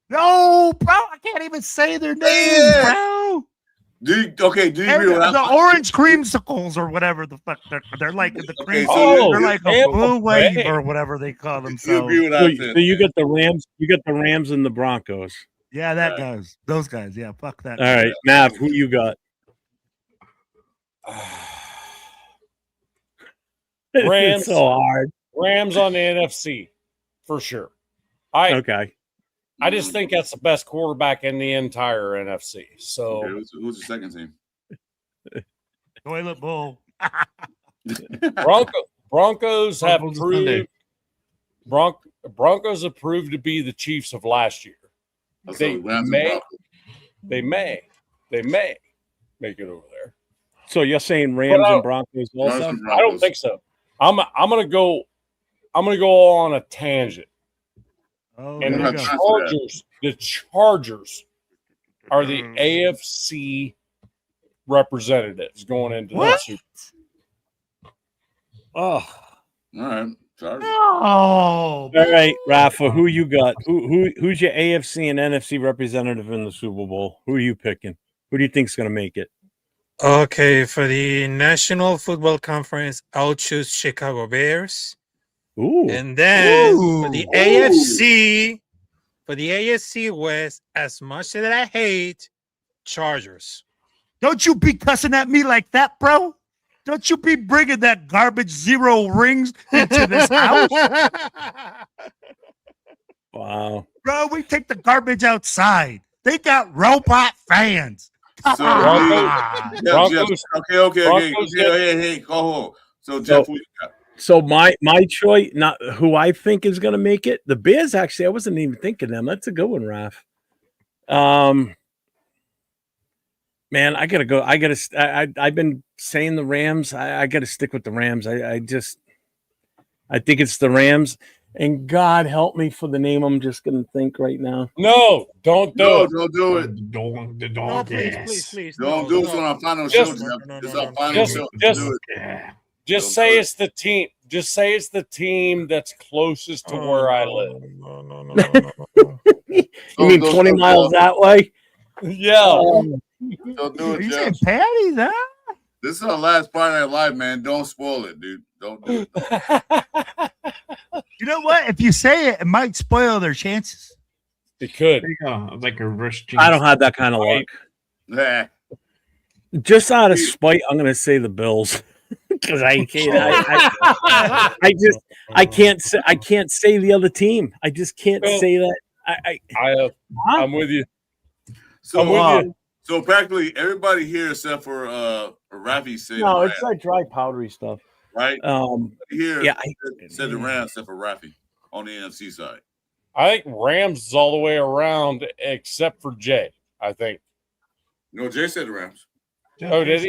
No, bro, I can't even say their names, bro. Do you agree with the orange creamsicles or whatever the fuck they're like the cream. so they're like a Tampa blue wave Bay. or whatever they call you themselves. agree with So, that? so you get the Rams. You get the Rams and the Broncos. Yeah, that guys, those guys. Yeah, fuck that. All right, Mav, who you got? Rams. It's so hard. Rams on the NFC for sure. Okay. I just think that's the best quarterback in the entire NFC. So Okay, who's the second team? Toilet bowl. Broncos have Broncos proved Broncos have proved to be the Chiefs of last year. Oh, so They Rams and may, Broncos. they may make it over there. So you're saying Rams and Broncos Rams also? and I don't Broncos. think so. I'm gonna go on a tangent. Oh, And there the you go. Chargers are the AFC representatives going into What? that Super Oh. All right. Sorry. Oh, All right, Rafa, who you got? Who's your AFC and NFC representative in the Super Bowl? Who are you picking? Who do you think's going to make it? Okay, for the National Football Conference, I'll choose Chicago Bears. Ooh. And then for the Ooh. AFC West, as much as I hate Chargers. don't you be cussing at me like that, bro? Don't you be bringing that garbage 0 rings into this house, Wow. bro? We take the garbage outside. They got robot fans. Come So, on. Broncos- Okay. Broncos Hey, go home. So, Jeff, who you got? So my choice, not who I think is going to make it. The Bears, actually, I wasn't even thinking them. That's a good one, Raf. Man, I gotta go. I've been saying the Rams. I gotta stick with the Rams. I think it's the Rams. And God help me for the name I'm just gonna think right now. No, don't do No, it. don't do it. No, please. Don't do it on our final Just- show, Jeff. no, It's no, our no, final just- show. just- Do it. Just Don't say do it. it's the team. Just say it's the team that's closest to where I live. No. You mean Don't 20 do it, miles Jeff. that way? Yeah. Don't do Are it, you Jeff. saying Patty, huh? This is our last Friday Night Live, man. Don't spoil it, dude. Don't do it. You know what? If you say it, it might spoil their chances. It could. There you go. It's like a reverse I don't have that kind of luck. Nah. Just out of spite, I'm gonna say the Bills. Because I can't say the other team. I just can't Well, say that. I'm with you. So, I'm with you. so practically everybody here except for Rafi said No, the it's Rams, like dry powdery stuff. right? Here Yeah, said the Rams except for Rafi on the NFC side. I think Rams is all the way around except for Jay. I think. No, Jay said the Rams. Oh, did he?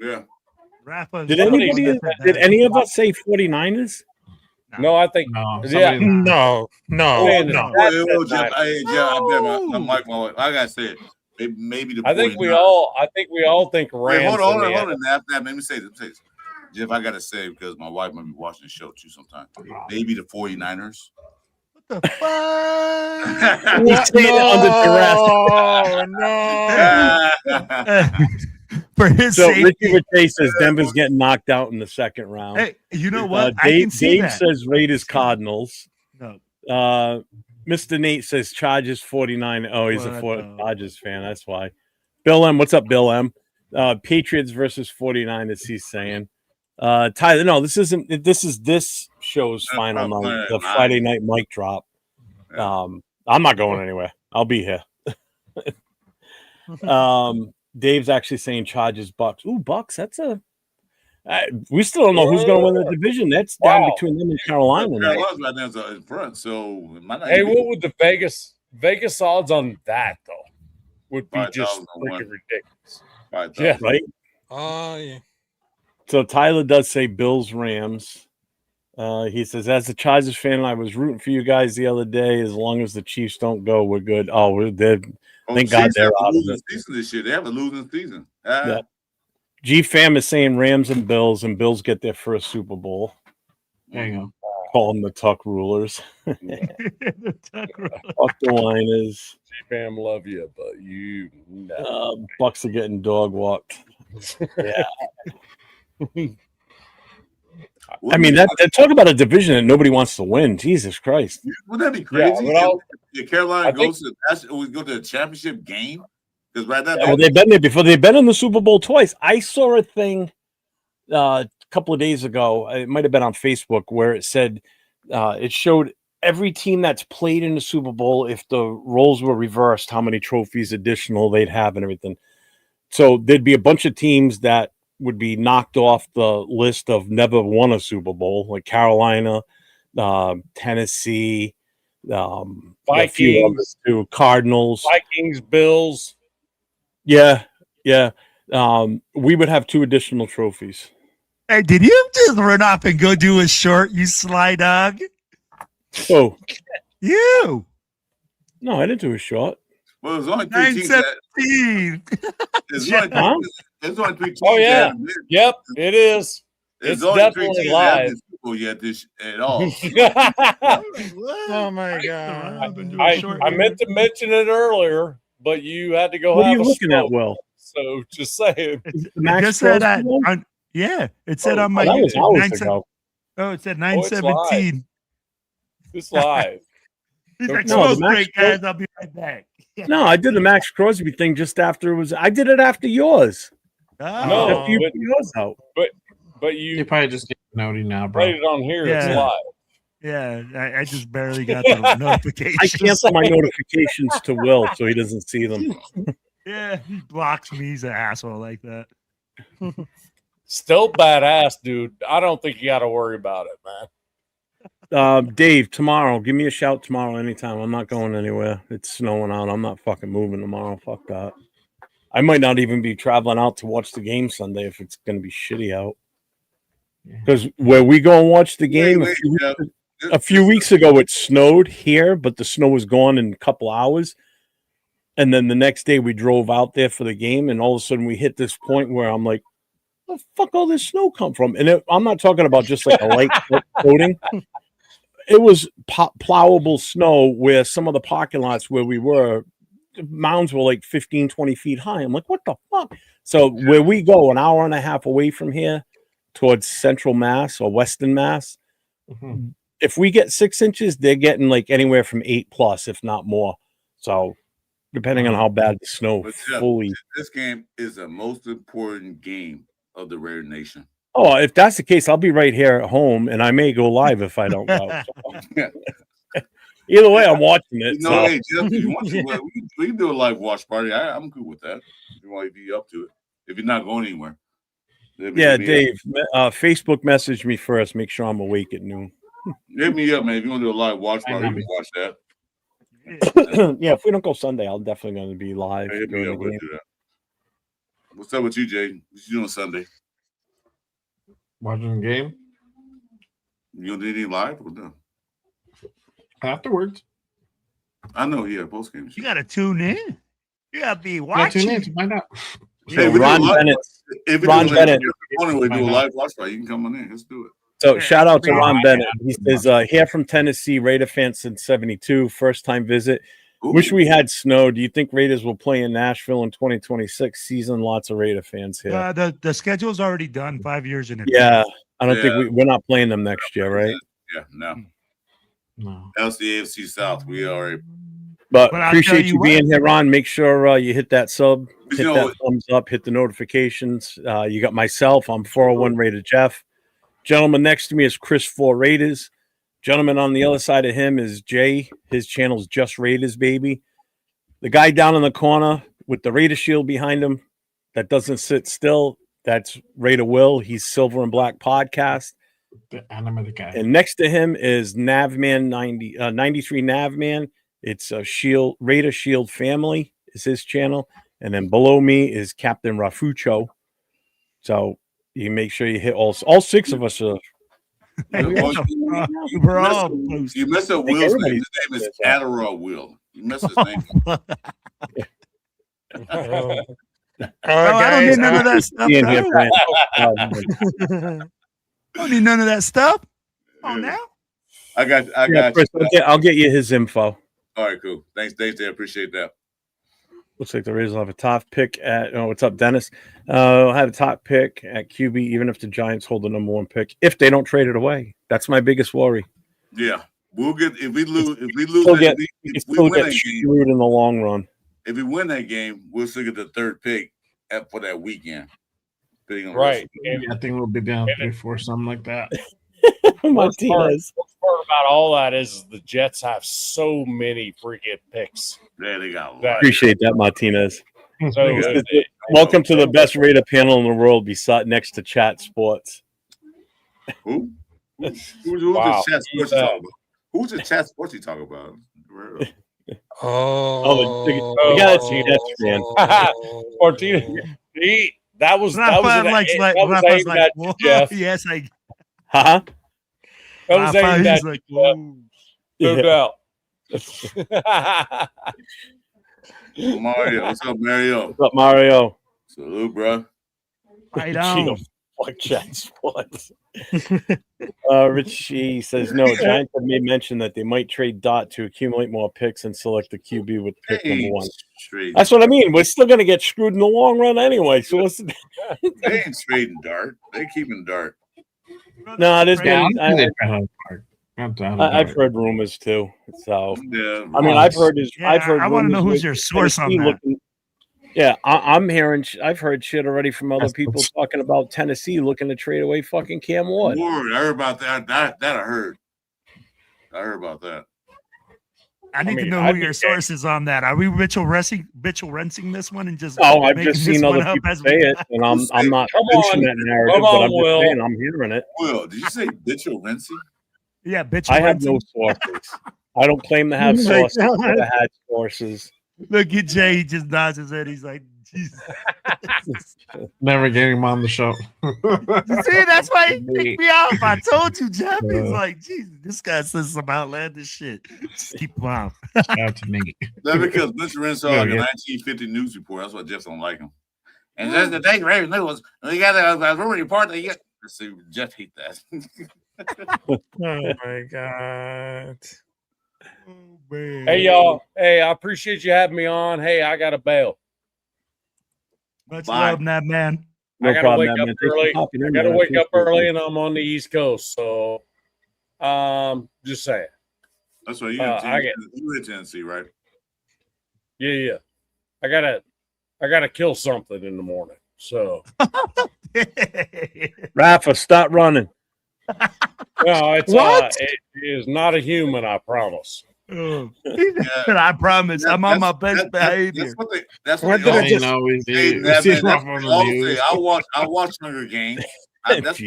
Yeah. Rafa, Did any of us say 49ers? No, I think. No, Yeah. No. Oh, Jeff, I bet my wife. I gotta say it. Maybe the. I think we 49ers. all think Wait, Rams. hold in the on. After that, let me say this. Jeff, I gotta say because my wife might be watching the show too sometime. Maybe the 49ers. What the fuck? He's saying it under duress. No. For his So safety. Richie Richey says Denver's getting knocked out in the second round. Hey, you know what? I Dave, can see Dave that. says Raiders Cardinals. No. Mr. Nate says Chargers 49. Oh, he's a What the- Chargers fan. That's why. Bill M. What's up, Bill M? Patriots versus 49ers, he's saying. Tyler, no, this isn't. This is this show's final night, the Friday night mic drop. I'm not going anywhere. I'll be here. Dave's actually saying Chargers Bucks. Ooh, Bucks. That's we still don't know who's going to win the division. That's down between them and Carolina. Carolina's right now in front, so it might not Hey, be- what would the Vegas odds on that though? Would be just 5,000 to 1. freaking ridiculous. 5,000. Yeah. Right. Oh, yeah. So Tyler does say Bills Rams. He says, as a Chargers fan, I was rooting for you guys the other day. As long as the Chiefs don't go, we're good. Oh, we're dead. Thank God Chiefs they're have a out of losing it. season this year. They have a losing season. Yeah. G Fam is saying Rams and Bills get their first Super Bowl. There you go. Call them the Tuck Rulers. Fuck the Liners. Fam, love you, but you no. Bucks are getting dog walked. Yeah. I mean, that talk about a division that nobody wants to win. Jesus Christ. Wouldn't that be crazy? Yeah, if Carolina goes to we go to the championship game? Because right now, Well, they've been there before. They've been in the Super Bowl twice. I saw a thing a couple of days ago. It might have been on Facebook where it said it showed every team that's played in the Super Bowl, if the roles were reversed, how many trophies additional they'd have and everything. So there'd be a bunch of teams that would be knocked off the list of never won a Super Bowl, like Carolina, Tennessee, a few others too, Cardinals, Vikings, Bills. Yeah. We would have 2 additional trophies. Hey, did you just run off and go do a short, you sly dog? Oh, You. no, I didn't do a shot. Well, there's only 3 teams. 917. There's only 3 teams. Oh yeah, yep, it is. There's It's only 3 definitely teams live. that have this people yet this at all. Oh my god! I meant to mention it earlier, but you had to go. What are have you a looking smoke. at, Will? So just saying. Max Just said Crosby one? on, yeah, it said on my that was YouTube. hours ago. Oh, it said Oh, it's 917. It's live. He's like, No, the smoke Max break, guys. I'll be right back. No, I did the Max Crosby thing just after it was. I did it after yours. Oh. No, After you but- put yours out. But You you probably just get noti now, bro. played it on here. It's Yeah. live. Yeah, I just barely got the notification. I cancel my notifications to Will so he doesn't see them. Yeah, he blocks me. He's an asshole like that. Still badass, dude. I don't think you got to worry about it, man. Dave, tomorrow, give me a shout tomorrow anytime. I'm not going anywhere. It's snowing out. I'm not fucking moving tomorrow. Fuck that. I might not even be traveling out to watch the game Sunday if it's going to be shitty out. Because where we go and watch the game, a few weeks ago, it snowed here, but the snow was gone in a couple hours. And then the next day, we drove out there for the game, and all of a sudden, we hit this point where I'm like, "Where the fuck all this snow come from?" And I'm not talking about just like a light coating. It was plowable snow where some of the parking lots where we were, the mounds were like 15, 20 feet high. I'm like, what the fuck? So where we go, an hour and a half away from here towards Central Mass or Western Mass, if we get 6 inches, they're getting like anywhere from 8+, if not more. So depending on how bad the snow But Jeff, fully. this game is the most important game of the Raider Nation. Oh, if that's the case, I'll be right here at home, and I may go live if I don't go. So. Either way, I'm watching it. You know, hey, Jeff, if you want to, we can do a live watch party. I'm good with that. If you want to be up to it, if you're not going anywhere. Yeah, Dave, Facebook message me first. Make sure I'm awake at noon. Hit me up, man. If you want to do a live watch party, we can watch that. Yeah, if we don't go Sunday, I'll definitely going to be live. Hey, hit me during up. the We'll game. do that. What's up with you, Jay? What you doing Sunday? Watching the game You don't do anything live? Or no? afterwards. I know, yeah, post games. You got to tune in. You got to be Yeah, watching. tune in to find out. Hey, we do Ron a live- Bennett. If we Ron do Bennett. we do a live watch party. You can come on in. Let's do it. So shout out to Yeah. Ron Bennett. He says, here from Tennessee, Raider fan since 72, first time visit. Ooh. Wish we had snow. Do you think Raiders will play in Nashville in 2026 season? Lots of Raider fans here. The schedule's already done 5 years in advance. Yeah, I don't Yeah. think we're not playing them next year, right? Yeah, no. No. That's the AFC South. We are. But But I'll appreciate tell you you what. being here, Ron. Make sure you hit that sub, You hit know that what? thumbs up, hit the notifications. You got myself. I'm 401 Raider Jeff. Gentleman next to me is Chris 4 Raiders. Gentleman on the other side of him is Jay. His channel's Just Raiders, baby. The guy down in the corner with the Raider shield behind him that doesn't sit still, that's Raider Will. He's Silver and Black Podcast. The animated guy. And next to him is Navman 93 Navman. It's a Shield Raider Shield Family is his channel, and then below me is Captain Rafucho. So you make sure you hit all 6 of us are. We're all close. You messed up think Will's name. everybody His name is does that. Adderall Will. You messed his name up. All I don't need none of that stuff. Being here, No. Brian. I don't need none of that stuff. Oh, now? I got Yeah, Chris, you. I'll get you his info. All right, cool. Thanks, Dave. I appreciate that. Looks like the Raiders will have a top pick at. Oh, what's up, Dennis? I'll have a top pick at QB, even if the Giants hold the number 1 pick. If they don't trade it away, that's my biggest worry. Yeah, we'll get if we lose. If we Still lose, get, if we still win get that game, screwed in the long run. if we win that game, we'll still get the 3rd pick for that weekend. Right. And I think we'll be down 3-4, something like that. Martinez. Worst part about all that is the Jets have so many freaking picks. Yeah, they got. Appreciate that, Martinez. So Welcome to the best Raider panel in the world, beside next to Chat Sports. Who? Who's Wow. the Chat Sports you talking about? Who's the Chat Sports you talking about? The guy that's a Jets fan. Martinez. That was aimed at you, Jeff. Yes, I. Huh? That was aimed at like, you, no doubt. Mario, what's up, Mario? What's up, Mario? Salute, bro. Right on. Fuck Chat Sports. Richie says no. Giants have made mention that they might trade Dot to accumulate more picks and select the QB with pick number 1. That's what I mean. We're still going to get screwed in the long run anyway. So what's They ain't trading Dart. They keeping Dart. No, there's Yeah, been. I've heard rumors too. So Yeah, I mean, I've heard. I want to know who's your source on that. Yeah, I'm hearing. I've heard shit already from other people talking about Tennessee looking to trade away fucking Cam Ward. I heard about that. That I heard. I heard about that. I need to know who your source is on that. Are we Mitchell rinsing this one and just? Oh, I've just seen other people say it, and I'm not pushing that narrative, but I'm just saying I'm hearing it. Will, did you say Mitchell Renzi? Yeah, I have no sources. I don't claim to have sources. I had sources. Look at Jay. He just nods his head. He's like, Jesus. Never getting him on the show. See, that's why he kicked me off. I told you, Jeff. He's like, Jesus, this guy says some outlandish shit. Just keep him off. Out to me. That's because Mitchell Renzi like a 1950 news report. That's why Jeff don't like him. And that's the thing, Raven News. We got a rumor report that you. See, Jeff hate that. Oh my god. Oh, man. Hey y'all. Hey, I appreciate you having me on. Hey, I got a bail. Much love, that man. I gotta wake up early. I gotta wake up early, and I'm on the East Coast. So, just saying. That's right. You're in Tennessee, right? Yeah. I gotta kill something in the morning. So, Rafa, stop running. no, it is not a human. I promise. I promise. I'm on my best behavior. That's what they always do. I watch Hunger Games. That's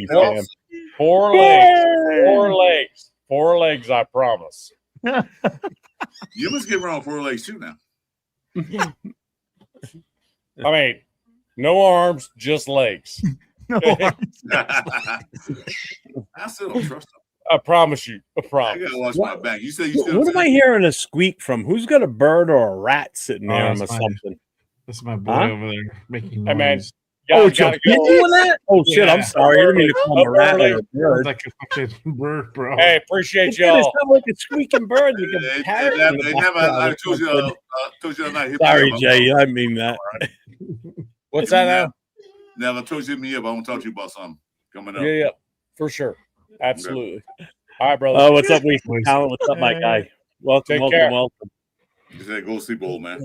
Four legs. I promise. You must get around 4 legs too now. I mean, no arms, just legs. No arms. I still don't trust them. I promise you. I I promise. gotta watch my back. You said you still. What am I hearing a squeak from? Who's got a bird or a rat sitting there or something? That's my boy over there making noise. Hey man. Oh, doing that? Oh shit! I'm sorry. I didn't mean to call him a rat or a bird. Like a fucking bird, bro. Hey, appreciate It y'all. sounds like a squeaking bird. You can parrot in the background. I told you not. Sorry, Jay. I mean that. What's that now? Never told you hit me up. I want to talk to you about something coming up. Yeah, for sure. Absolutely. All right, brother. Oh, what's up, Wesley? What's up, my guy? Welcome, Take care. welcome. You said go sleep, old man.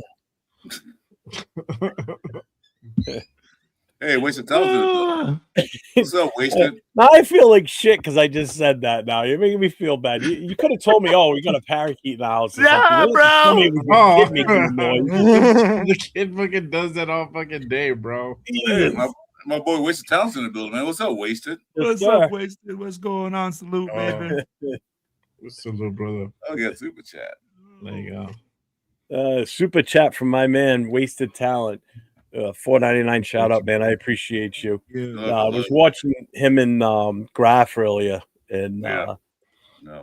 Hey, Wasted Television. What's up, Wasted? Now I feel like shit because I just said that. Now you're making me feel bad. You could have told me, "Oh, we got a parakeet in the house." Or Yeah, something. bro. The kid fucking does that all fucking day, bro. Hey, my boy Wasted Talent's in the building, man. What's up, Wasted? What's up, Wasted? What's going on? Salute, baby. What's up, little brother? Oh, yeah, super chat. There you go. Super chat from my man, Wasted Talent. $4.99 shout out, man. I appreciate you. I was watching him and Graf earlier, and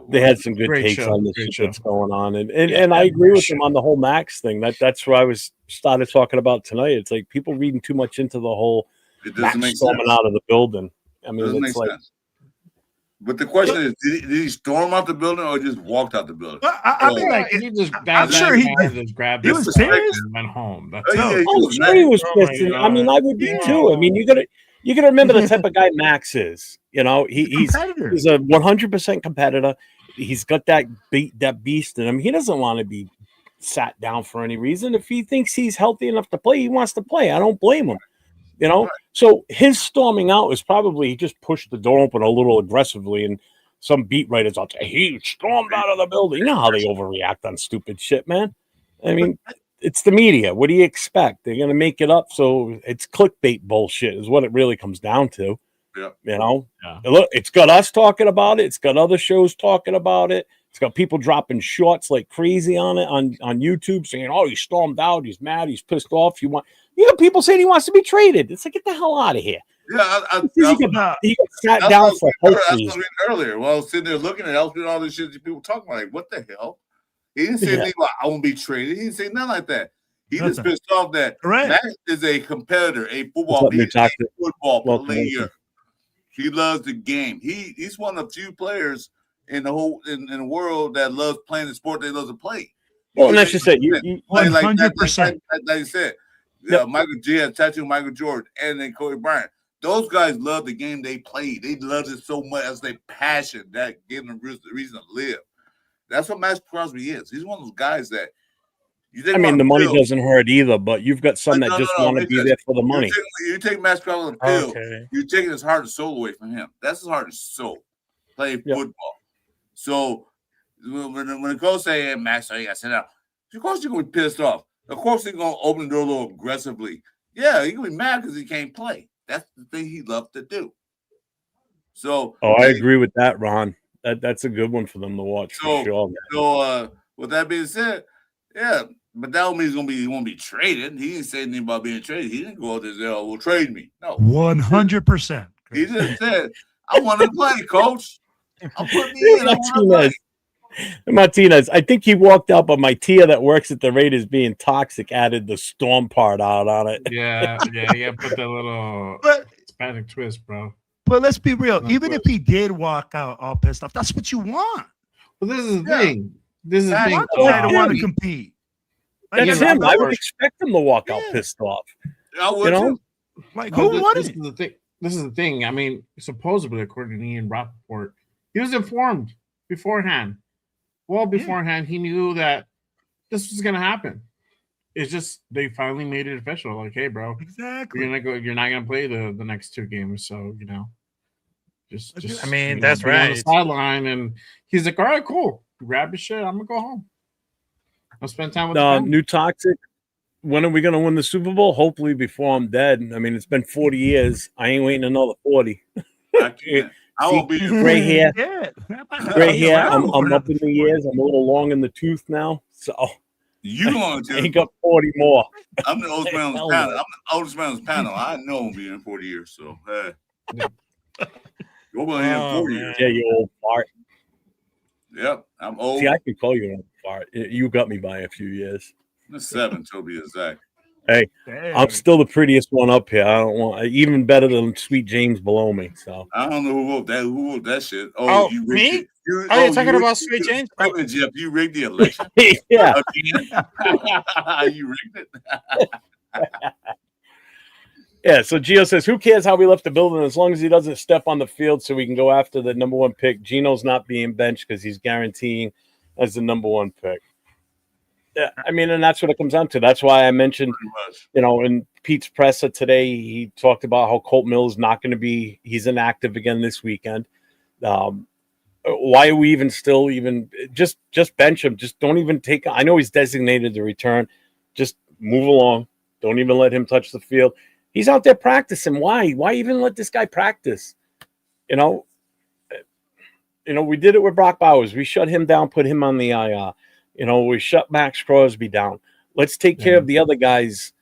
they had some good takes on the shit that's going on, and I agree with him on the whole Max thing. That's where I started talking about tonight. It's like people reading too much into the whole Max storming out of the building. I mean, it's like But the question is, did he storm out the building or just walked out the building? I mean, like, he just I'm sure he just grabbed he his was stuff pissed. and went home. That's Oh, yeah, it. he I'm was sure he mad. was Oh my pissed. I mean, God. I would be too. I mean, you gotta remember the type of guy Max is. You know, he's Competitor. a 100% competitor. He's got that beast in him. He doesn't want to be sat down for any reason. If he thinks he's healthy enough to play, he wants to play. I don't blame him. You know, so his storming out is probably he just pushed the door open a little aggressively, and some beat writers out there, he stormed out of the building. You know how they overreact on stupid shit, man. I mean, it's the media. What do you expect? They're gonna make it up, so it's clickbait bullshit, is what it really comes down to. Yeah. You know, Yeah. look, it's got us talking about it. It's got other shows talking about it. It's got people dropping shorts like crazy on it on YouTube, saying, "Oh, he stormed out. He's mad. He's pissed off. You got people saying he wants to be traded." It's like, get the hell out of here. Yeah, He got sat that's down what for I was health reading reasons. earlier. Well, I was sitting there looking at all this shit that people talking about. Like, what the hell? He didn't say anything about I won't be traded. He didn't say nothing like that. He just pissed off that Max is a competitor, a football player. He loves the game. He's one of the few players in the whole in the world that loves playing the sport they love to play. Well, and that's just it. You 100%. Like you said, Yep. Michael G has tattooed Michael Jordan and then Kobe Bryant. Those guys love the game they play. They love it so much as their passion that gave them the reason to live. That's what Max Crosby is. He's one of those guys that you think. I mean, the money doesn't hurt either, but you've got some that just want to be there for the money. You take Max Crosby on the field, Okay. you're taking his heart and soul away from him. That's his heart and soul. Playing football. So when the coach say, "Hey, Max, you got to sit down," of course you're gonna be pissed off. Of course he's gonna open the door a little aggressively. Yeah, he's gonna be mad because he can't play. That's the thing he loves to do. So, I agree with that, Ron. That's a good one for them to watch for sure. Man. So, with that being said, yeah, but that don't mean he won't be traded. He didn't say anything about being traded. He didn't go out there and say, "Oh, well, trade me." No, 100%. He just said, "I want to play, coach. I'll put me in." Martinez, I think he walked out, but my Tia that works at the Raiders being toxic added the storm part out on it. Yeah, put that little Hispanic twist, bro. But let's be real. Even if he did walk out all pissed off, that's what you want. Well, this is the thing. This is the thing. I want to compete. That's him. I would expect him to walk out pissed off. I would, you know, like who won this is the thing. This is the thing. I mean, supposedly, according to Ian Rappaport, he was informed beforehand. Well, beforehand, he knew that this was going to happen. It's just they finally made it official. Like, hey, bro, exactly. You're not going to play the next two games. So just. I mean, that's right. On the sideline, and he's like, all right, cool. Grab your shit. I'm gonna go home. I'll spend time with the new toxic. When are we going to win the Super Bowl? Hopefully before I'm dead. I mean, it's been 40 years. I ain't waiting another 40. I won't be gray hair. Gray hair. I'm up in the years. I'm a little long in the tooth now. So you long I ain't got 40 more. I'm the oldest man on the panel. I'm the oldest man on the panel. I know I'll be in 40 years. So go by here in 40 years. Yeah, you old fart. Yep, I'm old. See, I can call you an old fart. You got me by a few years. 7 to be exact. Hey, I'm still the prettiest one up here. I don't want even better than Sweet James below me. So I don't know who wrote that shit. Oh, you me? You're talking about Sweet James? Jeff, you rigged the election. Yeah, you rigged it. Yeah. So Gio says, "Who cares how we left the building as long as he doesn't step on the field, so we can go after the number one pick." Gino's not being benched because he's guaranteeing as the number one pick. Yeah, I mean, and that's what it comes down to. That's why I mentioned, in Pete's presser today, he talked about how Colt Mills not going to be, he's inactive again this weekend. Why are we just bench him? Just don't even take, I know he's designated to return. Just move along. Don't even let him touch the field. He's out there practicing. Why? Why even let this guy practice? We did it with Brock Bowers. We shut him down, put him on the IR. We shut Max Crosby down. Let's take care of the other guys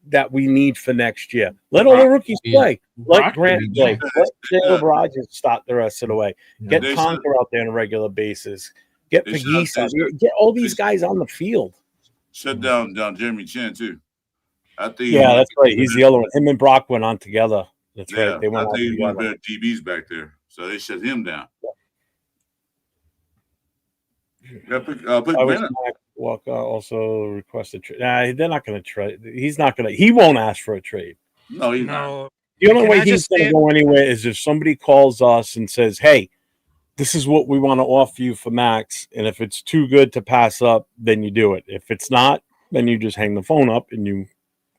that we need for next year. Let all the rookies play. Let Grant play. Let Caleb Rogers start the rest of the way. Get Conker out there on a regular basis. Get Pegues out. Get all these guys on the field. Shut down Jeremy Chin, too. That's right. He's the other one. Him and Brock went on together. That's right. They went on together. together. Better DBs back there. so they shut him down. Yeah, put I was Grant. Max Walker also requested trade. Nah, they're not going to trade. He's not going to. He won't ask for a trade. No, he's not. No, The only Can way I he's just going say- to go anywhere is if somebody calls us and says, "Hey, this is what we want to offer you for Max," and if it's too good to pass up, then you do it. If it's not, then you just hang the phone up and you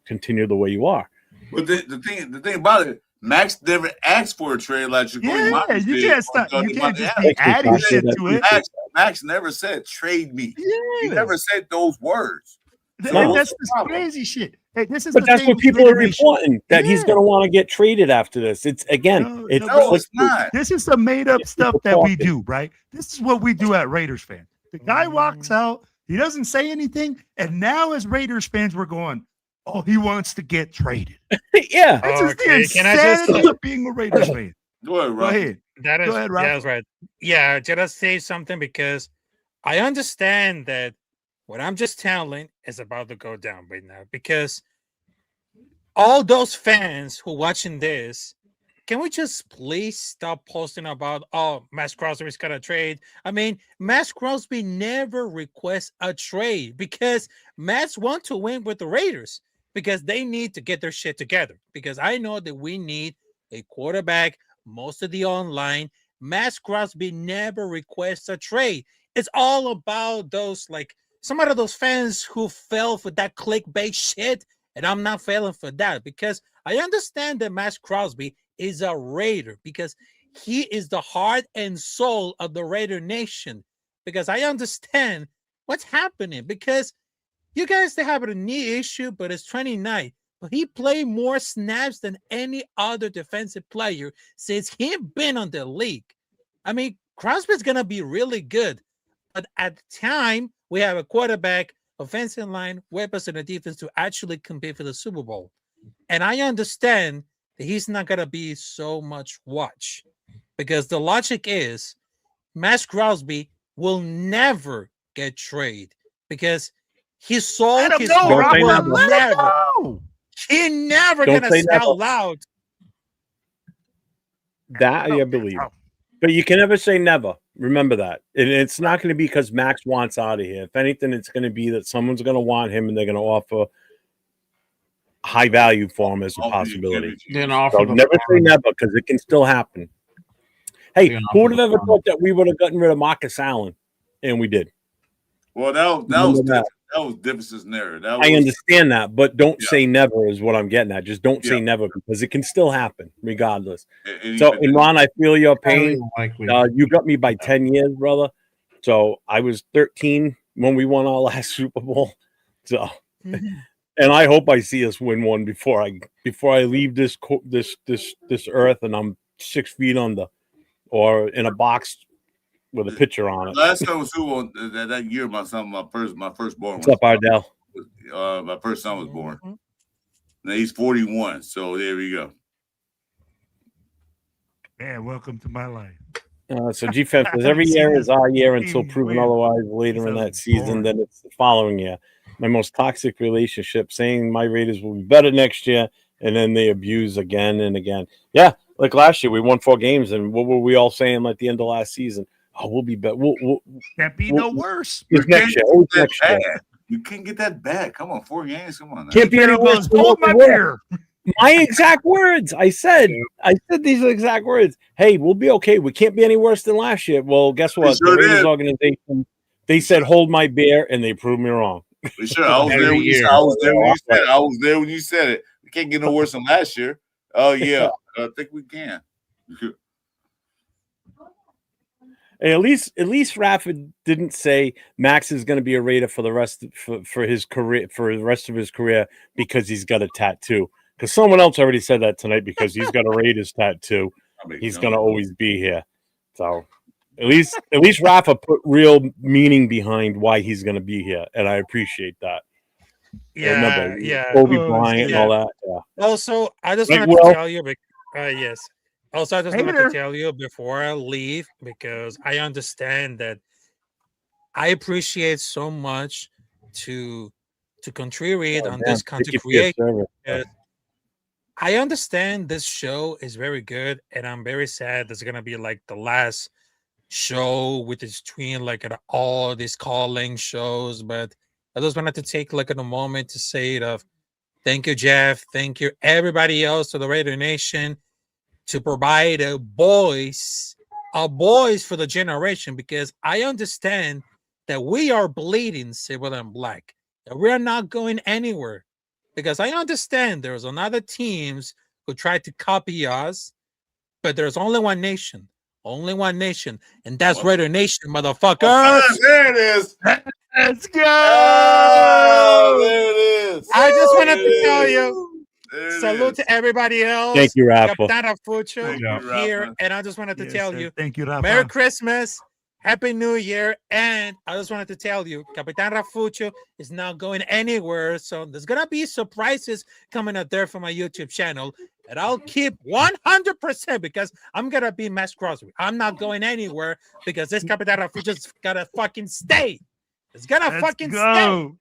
continue the way you are. But the thing about it, Max never asked for a trade like you're going. Yeah, you can't stop. You can't just be adding shit to it. Max never said trade me. He Yeah. never said those words. So No. what's That's the this problem? crazy shit. Hey, this is But the that's thing what with people are Raider Nation. reporting, that he's Yeah. going to want to get traded after this. It's again, No, it's no, No, it's not. This is the made up It's stuff people that we talking. do, right? This is what we do at Raiders fan. The guy walks out, he doesn't say anything, and now as Raiders fans, we're going, "Oh, he wants to get traded." yeah. This is the Okay, can I just insanity say- of being a Raiders fan. Go ahead, Go Rob. ahead. that is Go ahead, Ralph. yeah, that's right. Yeah, just say something because I understand that what I'm just telling is about to go down right now because all those fans who watching this, can we just please stop posting about Max Crosby's got a trade? I mean, Max Crosby never requests a trade because Max want to win with the Raiders because they need to get their shit together. Because I know that we need a quarterback, most of the online. Max Crosby never requests a trade. It's all about those like some of those fans who fell for that clickbait shit, and I'm not failing for that because I understand that Max Crosby is a Raider because he is the heart and soul of the Raider Nation. Because I understand what's happening because you guys they have a knee issue, but it's 29. But he played more snaps than any other defensive player since he's been on the league. I mean, Crosby's gonna be really good, but at the time we have a quarterback, offensive line, weapons, and a defense to actually compete for the Super Bowl. And I understand that he's not gonna be so much watch because the logic is Max Crosby will never get traded because he sold Let him his know, heart Don't say will Rob. never. Let him never. know. He never Don't gonna say sell never. loud. That I believe. But you can never say never. Remember that. And it's not going to be because Max wants out of here. If anything, it's going to be that someone's going to want him and they're going to offer high value for him as a possibility. Then So offer the never say never because it can still happen. Hey, Yeah, who would have no ever problem. thought that we would have gotten rid of Marcus Allen? And we did. Well, that Remember was Davis's narrative. That I was, understand that, but don't Yeah. say never is what I'm getting at. Just don't say Yeah. never because it can still happen regardless. and So, even- and Ron, I feel your pain. Likely. You got me by 10 years, brother. So I was 13 when we won our last Super Bowl. So, and I hope I see us win one before I leave this earth and I'm 6 feet under or in a box with a picture on it. last time was Super Bowl that year. My firstborn. What's up, Ardell? My first son was born. Now he's 41. So there we go. Man, welcome to my life. So G-Fam says every year is our year until Team proven win. otherwise later in that season. Then it's the following year. My most toxic relationship, saying my Raiders will be better next year, and then they abuse again and again. Yeah, like last year, we won 4 games, and what were we all saying at the end of last season? Oh, we'll be better. Can't be no worse. It's next year. Always next year. You can't get that back. Come on, 4 games. Come on. Now. Can't be any Pedro worse goes, than hold what my we were. beer. My exact words. I said these exact words. Hey, we'll be okay. We can't be any worse than last year. Well, guess what? sure The Raiders did. organization, they said hold my beer, and they proved me wrong. For sure. I was Every there when you year. said I was there when you said it. I was there when you said it. We can't get no worse than last year. Oh yeah. I think we can. Hey, at least Rafa didn't say Max is going to be a Raider for the rest for his career for the rest of his career because he's got a tattoo. Because someone else already said that tonight because he's got a Raiders tattoo. He's going to always be here. So at least Rafa put real meaning behind why he's going to be here, and I appreciate that. Remember, Kobe Bryant and all that. Yeah. Also, I just Like, wanted to well- tell you, yes. Also, I just Hey wanted there. to tell you before I leave because I understand that I appreciate so much to contribute on this content creation. I understand this show is very good, and I'm very sad this is gonna be like the last show with its twin, like all these calling shows. But I just wanted to take like a moment to say it of thank you, Jeff. Thank you, everybody else to the Raider Nation to provide a voice for the generation, because I understand that we are bleeding silver and black, that we are not going anywhere. Because I understand there's another teams who tried to copy us, but there's only one nation, and that's Raider Nation, motherfuckers. There it is. Let's go. Oh, there it is. I just wanted There to it tell is. you, There it salute is. to everybody else. Thank you, Rafa. Capitan Rafucho Thank you, here, Rafa. and I just wanted to Yes, tell sir. you, Thank you, Rafa. Merry Christmas, Happy New Year, and I just wanted to tell you, Capitan Rafucho is not going anywhere, so there's gonna be surprises coming out there from my YouTube channel, and I'll keep 100% because I'm gonna be Max Crosby. I'm not going anywhere because this Capitan Rafucho's gotta fucking stay. It's gonna Let's fucking stay. go.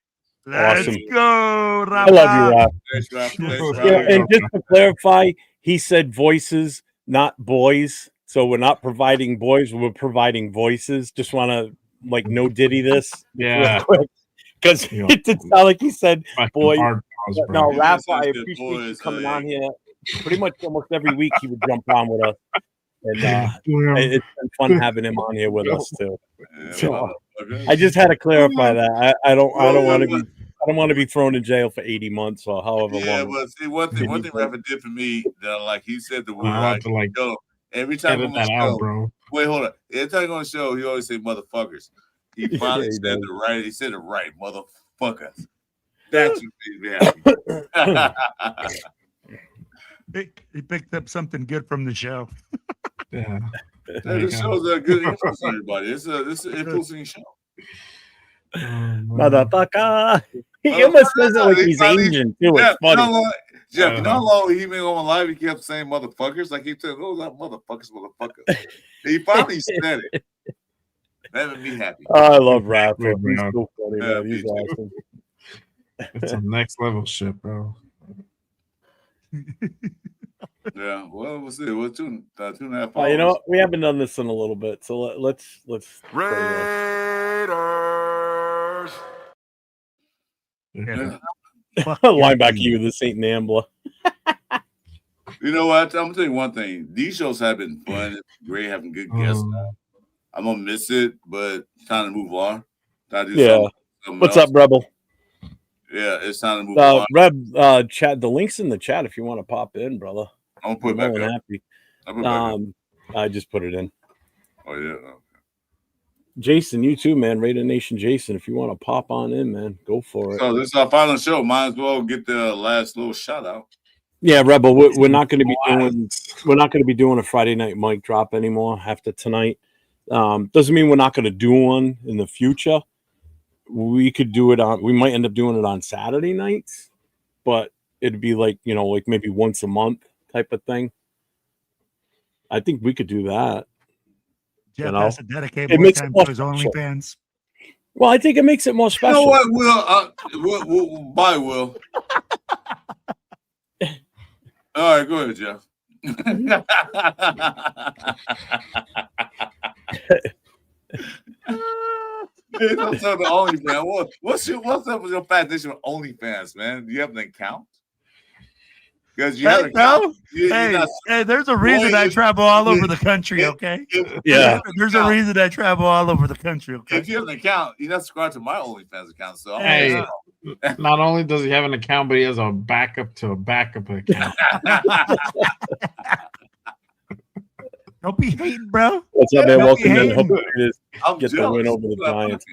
Let's Awesome. go, I love you, Rob. Thanks, Rafa. Thanks, Yes, Rafa. Yeah, and just to clarify, he said voices, not boys. So we're not providing boys, we're providing voices. Just want to like no Diddy this Yeah. real quick. Because Yeah. it did sound like he said Fucking boy. hard pause, bro. No, He Rafa, says I good appreciate you boys, coming like- on here. Pretty much almost every week he would jump on with us. And it's been fun having him on here with us too. Yeah, So, motherfucker. I just had to clarify that. I don't want to be thrown in jail for 80 months or however Yeah, long. but see, one thing Rafa did for me that like he said the word I have right. to like Yo, every time edit I'm on that the out, show, bro. wait, hold on. Every time I go on the show, he always say motherfuckers. He finally he said does. the right. He said it right, motherfuckers. That's what made me happy. He picked up something good from the show. Yeah. Hey, this show's a good influence on everybody. It's an influencing show. Motherfucker. He almost says it like he's Finally- Asian too. Jeff, It's funny. Jeff, you know how long he been on live? He kept saying motherfuckers. Like he said, "Oh, that motherfuckers." He finally said it. That made me happy. I love Rafa. Wait, He's bro. so funny, Yeah, man. He's me too. awesome. It's some next level shit, bro. Yeah. Well, we'll see. Well, 2.5 hours. You know what? We haven't done this in a little bit, so let's Raiders. Yeah. linebacker you the Saint Nambla. You know what? I'm gonna tell you one thing. These shows have been fun. It's great having good guests. I'm gonna miss it, but it's time to move on. Time to do something What's else. up, Rebel? Yeah, it's time to move on. Reb, chat. The link's in the chat if you want to pop in, brother. I'm gonna put it More back than up. happy. I'll put it back up. I just put it in. Oh yeah. Jason, you too, man. Raider Nation Jason, if you want to pop on in, man, go for it. So this is our final show. Might as well get the last little shout out. Yeah, Rebel, we're not going to be doing a Friday night mic drop anymore after tonight. Doesn't mean we're not going to do one in the future. We could do it on. We might end up doing it on Saturday nights, but it'd be like like maybe once a month type of thing. I think we could do that. Jeff has to dedicate it more makes time it more to his special. OnlyFans. Well, I think it makes it more You special. know what, Will? Bye, Will. All right, go ahead, Jeff. Hey, don't tell the OnlyFans. What's up with your fascination with OnlyFans, man? Do you have an account? Because you have an account. Hey, there's a reason I travel all over the country, okay? Yeah. There's a reason I travel all over the country, okay? If you have an account, you're not subscribed to my OnlyFans account. So I'm Hey, not only does he have an account, but he has a backup to a backup account. Don't be hating, bro. What's up, man? Don't Welcome be in. hating. Hope you I'm get the jealous. win over the Giants.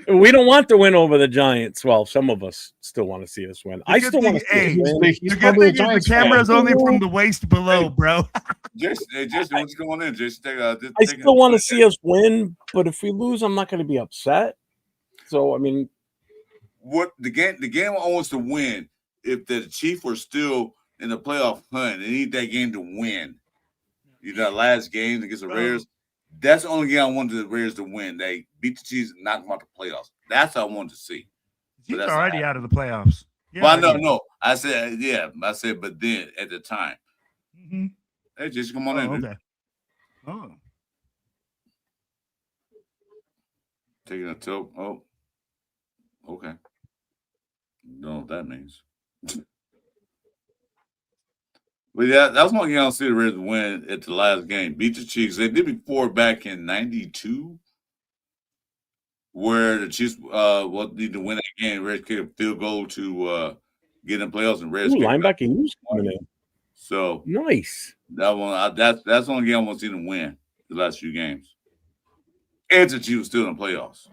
We don't want to win over the Giants. Well, some of us still want to see us win. I still want to see us win. The good thing is the camera's only from the waist below, bro. Jason, what's going on? Jason, I still want to see us win, but if we lose, I'm not going to be upset. So, I mean, what the game wants to win. If the Chiefs were still in the playoff hunt, they need that game to win. That last game against the Raiders. That's the only game I wanted the Raiders to win. They beat the Chiefs and knock them out the playoffs. That's what I wanted to see. He's already out of the playoffs. Well, no. I said, yeah. I said, but then at the time. Mm-hmm. Hey, just come on in. Okay. Dude. Oh. Taking a tilt. Oh. Okay. Don't know what that means. But yeah, that was one game I see the Reds win at the last game. Beat the Chiefs. They did before back in '92, where the Chiefs need to win that game. Reds kicked a field goal to get in playoffs, and Reds linebacker Hughes coming in. So nice. That one, that's the only game I want to see them win the last few games. And the Chiefs still in the playoffs.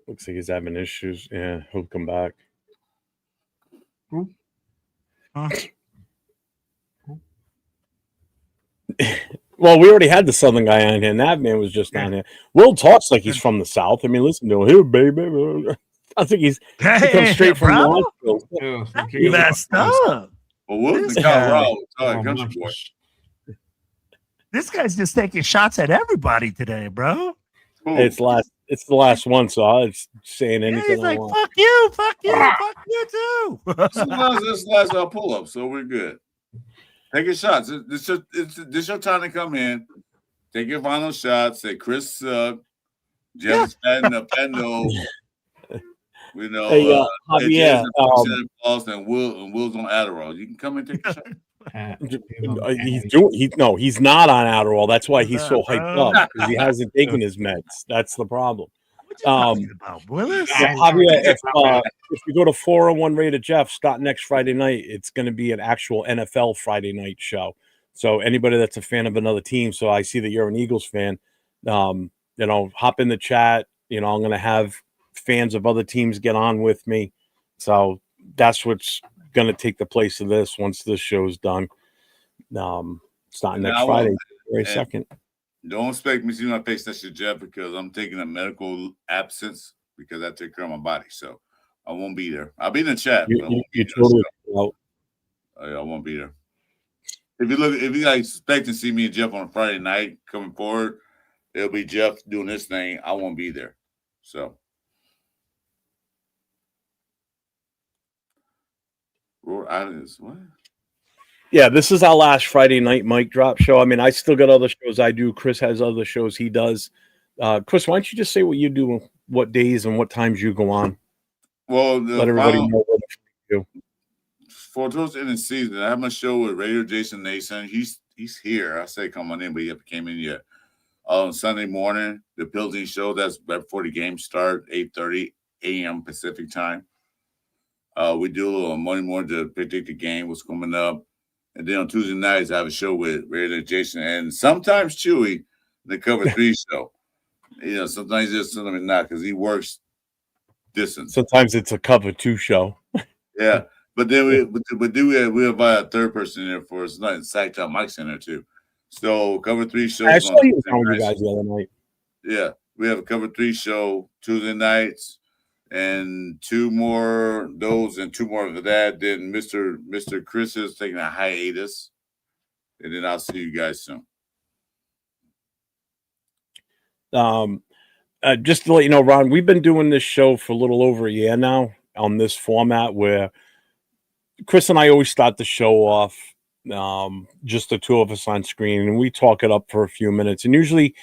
Looks like he's having issues. Yeah, he'll come back. Huh? Well, we already had the Southern guy on here, and that man was just on here. Will talks like he's from the South. I mean, listen to him, here, baby. I think he comes straight from Nashville. You messed up. Well, Will's in Colorado. Country boy. This guy's just taking shots at everybody today, bro. It's the last one, so I was saying anything. He's like, fuck you, fuck you too. This last pull up, so we're good. Take your shots. This your time to come in. Take your final shots. Say Chris Jeff's Pando. We know hey, Javier, and Will's on Adderall. You can come and take a shot. He's not on Adderall. That's why he's so hyped up, because he hasn't taken his meds. That's the problem. About Willis? Javier, if you go to 401 Rated Jeff, starting next Friday night, it's going to be an actual NFL Friday night show. So anybody that's a fan of another team, so I see that you're an Eagles fan, hop in the chat. I'm going to have fans of other teams get on with me. So that's what's going to take the place of this once this show's done. Starting next Friday, February 2nd. Don't expect me to see my face next to Jeff, because I'm taking a medical absence because I take care of my body. So I won't be there. I'll be in the chat. I won't be there. If you guys expect to see me and Jeff on a Friday night coming forward, it'll be Jeff doing this thing. I won't be there. So what? Yeah, this is our last Friday night mic drop show. I mean, I still got other shows I do. Chris has other shows he does. Chris, why don't you just say what you do, what days and what times you go on? Well, let everybody know what you do. For towards the end of the season, I have my show with Radio Jason Nason. He's here. I say come on in, but he haven't came in yet. On Sunday morning, the Pilsing show, that's right before the game start, 8:30 a.m. Pacific time. We do a little Monday morning to predict the game, what's coming up. And then on Tuesday nights, I have a show with Radio Jason and sometimes Chewy, the Cover 3 show. Sometimes just sometimes not, because he works distance. Sometimes it's a Cover 2 show. Yeah. But then we invite a third person in there for us. Not in Sactown Mike's in there too. So Cover 3 shows. I saw you with you guys the other night. Yeah. We have a Cover 3 show Tuesday nights. And two more of those and two more of that. Then Mr. Chris is taking a hiatus. And then I'll see you guys soon. Just to let you know, Ron, we've been doing this show for a little over a year now on this format where Chris and I always start the show off, just the two of us on screen, and we talk it up for a few minutes. And usually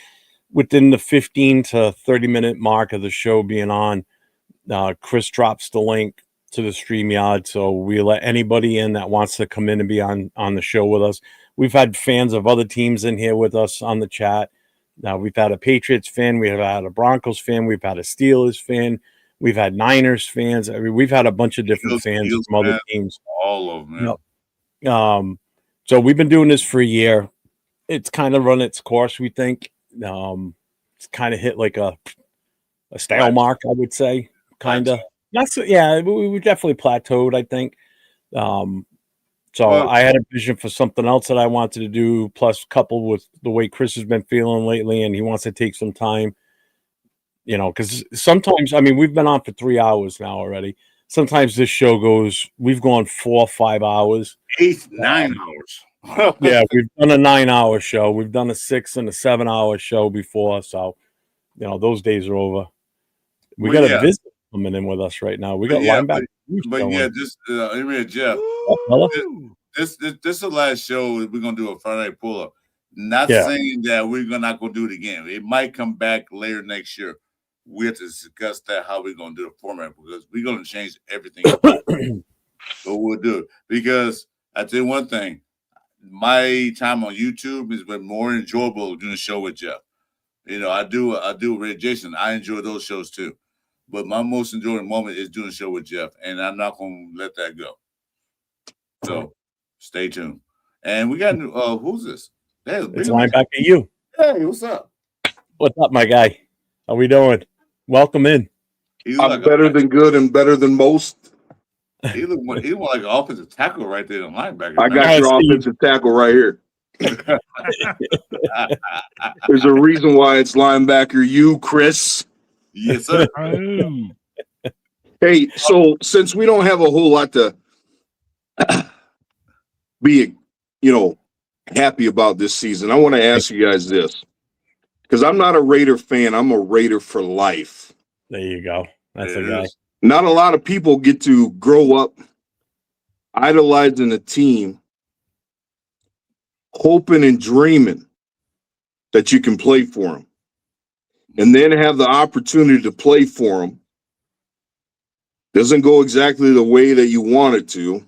within the 15 to 30-minute mark of the show being on, Chris drops the link to the StreamYard, so we let anybody in that wants to come in and be on the show with us. We've had fans of other teams in here with us on the chat. We've had a Patriots fan, we've had a Broncos fan, we've had a Steelers fan, we've had Niners fans. I mean, we've had a bunch of different fans from other teams. All of them. Yep. So we've been doing this for a year. It's kind of run its course, we think. It's kind of hit like a stale mark, I would say. Kind of. We definitely plateaued, I think. I had a vision for something else that I wanted to do, plus coupled with the way Chris has been feeling lately, and he wants to take some time, because sometimes, I mean, we've been on for 3 hours now already. Sometimes this show we've gone 4 or 5 hours. 9 hours. Yeah, we've done a 9-hour show. We've done a 6 and a 7-hour show before. So, those days are over. We got a visit coming in with us right now. We got linebacker. but yeah, just Jeff. Woo! This is the last show. We're gonna do a Friday pull up. Not Yeah. saying that we're not gonna do it again. It might come back later next year. We have to discuss that how we're gonna do the format because we're gonna change everything. But we'll do it because I tell you one thing. My time on YouTube has been more enjoyable doing a show with Jeff. I do Red Jason. I enjoy those shows too. But my most enjoyable moment is doing a show with Jeff, and I'm not gonna let that go. So stay tuned. And we got who's this? It's linebacker you. Hey, what's up? What's up, my guy? How we doing? Welcome in. I'm better than good and better than most. He look like an offensive tackle right there, the linebacker. I got your offensive tackle right here. There's a reason why it's linebacker you, Chris. Yes, sir. Hey, so since we don't have a whole lot to be, happy about this season, I want to ask you guys this. Because I'm not a Raider fan. I'm a Raider for life. There you go. That's a guy. Not a lot of people get to grow up idolizing a team, hoping and dreaming that you can play for them, and then have the opportunity to play for them. Doesn't go exactly the way that you want it to,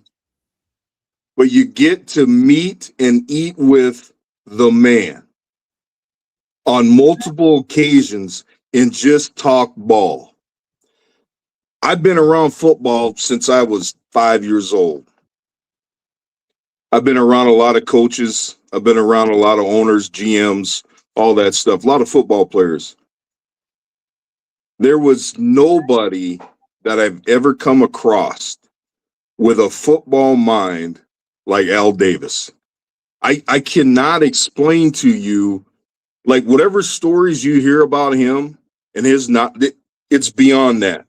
but you get to meet and eat with the man on multiple occasions and just talk ball. I've been around football since I was 5 years old. I've been around a lot of coaches. I've been around a lot of owners, GMs, all that stuff, a lot of football players. There was nobody that I've ever come across with a football mind like Al Davis. I cannot explain to you, like whatever stories you hear about him and it's beyond that.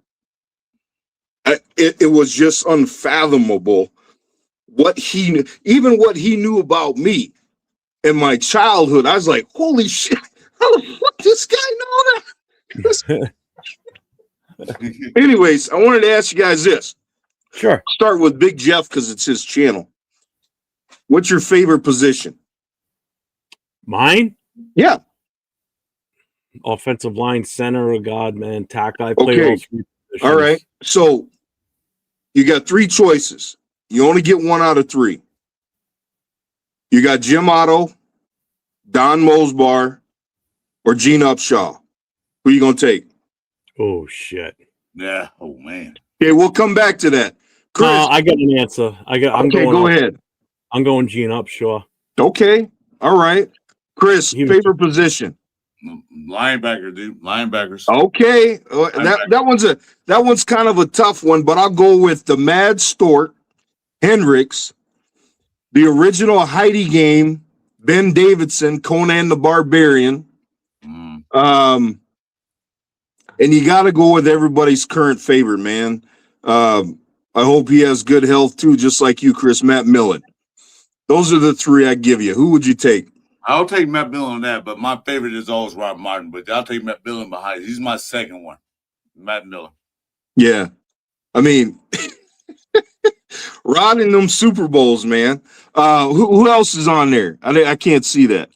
It was just unfathomable what he knew about me in my childhood. I was like, holy shit, how the fuck this guy know that? Anyways, I wanted to ask you guys this. Sure. Start with Big Jeff because it's his channel. What's your favorite position? Mine? Yeah. Offensive line, center, God, man, tackle. I play all three positions. All right. So you got three choices. You only get one out of three. You got Jim Otto, Don Mosbar, or Gene Upshaw. Who you gonna take? Oh shit. Yeah. Oh man. Okay, we'll come back to that. Chris, I got an answer. Go ahead. I'm going Gene Upshaw. Okay. All right. Chris, favorite position? Linebacker, dude. Linebackers. Okay. That one's kind of a tough one, but I'll go with the Mad Stort, Hendricks, the original Heidi game, Ben Davidson, Conan the Barbarian. And you got to go with everybody's current favorite, man. I hope he has good health too, just like you, Chris. Matt Millen. Those are the three I give you. Who would you take? I'll take Matt Millen on that, but my favorite is always Rob Martin. But I'll take Matt Millen behind. He's my second one. Matt Millen. Yeah. I mean, Rod in them Super Bowls, man. Who else is on there? I can't see that.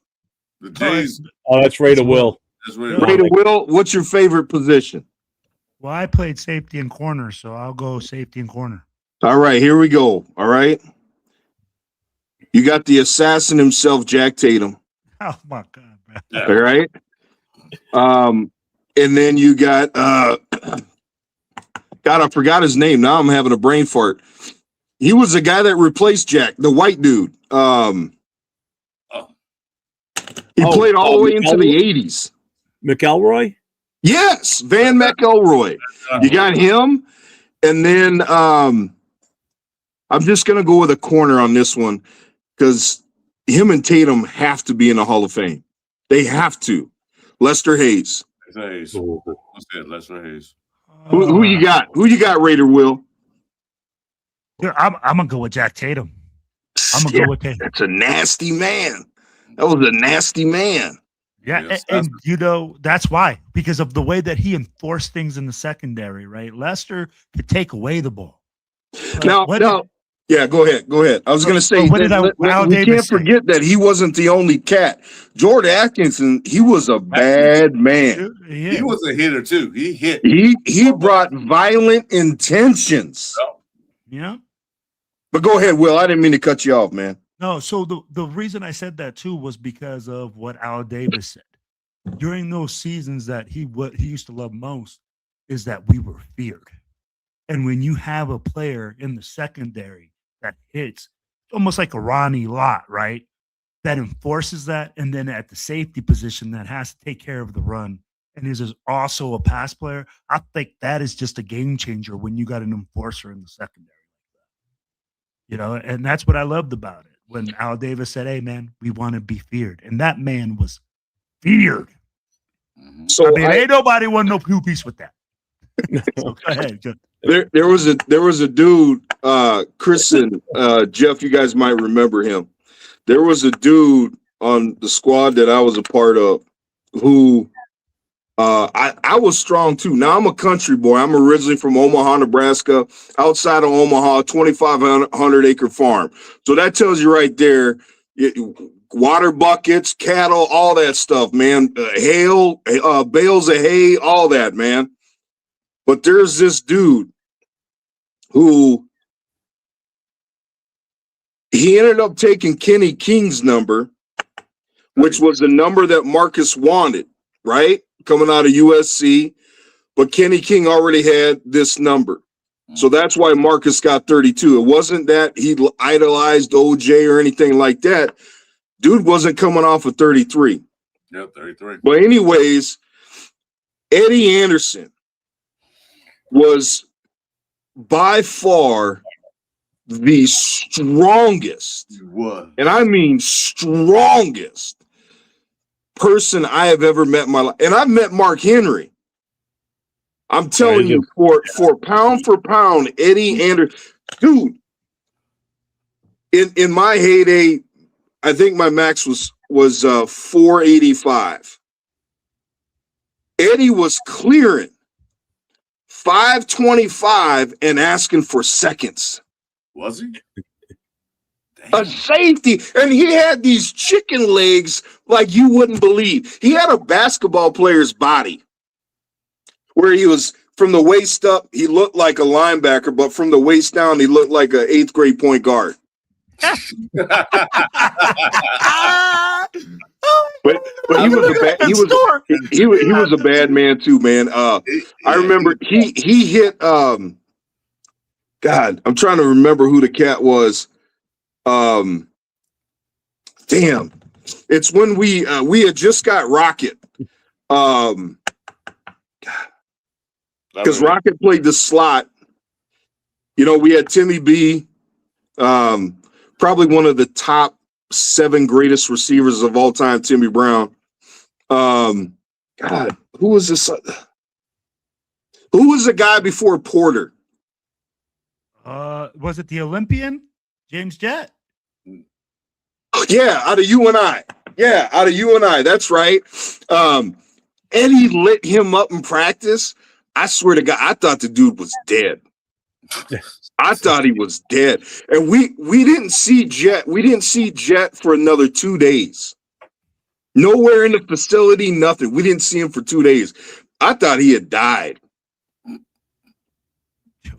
The Jays. Oh, that's Ray to Will. Ray to Will, what's your favorite position? Well, I played safety and corner, so I'll go safety and corner. All right, here we go. All right. You got the assassin himself, Jack Tatum. Oh my God, man. Yeah. All right. And then you got God, I forgot his name. Now I'm having a brain fart. He was the guy that replaced Jack, the white dude. He played all the way into the 80s. McElroy? Yes, Van McElroy. You got him. And then I'm just going to go with a corner on this one because him and Tatum have to be in the Hall of Fame. They have to. Lester Hayes. What's that? Lester Hayes. Who you got? Who you got, Raider Will? Here, I'm going to go with Jack Tatum. I'm going to go with Tatum. That's a nasty man. That was a nasty man. Yeah, Yes, and that's why, because of the way that he enforced things in the secondary, right? Lester could take away the ball. Now, yeah, go ahead. I was going to say what did Al we Davis can't say? forget that he wasn't the only cat. Jordan Atkinson, he was a bad man. He was a hitter too. He hit. He brought violent intentions. Yeah. But go ahead, Will. I didn't mean to cut you off, man. No, so the reason I said that too was because of what Al Davis said. During those seasons that what he used to love most is that we were feared. And when you have a player in the secondary that hits almost like a Ronnie Lott, right? That enforces that, and then at the safety position that has to take care of the run and is also a pass player, I think that is just a game changer when you got an enforcer in the secondary. You know, and that's what I loved about it. When Al Davis said, "Hey, man, we want to be feared," and that man was feared. So I mean, ain't nobody want no piece with that. So go ahead. There was a dude, Chris and Jeff. You guys might remember him. There was a dude on the squad that I was a part of who I was strong too. Now I'm a country boy. I'm originally from Omaha, Nebraska, outside of Omaha, 2,500 acre farm. So that tells you right there, water buckets, cattle, all that stuff, man. Hail, bales of hay, all that, man. But there's this dude who he ended up taking Kenny King's number, which was the number that Marcus wanted, right? Coming out of USC, but Kenny King already had this number. So that's why Marcus got 32. It wasn't that he idolized OJ or anything like that. Dude wasn't coming off of 33. Yeah, 33. But anyways, Eddie Anderson was by far the strongest, and I mean strongest person I have ever met in my life. And I've met Mark Henry. I'm telling you, for pound, Eddie Anderson, dude, in my heyday, I think my max was 485. Eddie was clearing 525 and asking for seconds. Was he? A safety, and he had these chicken legs like you wouldn't believe. He had a basketball player's body where he was from the waist up, he looked like a linebacker, but from the waist down, he looked like an 8th grade point guard. But he was a bad man too, man. I remember he hit God, I'm trying to remember who the cat was. Damn, it's when we had just got Rocket. Because Rocket played the slot. You know, we had Timmy B, probably one of the top 7 greatest receivers of all time, Timmy Brown. God, who was this? Who was the guy before Porter? Was it the Olympian? James Jett? Yeah, out of UNI. Yeah, out of UNI. That's right. Eddie lit him up in practice. I swear to God, I thought the dude was dead. I thought he was dead. And we didn't see Jet. We didn't see Jet for another 2 days. Nowhere in the facility, nothing. We didn't see him for 2 days. I thought he had died.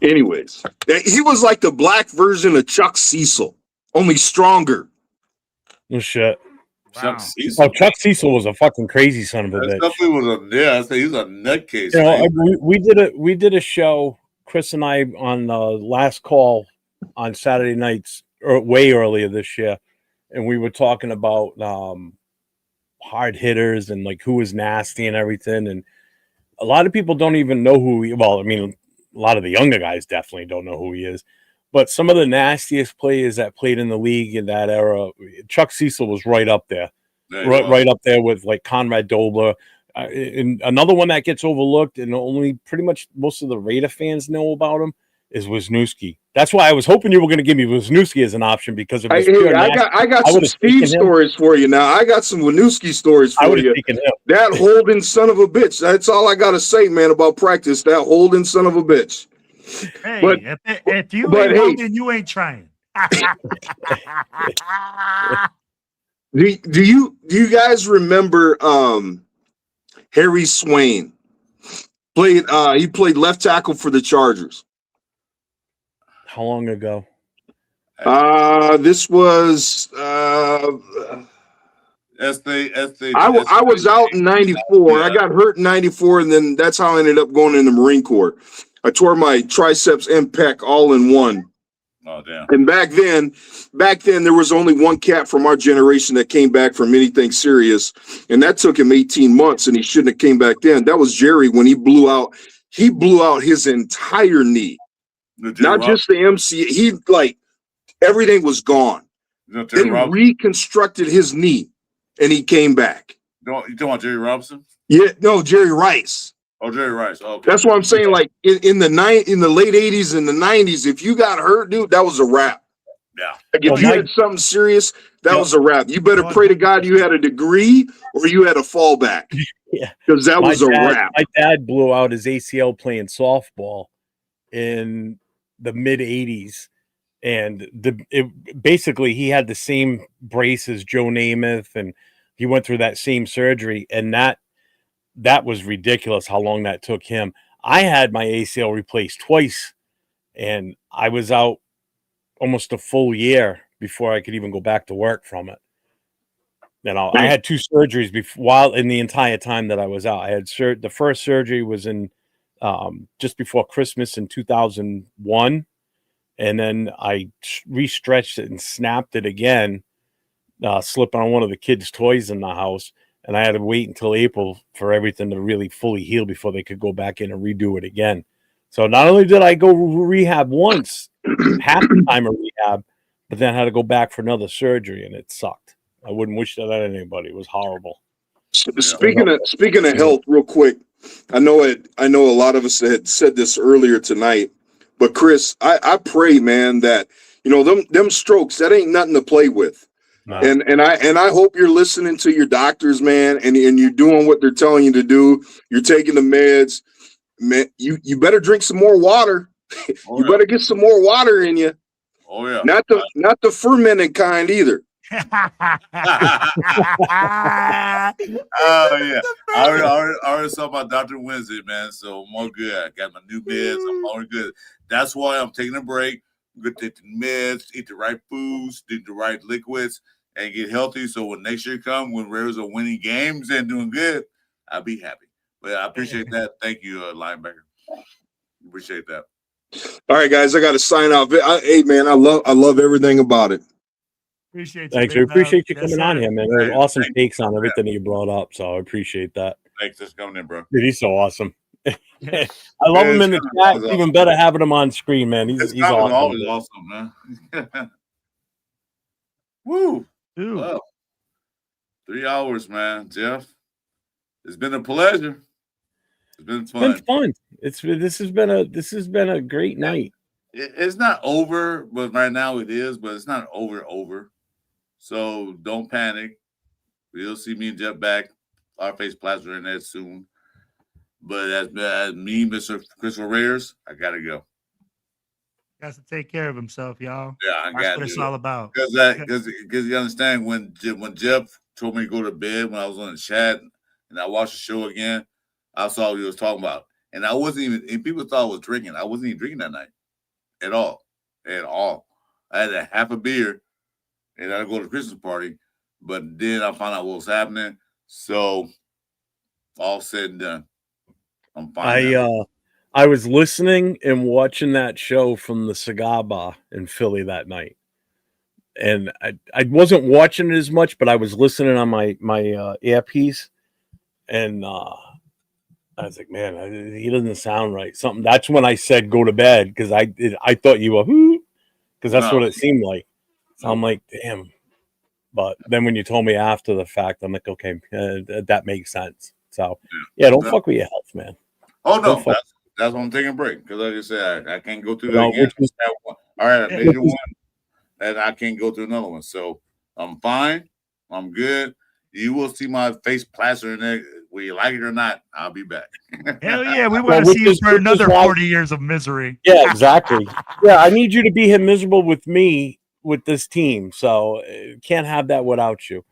Anyways, he was like the black version of Chuck Cecil, only stronger. Oh, shit. Wow. Chuck Cecil. Oh, Chuck Cecil was a fucking crazy son of a bitch. Definitely was he's a nutcase. You know, we did a show, Chris and I, on the last call on Saturday nights, or way earlier this year, and we were talking about hard hitters and like who was nasty and everything. And a lot of people don't even know who he. Well, I mean, a lot of the younger guys definitely don't know who he is. But some of the nastiest players that played in the league in that era, Chuck Cecil was right up there, right up there with like Conrad Dobler. And another one that gets overlooked and only pretty much most of the Raider fans know about him is Wisniewski. That's why I was hoping you were going to give me Wisniewski as an option because of his I got some Steve stories for you now. I got some Wisniewski stories for you. That holding son of a bitch. That's all I got to say, man, about practice. That holding son of a bitch. Hey, But- if you but ain't hey- voting, you ain't trying. Do you guys remember Harry Swain? He played left tackle for the Chargers. How long ago? This was I was out in 94. I got hurt in 94, and then that's how I ended up going in the Marine Corps. I tore my triceps and pec all in one. Oh damn. And back then there was only one cat from our generation that came back from anything serious, and that took him 18 months, and he shouldn't have came back then. That was Jerry when he blew out his entire knee. Not just the MC. He everything was gone. They reconstructed his knee, and he came back. You talking about Jerry Robinson? Yeah, no, Jerry Rice. Oh, Jerry Rice. Oh, okay. That's what I'm saying. Like in the late 80s and the 90s, if you got hurt, dude, that was a wrap. Yeah. Like if you had something serious, that was a wrap. You better pray to God you had a degree or you had a fallback. Yeah, because that was a wrap. My dad blew out his ACL playing softball in the mid 80s. And basically he had the same brace as Joe Namath, and he went through that same surgery, and that was ridiculous how long that took him. I had my ACL replaced twice, and I was out almost a full year before I could even go back to work from it. I had 2 surgeries while in the entire time that I was out. I had the first surgery was in just before Christmas in 2001. And then I re-stretched it and snapped it again, slipping on one of the kids' toys in the house. And I had to wait until April for everything to really fully heal before they could go back in and redo it again. So not only did I go rehab once, half the time of rehab, but then I had to go back for another surgery, and it sucked. I wouldn't wish that on anybody. It was horrible. Speaking of health, real quick, I know a lot of us had said this earlier tonight. But Chris, I pray, man, that them strokes, that ain't nothing to play with. No. And I hope you're listening to your doctors, man, and you're doing what they're telling you to do. You're taking the meds, man. You better drink some more water. Oh, You better get some more water in you. Oh yeah. Not the fermented kind either. Oh yeah. I already saw my doctor Wednesday, man. So I'm all good. I got my new meds. I'm all good. That's why I'm taking a break. I'm gonna take the meds, eat the right foods, drink the right liquids, and get healthy. So when next year comes, when Raiders are winning games and doing good, I'll be happy. But I appreciate that. Thank you, linebacker. Appreciate that. All right, guys, I got to sign off. Hey, man, I love everything about it. Appreciate you. Thanks. big We appreciate you dog. coming Yes, on sir. here, man. There was awesome Thank takes on everything that you brought up, so I appreciate that. Thanks for coming in, bro. Dude, he's so awesome. I love him in the chat. It's even better having him on screen, man. He's awesome. Always awesome, man. Woo. Dude. Well, 3 hours, man. Jeff, it's been a pleasure. It's been fun. It's been fun. This has been a great night. It's not over, but right now it is, but it's not over. So don't panic. You'll see me and Jeff back, our face plaster in there soon. But as me, Mr. Christopher Raiders, I gotta go. Has to take care of himself, y'all. Yeah, I That's got what it's all about. because you understand when Jeff told me to go to bed when I was on the chat and I watched the show again, I saw what he was talking about, and I wasn't even. And people thought I was drinking. I wasn't even drinking that night at all. I had a half a beer, and I go to the Christmas party, but then I found out what was happening. So all said and done, I'm fine. I was listening and watching that show from the cigar bar in Philly that night, and I wasn't watching it as much, but I was listening on my earpiece, and I was like, man, he doesn't sound right. Something. That's when I said go to bed because I thought you were because that's what it seemed like. So I'm like, damn. But then when you told me after the fact, I'm like, okay, that makes sense. So yeah, don't fuck with your health, man. Oh no, that's why I'm taking a break because like I said, I can't go through that again. All right, I made it one, and I can't go through another one. So I'm fine. I'm good. You will see my face plastered in there whether you like it or not, I'll be back. Hell yeah, we Well, want to see you for which is another why- 40 years of misery. Yeah, exactly. Yeah, I need you to be here miserable with me with this team. So can't have that without you.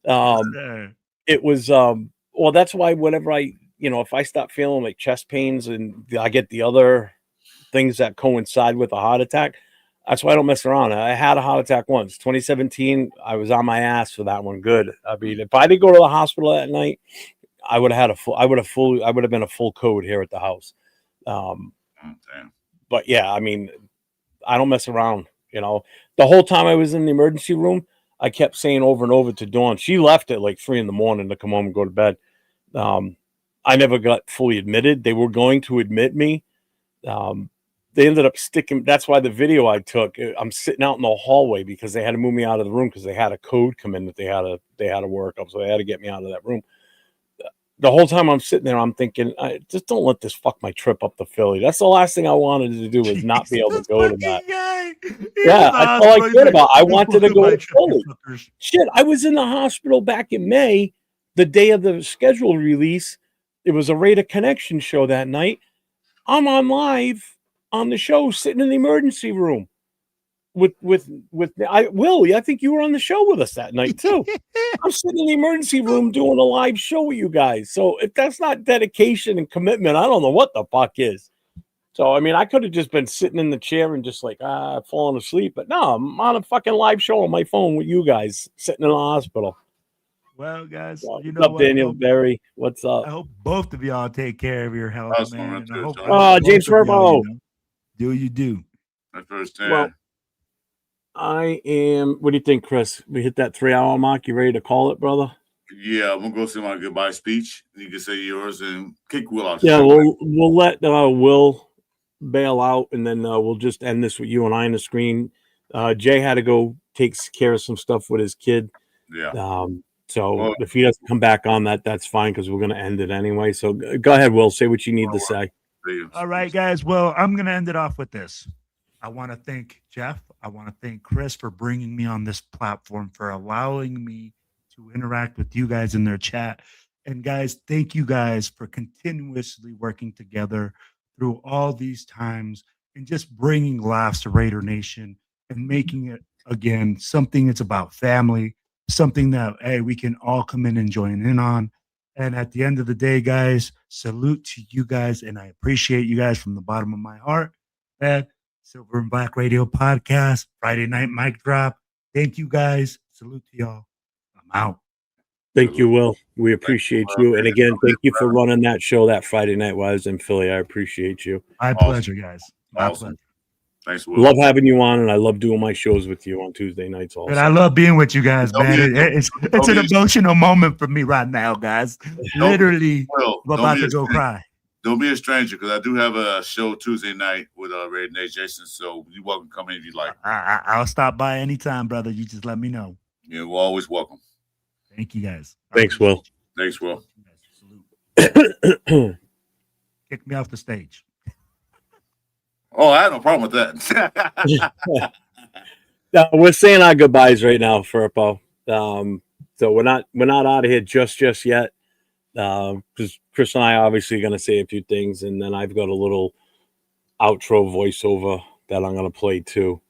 Sir. It was well, that's why whenever if I start feeling like chest pains and I get the other things that coincide with a heart attack, that's why I don't mess around. I had a heart attack once, 2017. I was on my ass for that one. Good. I mean, if I didn't go to the hospital that night, I would have been a full code here at the house. But yeah, I mean, I don't mess around. The whole time I was in the emergency room, I kept saying over and over to Dawn. She left at like 3 a.m. to come home and go to bed. I never got fully admitted. They were going to admit me. They ended up sticking. That's why the video I took, I'm sitting out in the hallway because they had to move me out of the room because they had a code come in that they had to work up. So they had to get me out of that room. The whole time I'm sitting there, I'm thinking, just don't let this fuck my trip up to Philly. That's the last thing I wanted to do was not be able to go to that. Yeah, that's all I cared about. I wanted to go to Philly. Shit, I was in the hospital back in May, the day of the scheduled release. It was a Raider Connection show that night. I'm on live on the show, sitting in the emergency room with Will. I think you were on the show with us that night too. I'm sitting in the emergency room doing a live show with you guys. So if that's not dedication and commitment, I don't know what the fuck is. So I mean, I could have just been sitting in the chair and just like falling asleep, but no, I'm on a fucking live show on my phone with you guys, sitting in the hospital. Well, guys, What's you know up, what? Daniel Barry? What's up? I hope both of y'all take care of your health, Awesome, man. man, And I too, hope, John. James both of y'all, Verbo. do you do? My first time. Well, I am. What do you think, Chris? We hit that 3-hour mark. You ready to call it, brother? Yeah, I'm gonna go see my goodbye speech. You can say yours and kick Will out. Yeah, we'll let Will bail out, and then we'll just end this with you and I on the screen. Jay had to go take care of some stuff with his kid. Yeah. So Well, if he doesn't come back on that, that's fine because we're going to end it anyway. So go ahead, Will. Say what you need to say. All right, guys. Well, I'm going to end it off with this. I want to thank Jeff. I want to thank Chris for bringing me on this platform, for allowing me to interact with you guys in their chat. And guys, thank you guys for continuously working together through all these times and just bringing laughs to Raider Nation and making it, again, something that's about family, something that, hey, we can all come in and join in on. And at the end of the day, guys, salute to you guys. And I appreciate you guys from the bottom of my heart. And Silver and Black Radio Podcast, Friday Night Mic Drop. Thank you guys. Salute to y'all. I'm out. Thank you, Will. We appreciate you. And again, thank you for running that show that Friday night while I was in Philly. I appreciate you. My pleasure, guys. My pleasure. Thanks, Will. Love having you on, and I love doing my shows with you on Tuesday nights also. And I love being with you guys, man. It's an emotional moment for me right now, guys. Literally, I'm about to go cry. Don't be a stranger, because I do have a show Tuesday night with Red Nate Jason. So you're welcome to come in if you like. I'll stop by anytime, brother. You just let me know. Yeah, we're always welcome. Thank you, guys. Thanks, Will. Thanks, Will. Kick me off the stage. Oh, I have no problem with that. Now, we're saying our goodbyes right now, Furpo. So we're not out of here just yet. Because Chris and I are obviously going to say a few things, and then I've got a little outro voiceover that I'm going to play too.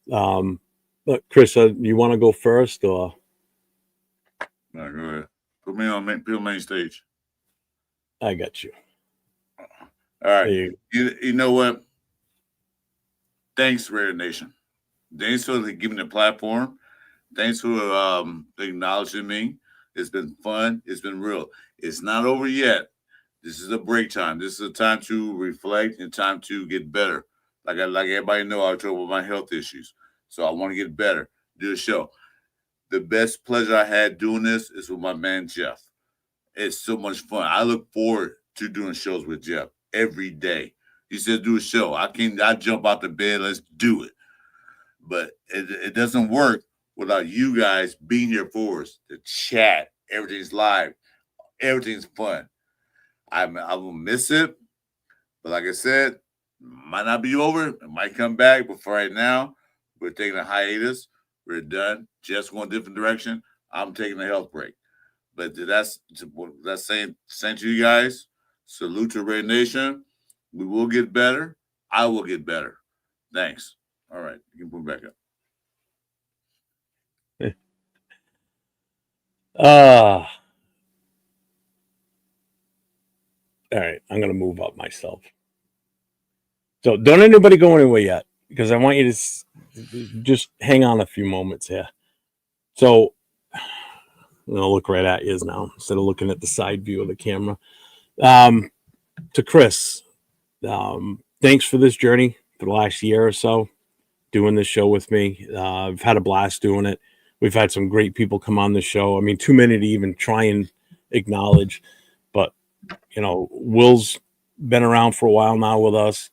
But Chris, you want to go first, or? No, go ahead. Put me on main stage. I got you. All right. You know what? Thanks, Raider Nation. Thanks for giving the platform. Thanks for acknowledging me. It's been fun. It's been real. It's not over yet. This is a break time. This is a time to reflect and time to get better. Like everybody know, I talk about my health issues. So I want to get better. Do a show. The best pleasure I had doing this is with my man, Jeff. It's so much fun. I look forward to doing shows with Jeff every day. He says, do a show. I jump out the bed. Let's do it. But it doesn't work without you guys being here for us. The chat, everything's live. Everything's fun. I will miss it. But like I said, might not be over. It might come back. But for right now, we're taking a hiatus. We're done. Jeff's going a different direction. I'm taking a health break. But that's saying to you guys. Salute to Red Nation. We will get better. I will get better. Thanks. All right, you can put it back up. All right, I'm gonna move up myself. So don't anybody go anywhere yet, because I want you to just hang on a few moments here. So I'm gonna look right at you now instead of looking at the side view of the camera. To Chris, thanks for this journey for the last year or so, doing this show with me. I've had a blast doing it. We've had some great people come on the show. I mean, too many to even try and acknowledge. But, Will's been around for a while now with us.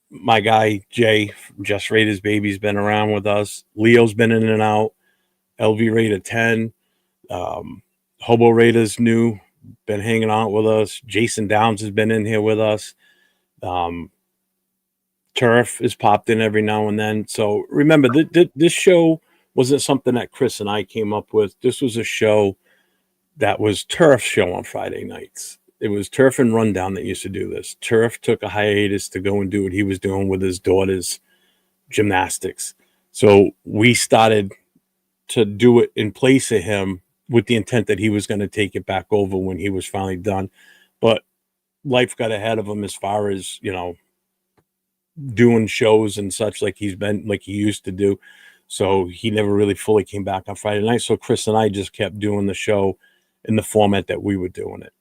My guy, Jay, Just Raiders Baby's been around with us. Leo's been in and out. LV Raider 10. Hobo Raiders new, been hanging out with us. Jason Downs has been in here with us. Turf has popped in every now and then. So remember, this show wasn't something that Chris and I came up with. This was a show that was Turf's show on Friday nights. It was Turf and Rundown that used to do this. Turf took a hiatus to go and do what he was doing with his daughter's gymnastics. So we started to do it in place of him with the intent that he was going to take it back over when he was finally done. But life got ahead of him as far as, doing shows and such like he used to do. So he never really fully came back on Friday night. So Chris and I just kept doing the show in the format that we were doing it.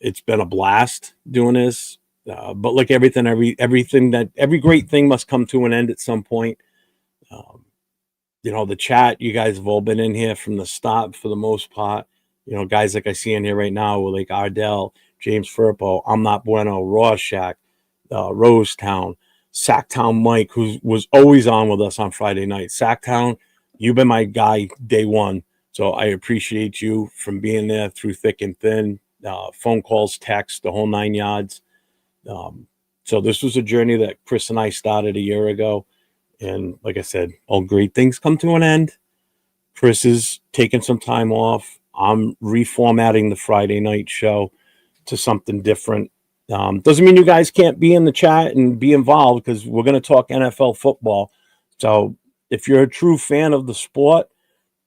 It's been a blast doing this. But like everything, every great thing must come to an end at some point. The chat, you guys have all been in here from the start for the most part. Guys like I see in here right now, like Ardell, James Firpo, I'm Not Bueno, Rorschach, Rosetown, Sacktown Mike, who was always on with us on Friday night. Sacktown, you've been my guy day one. So I appreciate you from being there through thick and thin, phone calls, text, the whole 9 yards. So this was a journey that Chris and I started a year ago. And like I said, all great things come to an end. Chris is taking some time off. I'm reformatting the Friday night show to something different. Doesn't mean you guys can't be in the chat and be involved, because we're going to talk NFL football. So if you're a true fan of the sport,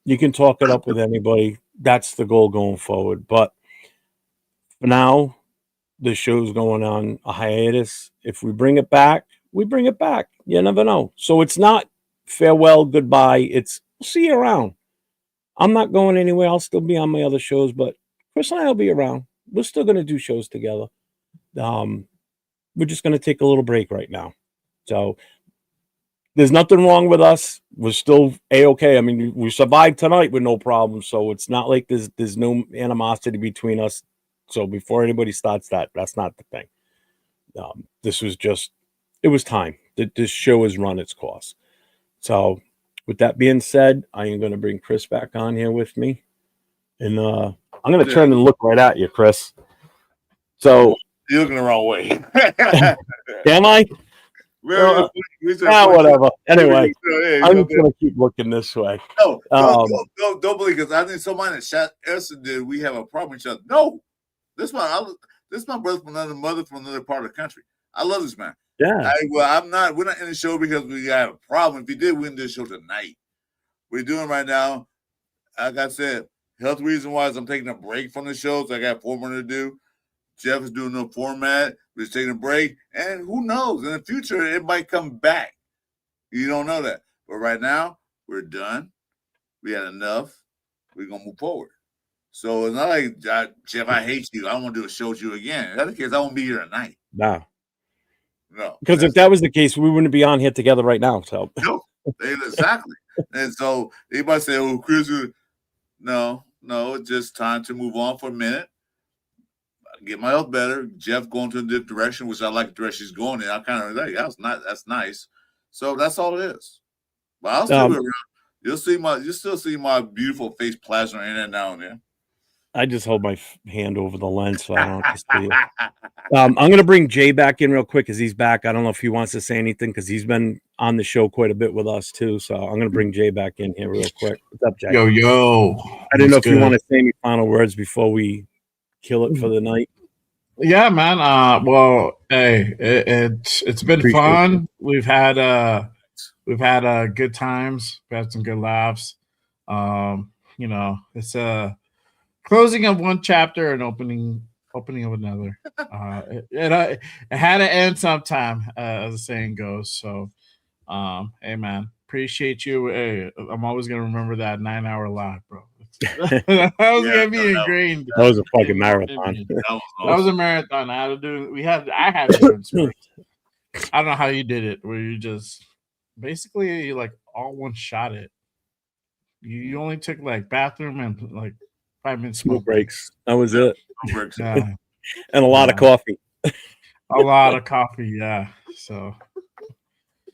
you can talk it up with anybody. That's the goal going forward. But for now, the show's going on a hiatus. If we bring it back, we bring it back. You never know. So it's not farewell, goodbye. It's see you around. I'm not going anywhere. I'll still be on my other shows, but Chris and I will be around. We're still going to do shows together. We're just going to take a little break right now. So there's nothing wrong with us. We're still A-okay. I mean, we survived tonight with no problem. So it's not like there's no animosity between us. So before anybody starts that's not the thing. This was just, it was time. This show has run its course. So with that being said, I am going to bring Chris back on here with me. And I'm going to turn and look right at you, Chris. So you're looking the wrong way. Am I? Whatever. Anyway, I'm just going to keep looking this way. No, don't believe, because I think somebody in the chat did. We have a problem with each other. No, this is my brother from another mother from another part of the country. I love this man. Yeah. We're not in the show because we got a problem. If we did win this show tonight, we're doing right now. Like I said, health reason wise, I'm taking a break from the show. So I got 4 more to do. Jeff is doing no format. We're just taking a break. And who knows? In the future, it might come back. You don't know that. But right now, we're done. We had enough. We're going to move forward. So it's not like, Jeff, I hate you. I don't want to do a show with you again. In that case, I won't be here tonight. No. No. Because if that was the case, we wouldn't be on here together right now. So no, exactly. And so anybody say, "Oh, Chris," no, it's just time to move on for a minute. Get my health better. Jeff going to a different direction, which I like the direction he's going in. I kind of like that's nice. So that's all it is. But I'll still be around. You'll still see my beautiful face plastered in and now and then. I just hold my hand over the lens so I don't have to see it. I'm going to bring Jay back in real quick because he's back. I don't know if he wants to say anything because he's been on the show quite a bit with us too. So I'm going to bring Jay back in here real quick. What's up, Jay? Yo. I didn't know if you want to say any final words before we kill it for the night. Yeah, man. Well, hey, it's been fun. We've had good times. We've had some good laughs. You know, it's a closing of one chapter and opening of another. It had to end sometime, as the saying goes. So, hey, man, appreciate you. Hey, I'm always gonna remember that 9-hour live, bro. That was gonna be ingrained. That was a fucking marathon. That was a marathon. I had to do. I had to do it first. I don't know how you did it. Where you just basically like all one shot it. You only took like bathroom and like 5 minutes smoke breaks. That was it. Yeah. And a lot of coffee. A lot of coffee, yeah. So,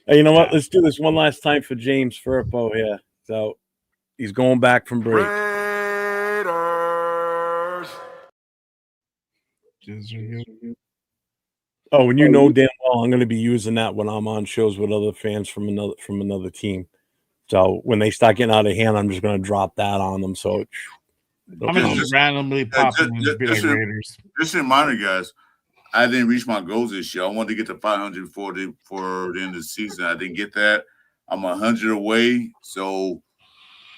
hey, you know what? Let's do this one last time for James Firpo here. So he's going back from break. Oh, and you know damn well I'm going to be using that when I'm on shows with other fans from another team. So when they start getting out of hand, I'm just going to drop that on them. So I'm going to just randomly pop in and be like Raiders. Just a reminder, guys. I didn't reach my goals this year. I wanted to get to 500 for the end of the season. I didn't get that. I'm 100 away. So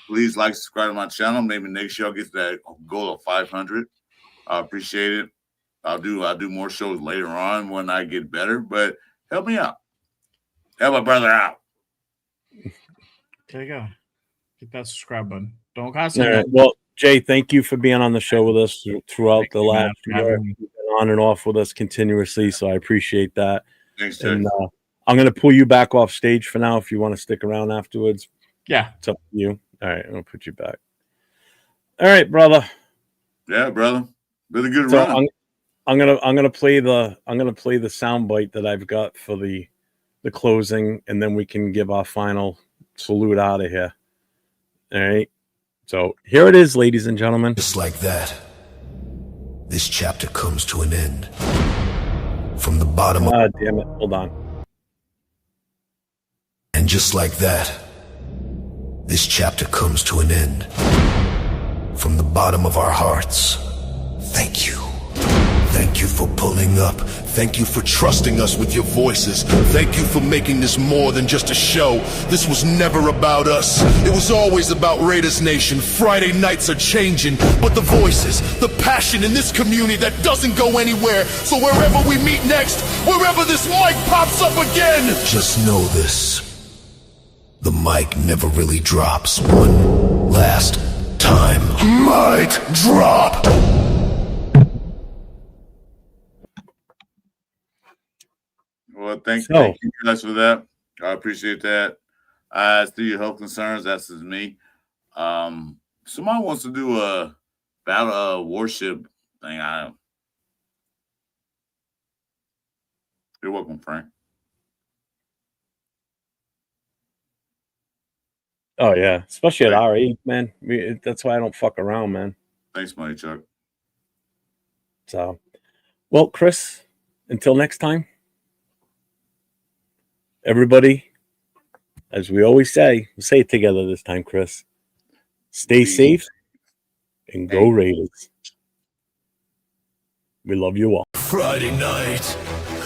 please like, subscribe to my channel. Maybe next year I'll get to that goal of 500. I appreciate it. I'll do more shows later on when I get better. But help me out. Help my brother out. There you go. Hit that subscribe button. Don't constantly. Right. Well, Jay, thank you for being on the show with us throughout the last year. You've been on and off with us continuously, so I appreciate that. Thanks, Jay. And I'm going to pull you back off stage for now if you want to stick around afterwards. Yeah. It's up to you. All right, I'll put you back. All right, brother. Yeah, brother. Been a good run. I'm gonna play the sound bite that I've got for the closing, and then we can give our final salute out of here. All right. So here it is, ladies and gentlemen. Just like that, this chapter comes to an end. From the bottom of... God damn it. Hold on. And just like that, this chapter comes to an end. From the bottom of our hearts, thank you. Thank you for pulling up. Thank you for trusting us with your voices. Thank you for making this more than just a show. This was never about us. It was always about Raiders Nation. Friday nights are changing, but the voices, the passion in this community that doesn't go anywhere. So wherever we meet next, wherever this mic pops up again, just know this. The mic never really drops. One last time. Mic drop. Well, thank you guys for that. I appreciate that. As to your health concerns, that's just me. Somebody wants to do a battle worship thing. You're welcome, Frank. Oh yeah, especially at our age, man. That's why I don't fuck around, man. Thanks, Money Chuck. So, well, Chris, until next time. Everybody, as we always say, we'll say it together this time, Chris. Stay safe and go Raiders. We love you all. Friday night,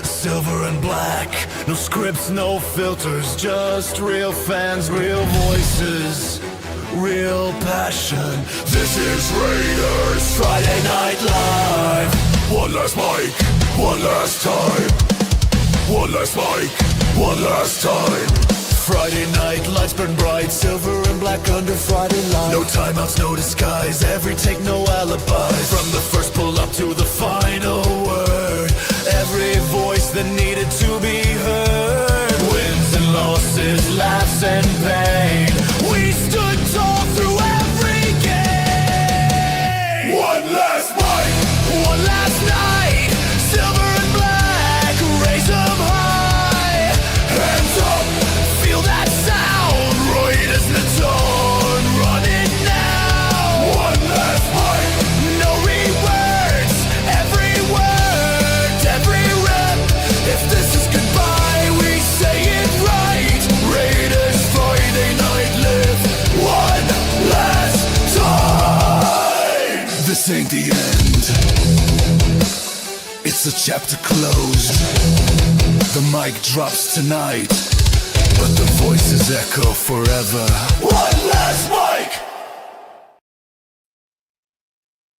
silver and black. No scripts, no filters, just real fans, real voices, real passion. This is Raiders Friday Night Live. One last mic, one last time. One last mic, one last time. Friday night, lights burn bright, silver and black under Friday light. No timeouts, no disguise, every take, no alibis. From the first pull up to the final word, every voice that needed to be heard. Wins and losses, laughs and pain, we stood tall through every game. One last mic, one last night, silver and black, raise them high, hands up, feel that sound, Raiders in the tone, run it now. One last mic, no This ain't the end. It's a chapter closed. The mic drops tonight, but the voices echo forever.